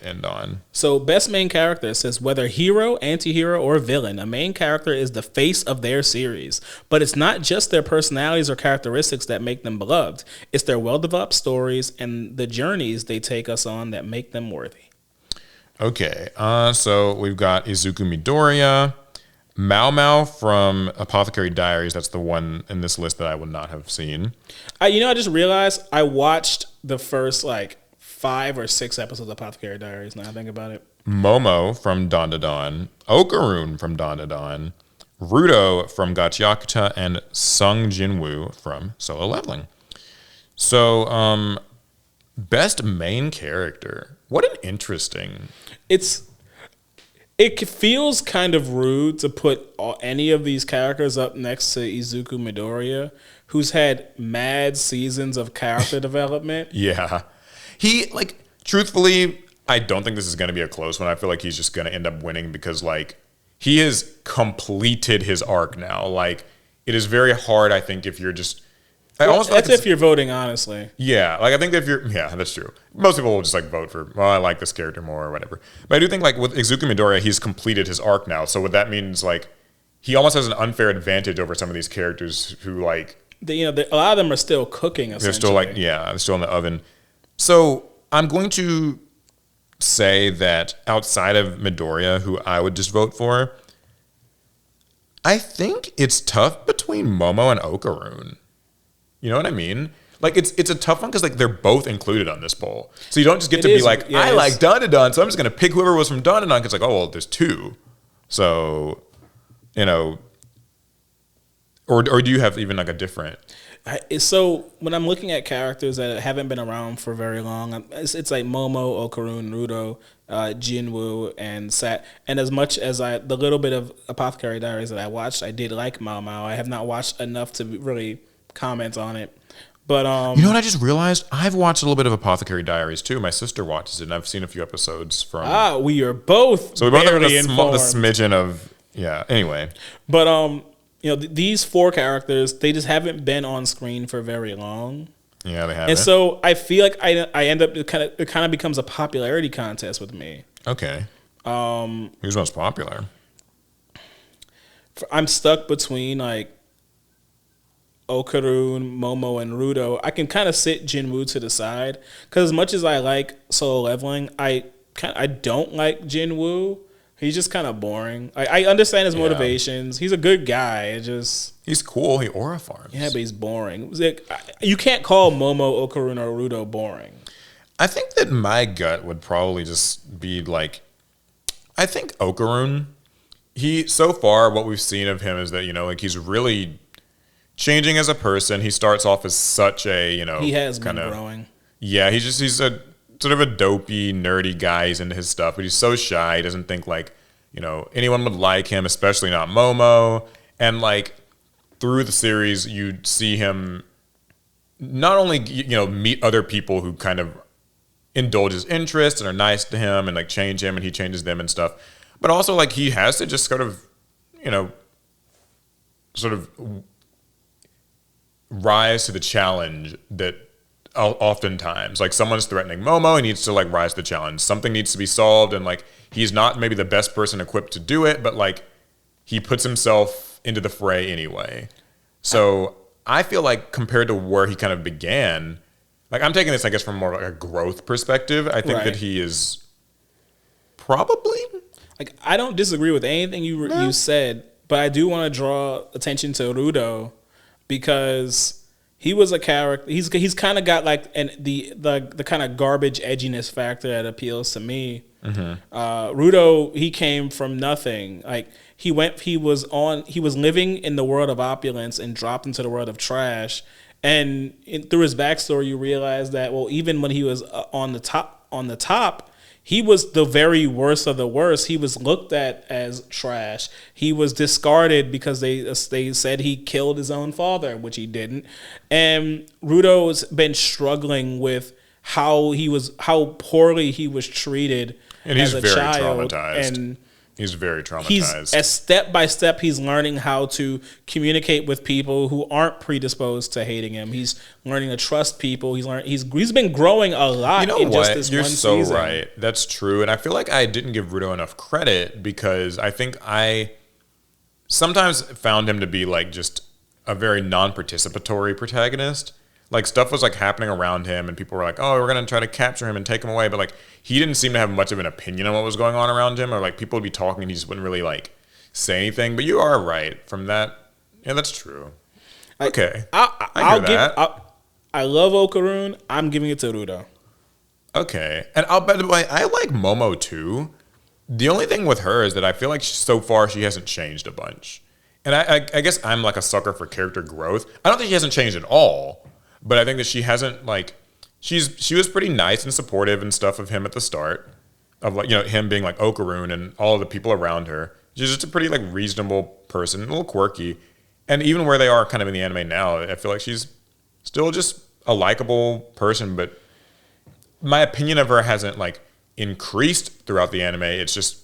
end on. So best main character says whether hero, anti-hero, or villain, a main character is the face of their series. But it's not just their personalities or characteristics that make them beloved. It's their well-developed stories and the journeys they take us on that make them worthy. Okay, so we've got Izuku Midoriya, Mao Mao from Apothecary Diaries. That's the one in this list that I would not have seen. I just realized I watched the first 5 or 6 episodes of Apothecary Diaries. Now I think about it. Momo from Dandadan, Okaroon from Dandadan, Rudo from Gachiakuta, and Sung Jinwoo from Solo Leveling. So, best main character. What an interesting. It feels kind of rude to put any of these characters up next to Izuku Midoriya, who's had mad seasons of character development. Yeah. Truthfully, I don't think this is going to be a close one. I feel like he's just going to end up winning because, he has completed his arc now. It is very hard, I think, if you're just... That's if you're voting honestly. Yeah, I think if you're... Yeah, that's true. Most people will just, vote for, I like this character more or whatever. But I do think, with Izuku Midoriya, he's completed his arc now. So what that means, he almost has an unfair advantage over some of these characters who, a lot of them are still cooking, essentially. They're still, they're still in the oven. So I'm going to say that outside of Midoriya, who I would just vote for, I think it's tough between Momo and Okaroon. You know what I mean? It's a tough one because they're both included on this poll. So you don't just get to be I like Dandadan, so I'm just going to pick whoever was from Dandadan because there's 2. So, or do you have even a different... So when I'm looking at characters that haven't been around for very long, it's Momo, Okaroon, Rudo, Jinwoo, and Sat. And as much as the little bit of Apothecary Diaries that I watched, I did like Mao Mao. I have not watched enough to really comment on it. But you know what I just realized? I've watched a little bit of Apothecary Diaries too. My sister watches it, and I've seen a few episodes from. We are both. So we both have a smidgen of Anyway, but these 4 characters, they just haven't been on screen for very long. Yeah, they haven't. And so I feel like I end up it kind of becomes a popularity contest with me. Okay. Who's most popular? I'm stuck between Okaroon, Momo, and Rudo. I can kind of sit Jinwoo to the side because as much as I like Solo Leveling, I don't like Jinwoo. He's just kind of boring. I understand his motivations. He's a good guy. He's cool. He aura farms. Yeah, but he's boring. You can't call Momo, Okaroon, or Rudo boring. I think that my gut would probably just be I think Okaroon. So far what we've seen of him is that he's really changing as a person. He starts off as such a he has been growing. Yeah, he's a sort of a dopey, nerdy guy. He's into his stuff, but he's so shy. He doesn't think anyone would like him, especially not Momo. And through the series, you see him not only meet other people who kind of indulge his interests and are nice to him and change him, and he changes them and stuff, but also he has to just sort of rise to the challenge that. Oftentimes, someone's threatening Momo, he needs to rise to the challenge. Something needs to be solved, and he's not maybe the best person equipped to do it, but he puts himself into the fray anyway. So I feel compared to where he kind of began, I'm taking this, I guess, from more of a growth perspective. I think that he is probably I don't disagree with anything you said, but I do want to draw attention to Rudo because. He was a character. He's kind of got the kind of garbage edginess factor that appeals to me. Mm-hmm. Rudo, he came from nothing. He was living in the world of opulence and dropped into the world of trash. And through his backstory, you realize that even when he was on the top, he was the very worst of the worst. He was looked at as trash. He was discarded because they said he killed his own father, which he didn't. And Rudo's been struggling with how poorly he was treated and he's as a very child, traumatized. and he's very traumatized. As step by step, he's learning how to communicate with people who aren't predisposed to hating him. He's learning to trust people. He's been growing a lot. Just this You're one so season. right. That's true, and I feel like I didn't give Ruto enough credit because I think I sometimes found him to be like just a very non-participatory protagonist. Like stuff was like happening around him and people were like, oh, we're going to try to capture him and take him away. But like he didn't seem to have much of an opinion on what was going on around him, or like people would be talking and he just wouldn't really like say anything. But you are right from that. Yeah, that's true. Okay. I love Okaroon. I'm giving it to Ruto. Okay. And by the way, I like Momo too. The only thing with her is that I feel like so far she hasn't changed a bunch. And I guess I'm like a sucker for character growth. I don't think she hasn't changed at all. But I think that she hasn't like she was pretty nice and supportive and stuff of him at the start of like him being like Okaroon and all of the people around her. She's just a pretty like reasonable person, a little quirky, and even where they are kind of in the anime now, I feel like she's still just a likable person. But my opinion of her hasn't like increased throughout the anime. It's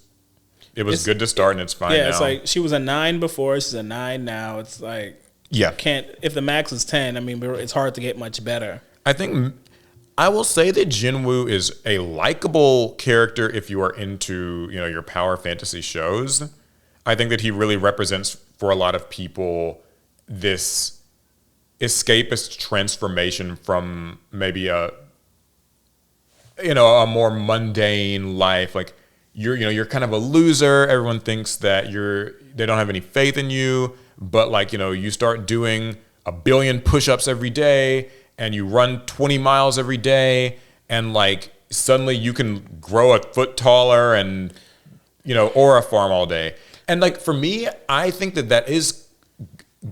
good to start and it's fine. Yeah, it's like she was a 9 before, she's a 9 now. It's like. Yeah, if the max is 10, I mean, it's hard to get much better. I think I will say that Jinwoo is a likable character if you are into your power fantasy shows. I think that he really represents for a lot of people this escapist transformation from maybe a more mundane life. Like you're kind of a loser. Everyone thinks that they don't have any faith in you. But like, you start doing 1 billion push-ups every day and you run 20 miles every day and like suddenly you can grow a foot taller and, aura farm all day. And like for me, I think that is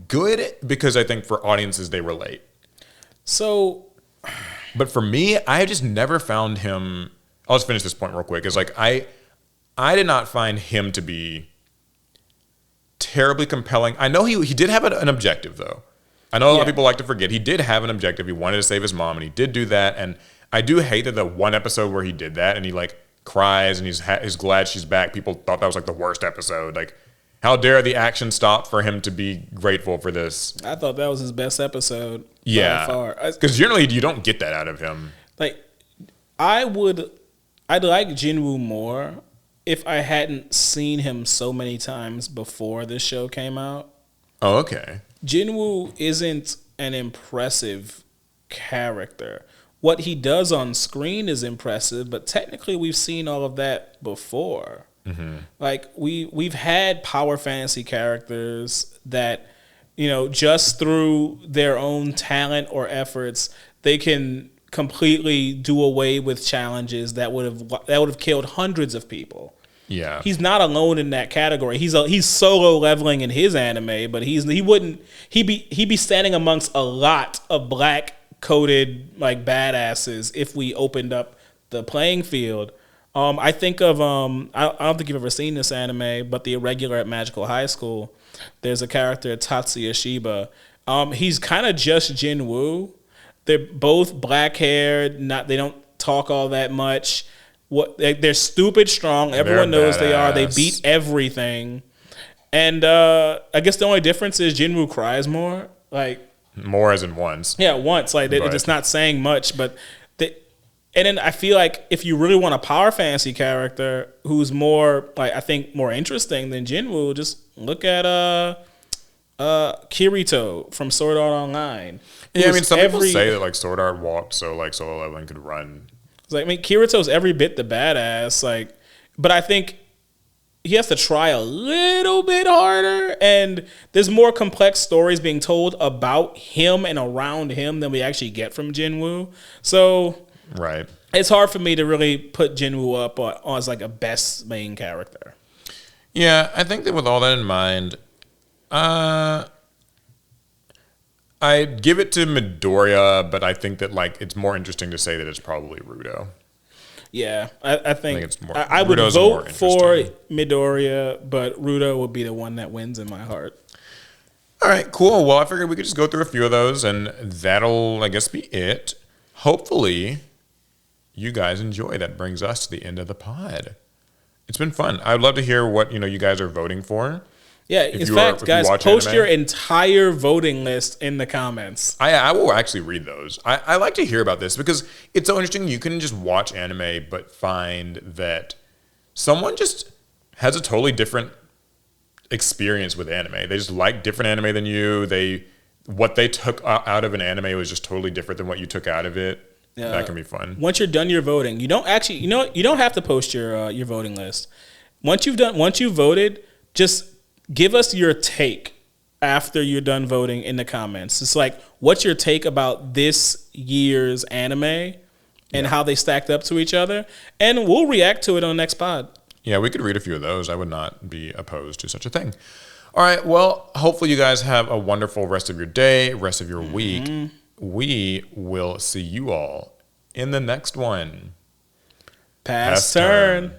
good because I think for audiences, they relate. So, but for me, I just never found him. I'll just finish this point real quick. Is like, I did not find him to be terribly compelling. I know he did have an objective though. I know a lot of people like to forget he did have an objective. He wanted to save his mom and he did do that. And I do hate that the one episode where he did that and he like cries and he's glad she's back. People thought that was like the worst episode. Like how dare the action stop for him to be grateful for this. I thought that was his best episode. Yeah. Because generally you don't get that out of him. Like I'd like Jinwoo more if I hadn't seen him so many times before this show came out. Oh, okay. Jinwoo isn't an impressive character. What he does on screen is impressive, but technically we've seen all of that before. Mm-hmm. Like we've had power fantasy characters that, just through their own talent or efforts, they can completely do away with challenges that would have killed hundreds of people. Yeah, he's not alone in that category. He's solo leveling in his anime, but he'd be standing amongst a lot of black coded like badasses if we opened up the playing field. I think of I don't think you've ever seen this anime, but The Irregular at Magical High School. There's a character Tatsuya Shiba. He's kind of just Jinwoo. They're both black haired. They don't talk all that much. They're stupid strong. Everyone knows they are. They beat everything. And I guess the only difference is Jinwoo cries more. Like more as in once. Yeah, once. Like they're just not saying much. And then I feel like if you really want a power fantasy character who's more like I think more interesting than Jinwoo, just look at Kirito from Sword Art Online. Yeah, I mean some people say that like Sword Art walked so like solo leveling could run. It's like, I mean, Kirito's every bit the badass, like, but I think he has to try a little bit harder, and there's more complex stories being told about him and around him than we actually get from Jinwoo. So, right, it's hard for me to really put Jinwoo up as like a best main character. Yeah, I think that with all that in mind, I give it to Midoriya, but I think that like it's more interesting to say that it's probably Ruto. Yeah, I think it's more. I would vote for Midoriya, but Ruto would be the one that wins in my heart. All right, cool. Well, I figured we could just go through a few of those, and that'll, I guess, be it. Hopefully, you guys enjoy. That brings us to the end of the pod. It's been fun. I'd love to hear what you guys are voting for. Yeah, in fact, guys, post your entire voting list in the comments. I will actually read those. I like to hear about this because it's so interesting. You can just watch anime, but find that someone just has a totally different experience with anime. They just like different anime than you. What they took out of an anime was just totally different than what you took out of it. That can be fun. Once you're done your voting, you don't actually, you don't have to post your voting list. Once you've voted, just give us your take after you're done voting in the comments. It's like, what's your take about this year's anime and how they stacked up to each other? And we'll react to it on the next pod. Yeah, we could read a few of those. I would not be opposed to such a thing. All right, well, hopefully you guys have a wonderful rest of your day, rest of your week. We will see you all in the next one. Pass turn.